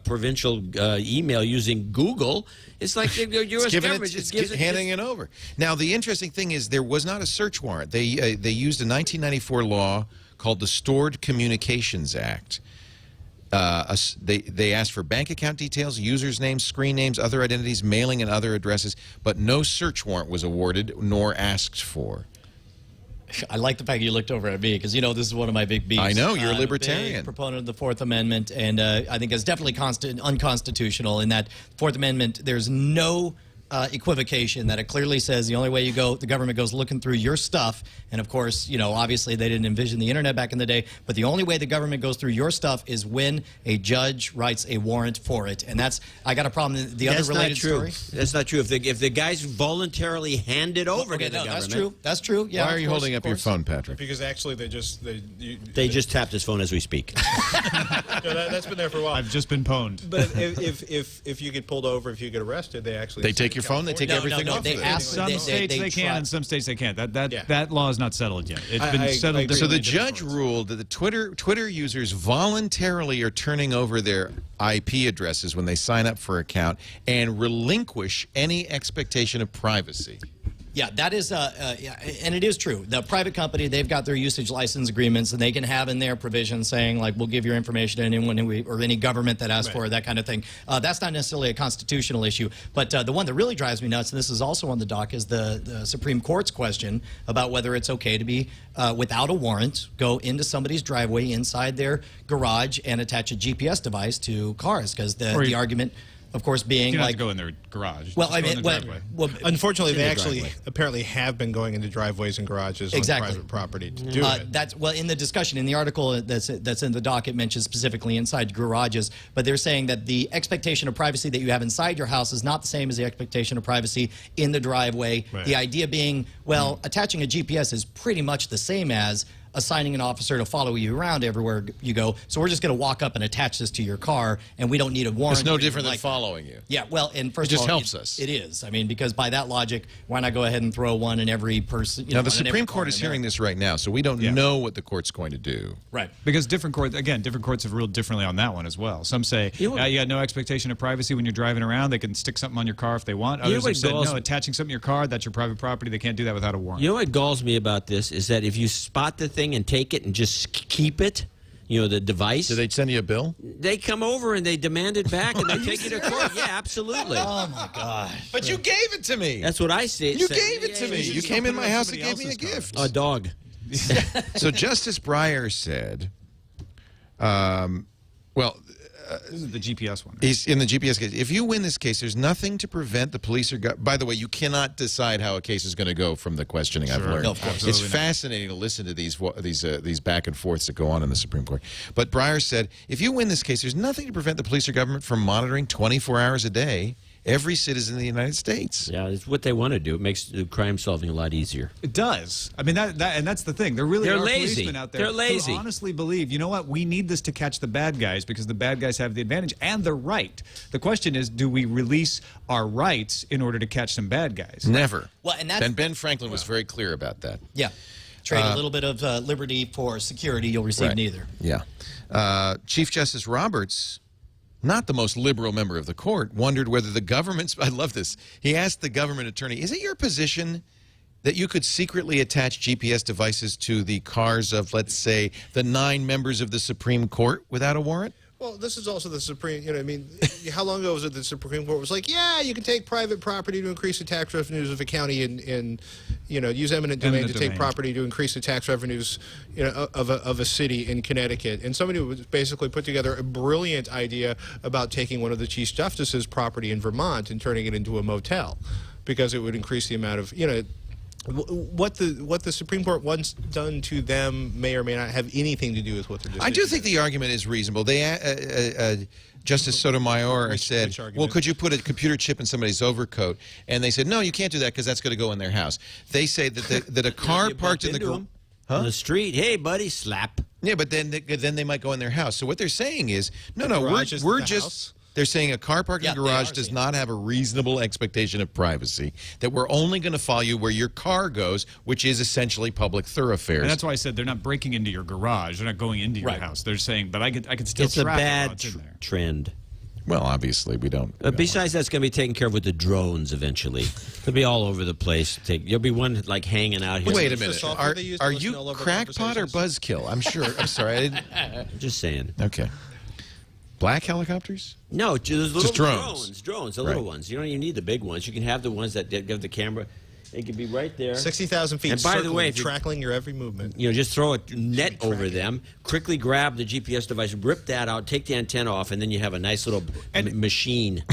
provincial email using Google. It's like the U.S. government just gives it, handing it over. Now, the interesting thing is there was not a search warrant. They used a 1994 law called the Stored Communications Act. They asked for bank account details, users' names, screen names, other identities, mailing, and other addresses, but no search warrant was awarded nor asked for. I like the fact you looked over at me because, this is one of my big beefs. I know, you're a I'm libertarian. A big proponent of the Fourth Amendment, and I think it's definitely unconstitutional in that Fourth Amendment, there's no equivocation that it clearly says the only way the government goes looking through your stuff, and of course, obviously they didn't envision the internet back in the day, but the only way the government goes through your stuff is when a judge writes a warrant for it, and I got a problem. The other related story? That's not true. If the guys voluntarily hand it over to the government. That's true. That's true. Yeah. Why are you holding up your phone, Patrick? Because actually they just tapped his phone as we speak. That's been there for a while. I've just been pwned. But if you get pulled over, if you get arrested, they take your phone, they take everything off. Some states they can, and some states they can't. That law is not settled yet. It's been settled. So the judge ruled that the Twitter users voluntarily are turning over their IP addresses when they sign up for an account and relinquish any expectation of privacy. Yeah, that is, and it is true. The private company, they've got their usage license agreements, and they can have in their provisions saying, like, we'll give your information to anyone or any government that asks for it, that kind of thing. That's not necessarily a constitutional issue. But the one that really drives me nuts, and this is also on the dock, is the Supreme Court's question about whether it's okay to be, without a warrant, go into somebody's driveway inside their garage and attach a GPS device to cars, because the argument... Of course, being you like to go in their garage. Well, I mean, unfortunately, they actually apparently have been going into driveways and garages on private property to do it. That's in the discussion in the article that's in the doc. It mentions specifically inside garages, but they're saying that the expectation of privacy that you have inside your house is not the same as the expectation of privacy in the driveway. Right. The idea being, attaching a GPS is pretty much the same as assigning an officer to follow you around everywhere you go. So we're just going to walk up and attach this to your car, and we don't need a warrant. It's no different than following you. Yeah, well, and first of all, it just helps us. It is. I mean, because by that logic, why not go ahead and throw one in every person? Now, the Supreme Court is hearing this right now, so we don't know what the court's going to do. Right. Because different courts have ruled differently on that one as well. Some say, you got no expectation of privacy when you're driving around. They can stick something on your car if they want. Others have said, no, attaching something to your car, that's your private property. They can't do that without a warrant. You know what galls me about this is that if you spot the thing and take it and just keep it, the device. Do they send you a bill? They come over and they demand it back and they take you to court. Yeah, absolutely. Oh, my God. But you gave it to me. That's what I say. You gave it to me. You came in my house and gave me a gift. A dog. So Justice Breyer said, this is the GPS one. He's in the GPS case. If you win this case, there's nothing to prevent the police or by the way, you cannot decide how a case is going to go from the questioning I've learned. No, of course. It's fascinating to listen to these back and forths that go on in the Supreme Court. But Breyer said, if you win this case, there's nothing to prevent the police or government from monitoring 24 hours a day every citizen in the United States. Yeah, it's what they want to do. It makes crime solving a lot easier. It does. I mean, and that's the thing. There really are policemen out there who honestly believe, you know what, we need this to catch the bad guys because the bad guys have the advantage and the right. The question is, do we release our rights in order to catch some bad guys? Never. Well, and Ben Franklin was very clear about that. Yeah. Trade a little bit of liberty for security, you'll receive neither. Yeah. Chief Justice Roberts, not the most liberal member of the court, wondered whether the government's... I love this. He asked the government attorney, is it your position that you could secretly attach GPS devices to the cars of, let's say, the 9 members of the Supreme Court without a warrant? Well, this is also the Supreme, you know, I mean, how long ago was it the Supreme Court was like, yeah, you can take private property to increase the tax revenues of a county and you know, use eminent domain to take property to increase the tax revenues, you know, of a city in Connecticut. And somebody would basically put together a brilliant idea about taking one of the Chief Justice's property in Vermont and turning it into a motel because it would increase the amount of, you know, what the Supreme Court wants done to them may or may not have anything to do with what they're doing. I do think the argument is reasonable. They, Justice Sotomayor said, well, could you put a computer chip in somebody's overcoat? And they said, no, you can't do that because that's going to go in their house. They say that a car parked in the on the street, hey, buddy, slap. Yeah, but then they might go in their house. So what they're saying is, no, we're just... They're saying a car parking garage does not have a reasonable expectation of privacy, that we're only going to follow you where your car goes, which is essentially public thoroughfares. And that's why I said they're not breaking into your garage. They're not going into your house. They're saying, but I could still it's track a bad what's in there. trend. Well, obviously, we don't. Besides, that's going to be taken care of with the drones eventually. They'll be all over the place. You'll be one like hanging out here. Wait a minute. Are you crackpot or buzzkill? I'm sure. I'm sorry. I'm just saying. Okay. Black helicopters? No, just little drones. Drones, the little ones. You don't even need the big ones. You can have the ones that give the camera. It could be right there. 60,000 feet. And by the way, tracking your every movement. You know, just throw a net over them, quickly grab the GPS device, rip that out, take the antenna off, and then you have a nice little machine.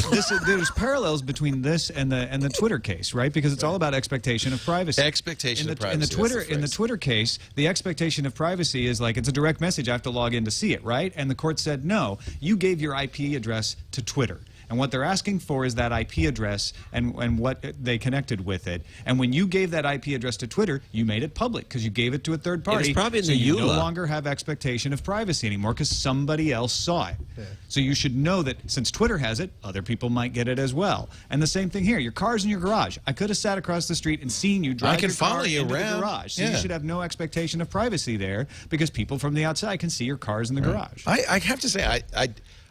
There's parallels between this and the Twitter case, right? Because it's all about expectation of privacy. Expectation of privacy. In the Twitter case, the expectation of privacy is like it's a direct message. I have to log in to see it, right? And the court said, no, you gave your IP address to Twitter. And what they're asking for is that IP address and what they connected with it. And when you gave that IP address to Twitter, you made it public because you gave it to a third party. It's probably in so the you EULA. no longer have expectation of privacy anymore because somebody else saw it. Yeah. So you should know that since Twitter has it, other people might get it as well. And the same thing here. Your car's in your garage. I could have sat across the street and seen you drive your car into the garage. So you should have no expectation of privacy there because people from the outside can see your cars in the garage. I have to say,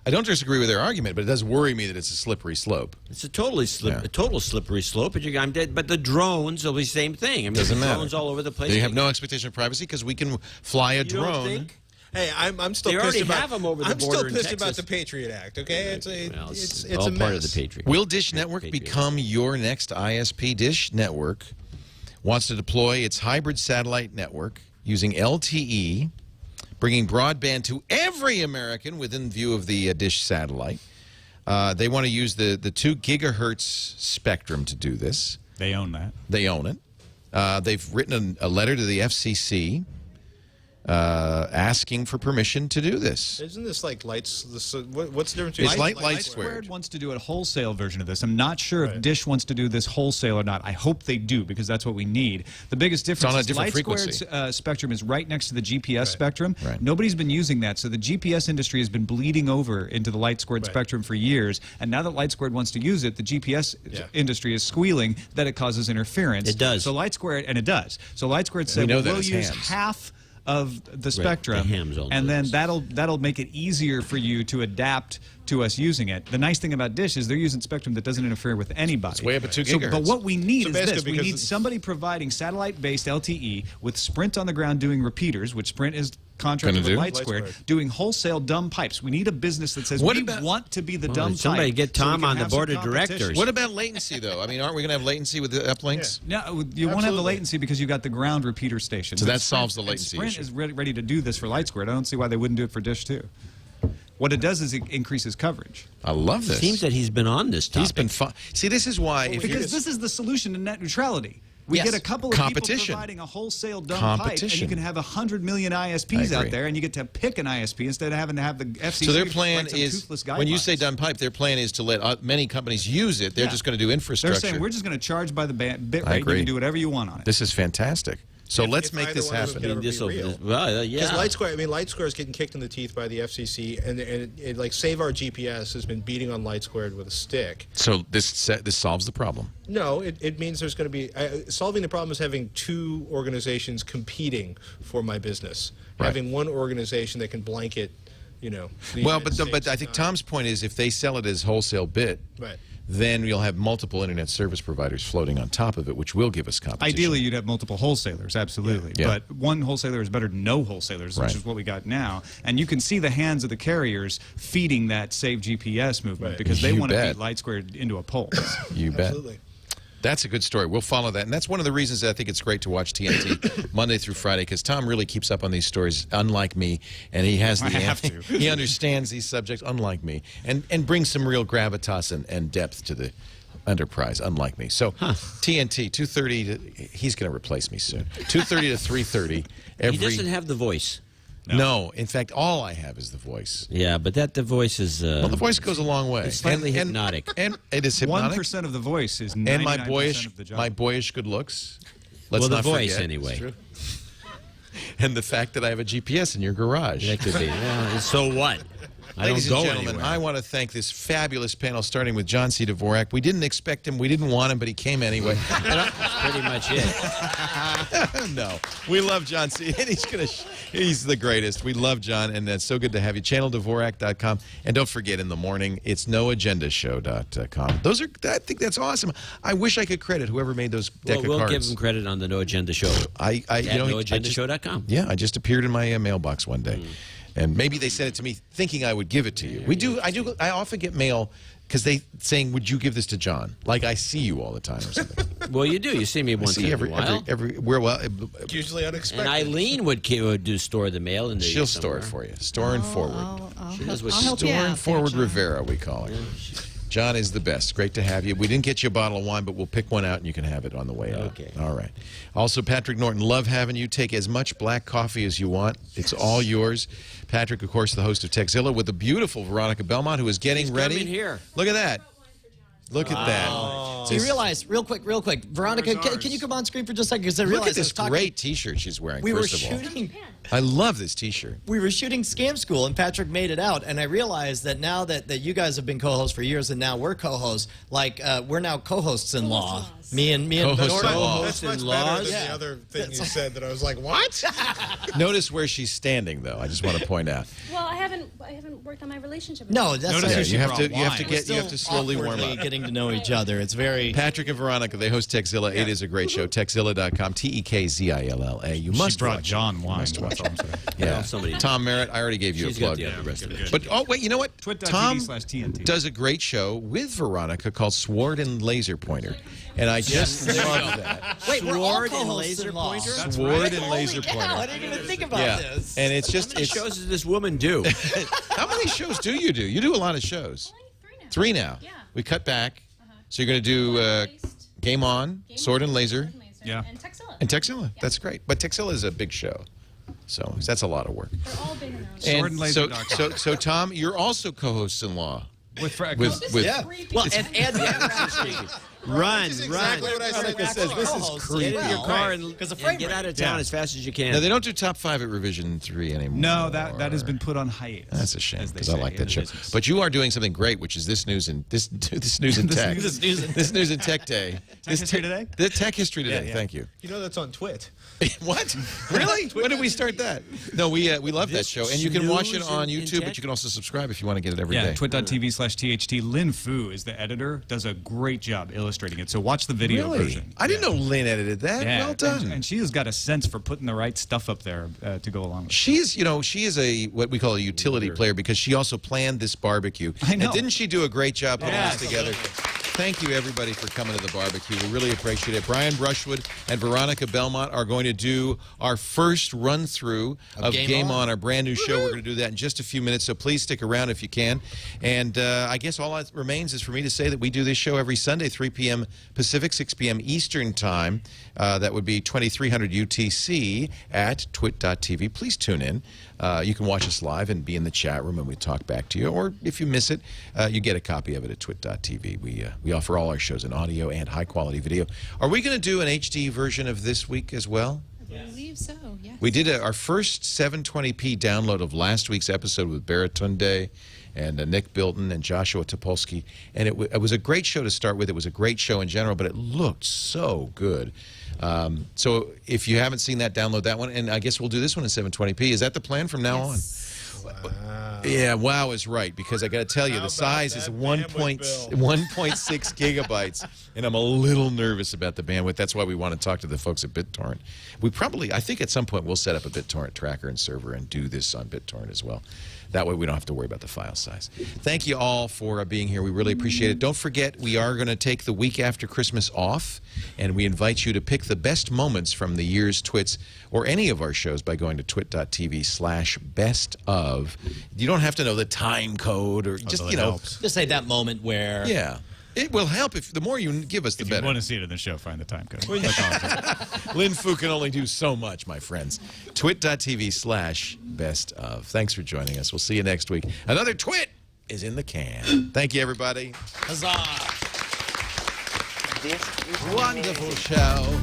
I don't disagree with their argument, but it does worry me that it's a slippery slope. It's a total slippery slope. But the drones will be the same thing. I mean, doesn't matter. Drones all over the place. They have no expectation of privacy because we can fly a drone. Don't think? Hey, I'm still they pissed already about. Have them over the I'm border still in pissed Texas. about the Patriot Act. Okay, it's all a mess. part of the Patriot. Will Dish Network become your next ISP? Dish Network wants to deploy its hybrid satellite network using LTE, bringing broadband to every American within view of the Dish satellite. They want to use the 2 gigahertz spectrum to do this. They own that. They own it. They've written a letter to the FCC asking for permission to do this. Isn't this like lights? What's the difference between light squared? Wants to do a wholesale version of this. I'm not sure if Dish wants to do this wholesale or not. I hope they do because that's what we need. The biggest difference is light squared spectrum is right next to the GPS spectrum. Right. Nobody's been using that, so the GPS industry has been bleeding over into the light squared spectrum for years. And now that light squared wants to use it, the GPS industry is squealing that it causes interference. It does. So light squared, and it does. So light squared said we'll use half of the spectrum, and then that'll make it easier for you to adapt to us using it. The nice thing about Dish is they're using spectrum that doesn't interfere with anybody. It's way up at 2 gigahertz. But what we need is this. We need somebody providing satellite-based LTE with Sprint on the ground doing repeaters, which Sprint is contracted with Light Squared, doing wholesale dumb pipes. We need a business that says we want to be the dumb pipe. Somebody get Tom on the board of directors. What about latency, though? I mean, aren't we going to have latency with the uplinks? Yeah. No, you won't have the latency because you've got the ground repeater station. So that solves the latency Sprint is ready to do this for Light Squared. I don't see why they wouldn't do it for Dish, too. What it does is it increases coverage. I love this. It seems that he's been on this topic. He's been fun. See, this is why. Because this is the solution to net neutrality. We get a couple of people providing a wholesale dumb pipe, and you can have 100 million ISPs out there, and you get to pick an ISP instead of having to have the FCC. So their plan is, guidelines. when you say dumb pipe, their plan is to let many companies use it. They're just going to do infrastructure. They're saying we're just going to charge by the bit rate. You can do whatever you want on it. This is fantastic. So let's make this happen. Because Light Square is getting kicked in the teeth by the FCC, and it, like Save Our GPS has been beating on Light Squared with a stick. So this solves the problem. No, it means there's going to be solving the problem is having two organizations competing for my business. Right. Having one organization that can blanket, Well, but I think Tom's point is if they sell it as wholesale bit. Right. Then you'll have multiple internet service providers floating on top of it, which will give us competition. Ideally, you'd have multiple wholesalers, absolutely. Yeah. But one wholesaler is better than no wholesalers, which is what we got now. And you can see the hands of the carriers feeding that Save GPS movement because they want to beat Light Squared into a pole. You bet. Absolutely. That's a good story. We'll follow that. And that's one of the reasons that I think it's great to watch TNT Monday through Friday, because Tom really keeps up on these stories, unlike me. And he has he understands these subjects, unlike me, and brings some real gravitas and depth to the enterprise, unlike me. So TNT, 2:30 he's going to replace me soon. 2:30 to 3:30. He doesn't have the voice. No, in fact, all I have is the voice. Yeah, but the voice is... well, the voice goes a long way. It's slightly hypnotic. And it is hypnotic. 1% of the voice is 99% of the job. My boyish good looks. Let's well, the not voice, forget. anyway. And the fact that I have a GPS in your garage. That could be. Well, so what? Ladies and gentlemen, I want to thank this fabulous panel, starting with John C. Dvorak. We didn't expect him. We didn't want him, but he came anyway. That's pretty much it. No. We love John C. And he's the greatest. We love John, and it's so good to have you. ChannelDvorak.com. And don't forget, in the morning, it's noagendashow.com. I think that's awesome. I wish I could credit whoever made those deck of cards. We'll give him credit on the No Agenda Show. At noagendashow.com. Yeah, I just appeared in my mailbox one day. And maybe they sent it to me thinking I would give it to you. I often get mail because they saying, "Would you give this to John?" Like I see you all the time or something. Well, you do. You see me once in a while. Usually unexpected. And Eileen would store the mail. And she'll store it for you. Store and forward. Store and forward Rivera, we call her. John is the best. Great to have you. We didn't get you a bottle of wine, but we'll pick one out and you can have it on the way out. Okay. All right. Also, Patrick Norton, love having you. Take as much black coffee as you want. It's all yours. Patrick, of course, the host of Techzilla, with the beautiful Veronica Belmont, who is getting ready. Coming here. Look at that. Look at that. So you realize, real quick, Veronica, can you come on screen for just a second? Because I realized look at this great T-shirt she's wearing. First of all, I love this T-shirt. We were shooting Scam School, and Patrick made it out, and I realized that now that you guys have been co-hosts for years, and now we're co-hosts, we're now co-hosts-in-law. Me and co-hosts-in-law. That's much better than the other thing you said that I was like, what? Notice where she's standing, though. I just want to point out. Well, I haven't worked on my relationship. No, that's you have to slowly warm up. Getting to know each other. It's very Patrick and Veronica. They host Techzilla. It is a great show. Techzilla.com. TEKZILLA. You must brought watch John wine. Must watch it. Yeah. Somebody. Tom Merritt. I already gave you a plug. But wait, you know what? Tom does a great show with Veronica called Shwood and Laser Pointer, and I just love that. Wait, we're all Shwood and co-hosts Laser Pointer. Shwood and Laser Pointer. I didn't even think about this. And it's just How many shows does this woman do? How many shows do? You do a lot of shows. Only 3 now. Yeah. We cut back. So you're going to do Game On, Sword and Laser. Yeah. And Techzilla. And Techzilla. That's great. But Techzilla is a big show. So that's a lot of work. They're all big in their own way. So Tom, you're also co-host-in-law. With Well, and Run. Exactly what I said. This is creepy. Get in your car and get out of town as fast as you can. No, they don't do Top 5 at Revision 3 anymore. No, that has been put on hiatus. That's a shame because I like that show. But you are doing something great, which is this news and this news and tech. This news and tech day. Tech History Today. The Tech History Today. Yeah. Thank you. You know that's on TWiT. What? Really? When did we start that? No, we love that show, and you can watch it on YouTube, but you can also subscribe if you want to get it every day. twit.tv/THT. Lynn Fu is the editor. Does a great job illustrating it. So watch the video version. I didn't know Lynn edited that. Yeah. Well done. And she has got a sense for putting the right stuff up there to go along with it. She is a what we call a utility player because she also planned this barbecue. I know. And didn't she do a great job putting this together? Thank you, everybody, for coming to the barbecue. We really appreciate it. Brian Brushwood and Veronica Belmont are going to do our first run-through of Game On, our brand new show. We're going to do that in just a few minutes, so please stick around if you can. And I guess all that remains is for me to say that we do this show every Sunday, 3 p.m. Pacific, 6 p.m. Eastern Time. That would be 2300 UTC at TWiT.tv. Please tune in. You can watch us live and be in the chat room, and we talk back to you. Or if you miss it, you get a copy of it at TWiT.tv. We offer all our shows in audio and high-quality video. Are we going to do an HD version of this week as well? I believe so, yes. We did our first 720p download of last week's episode with Baratunde and Nick Bilton and Joshua Topolsky. And it was a great show to start with. It was a great show in general, but it looked so good. So if you haven't seen that, download that one. And I guess we'll do this one in 720p. Is that the plan from now on? Wow. Yeah, wow is right, because I got to tell you, the size is 1.6 gigabytes, and I'm a little nervous about the bandwidth. That's why we want to talk to the folks at BitTorrent. I think at some point we'll set up a BitTorrent tracker and server and do this on BitTorrent as well. That way we don't have to worry about the file size. Thank you all for being here. We really appreciate it. Don't forget, we are going to take the week after Christmas off, and we invite you to pick the best moments from the year's Twits or any of our shows by going to twit.tv/bestof. You don't have to know the time code or just, just say that moment where... Yeah. It will help if the more you give us, the better. If you want to see it in the show, find the time code. Lin Fu can only do so much, my friends. Twit.tv/bestof. Thanks for joining us. We'll see you next week. Another Twit is in the can. Thank you, everybody. Huzzah! Wonderful show.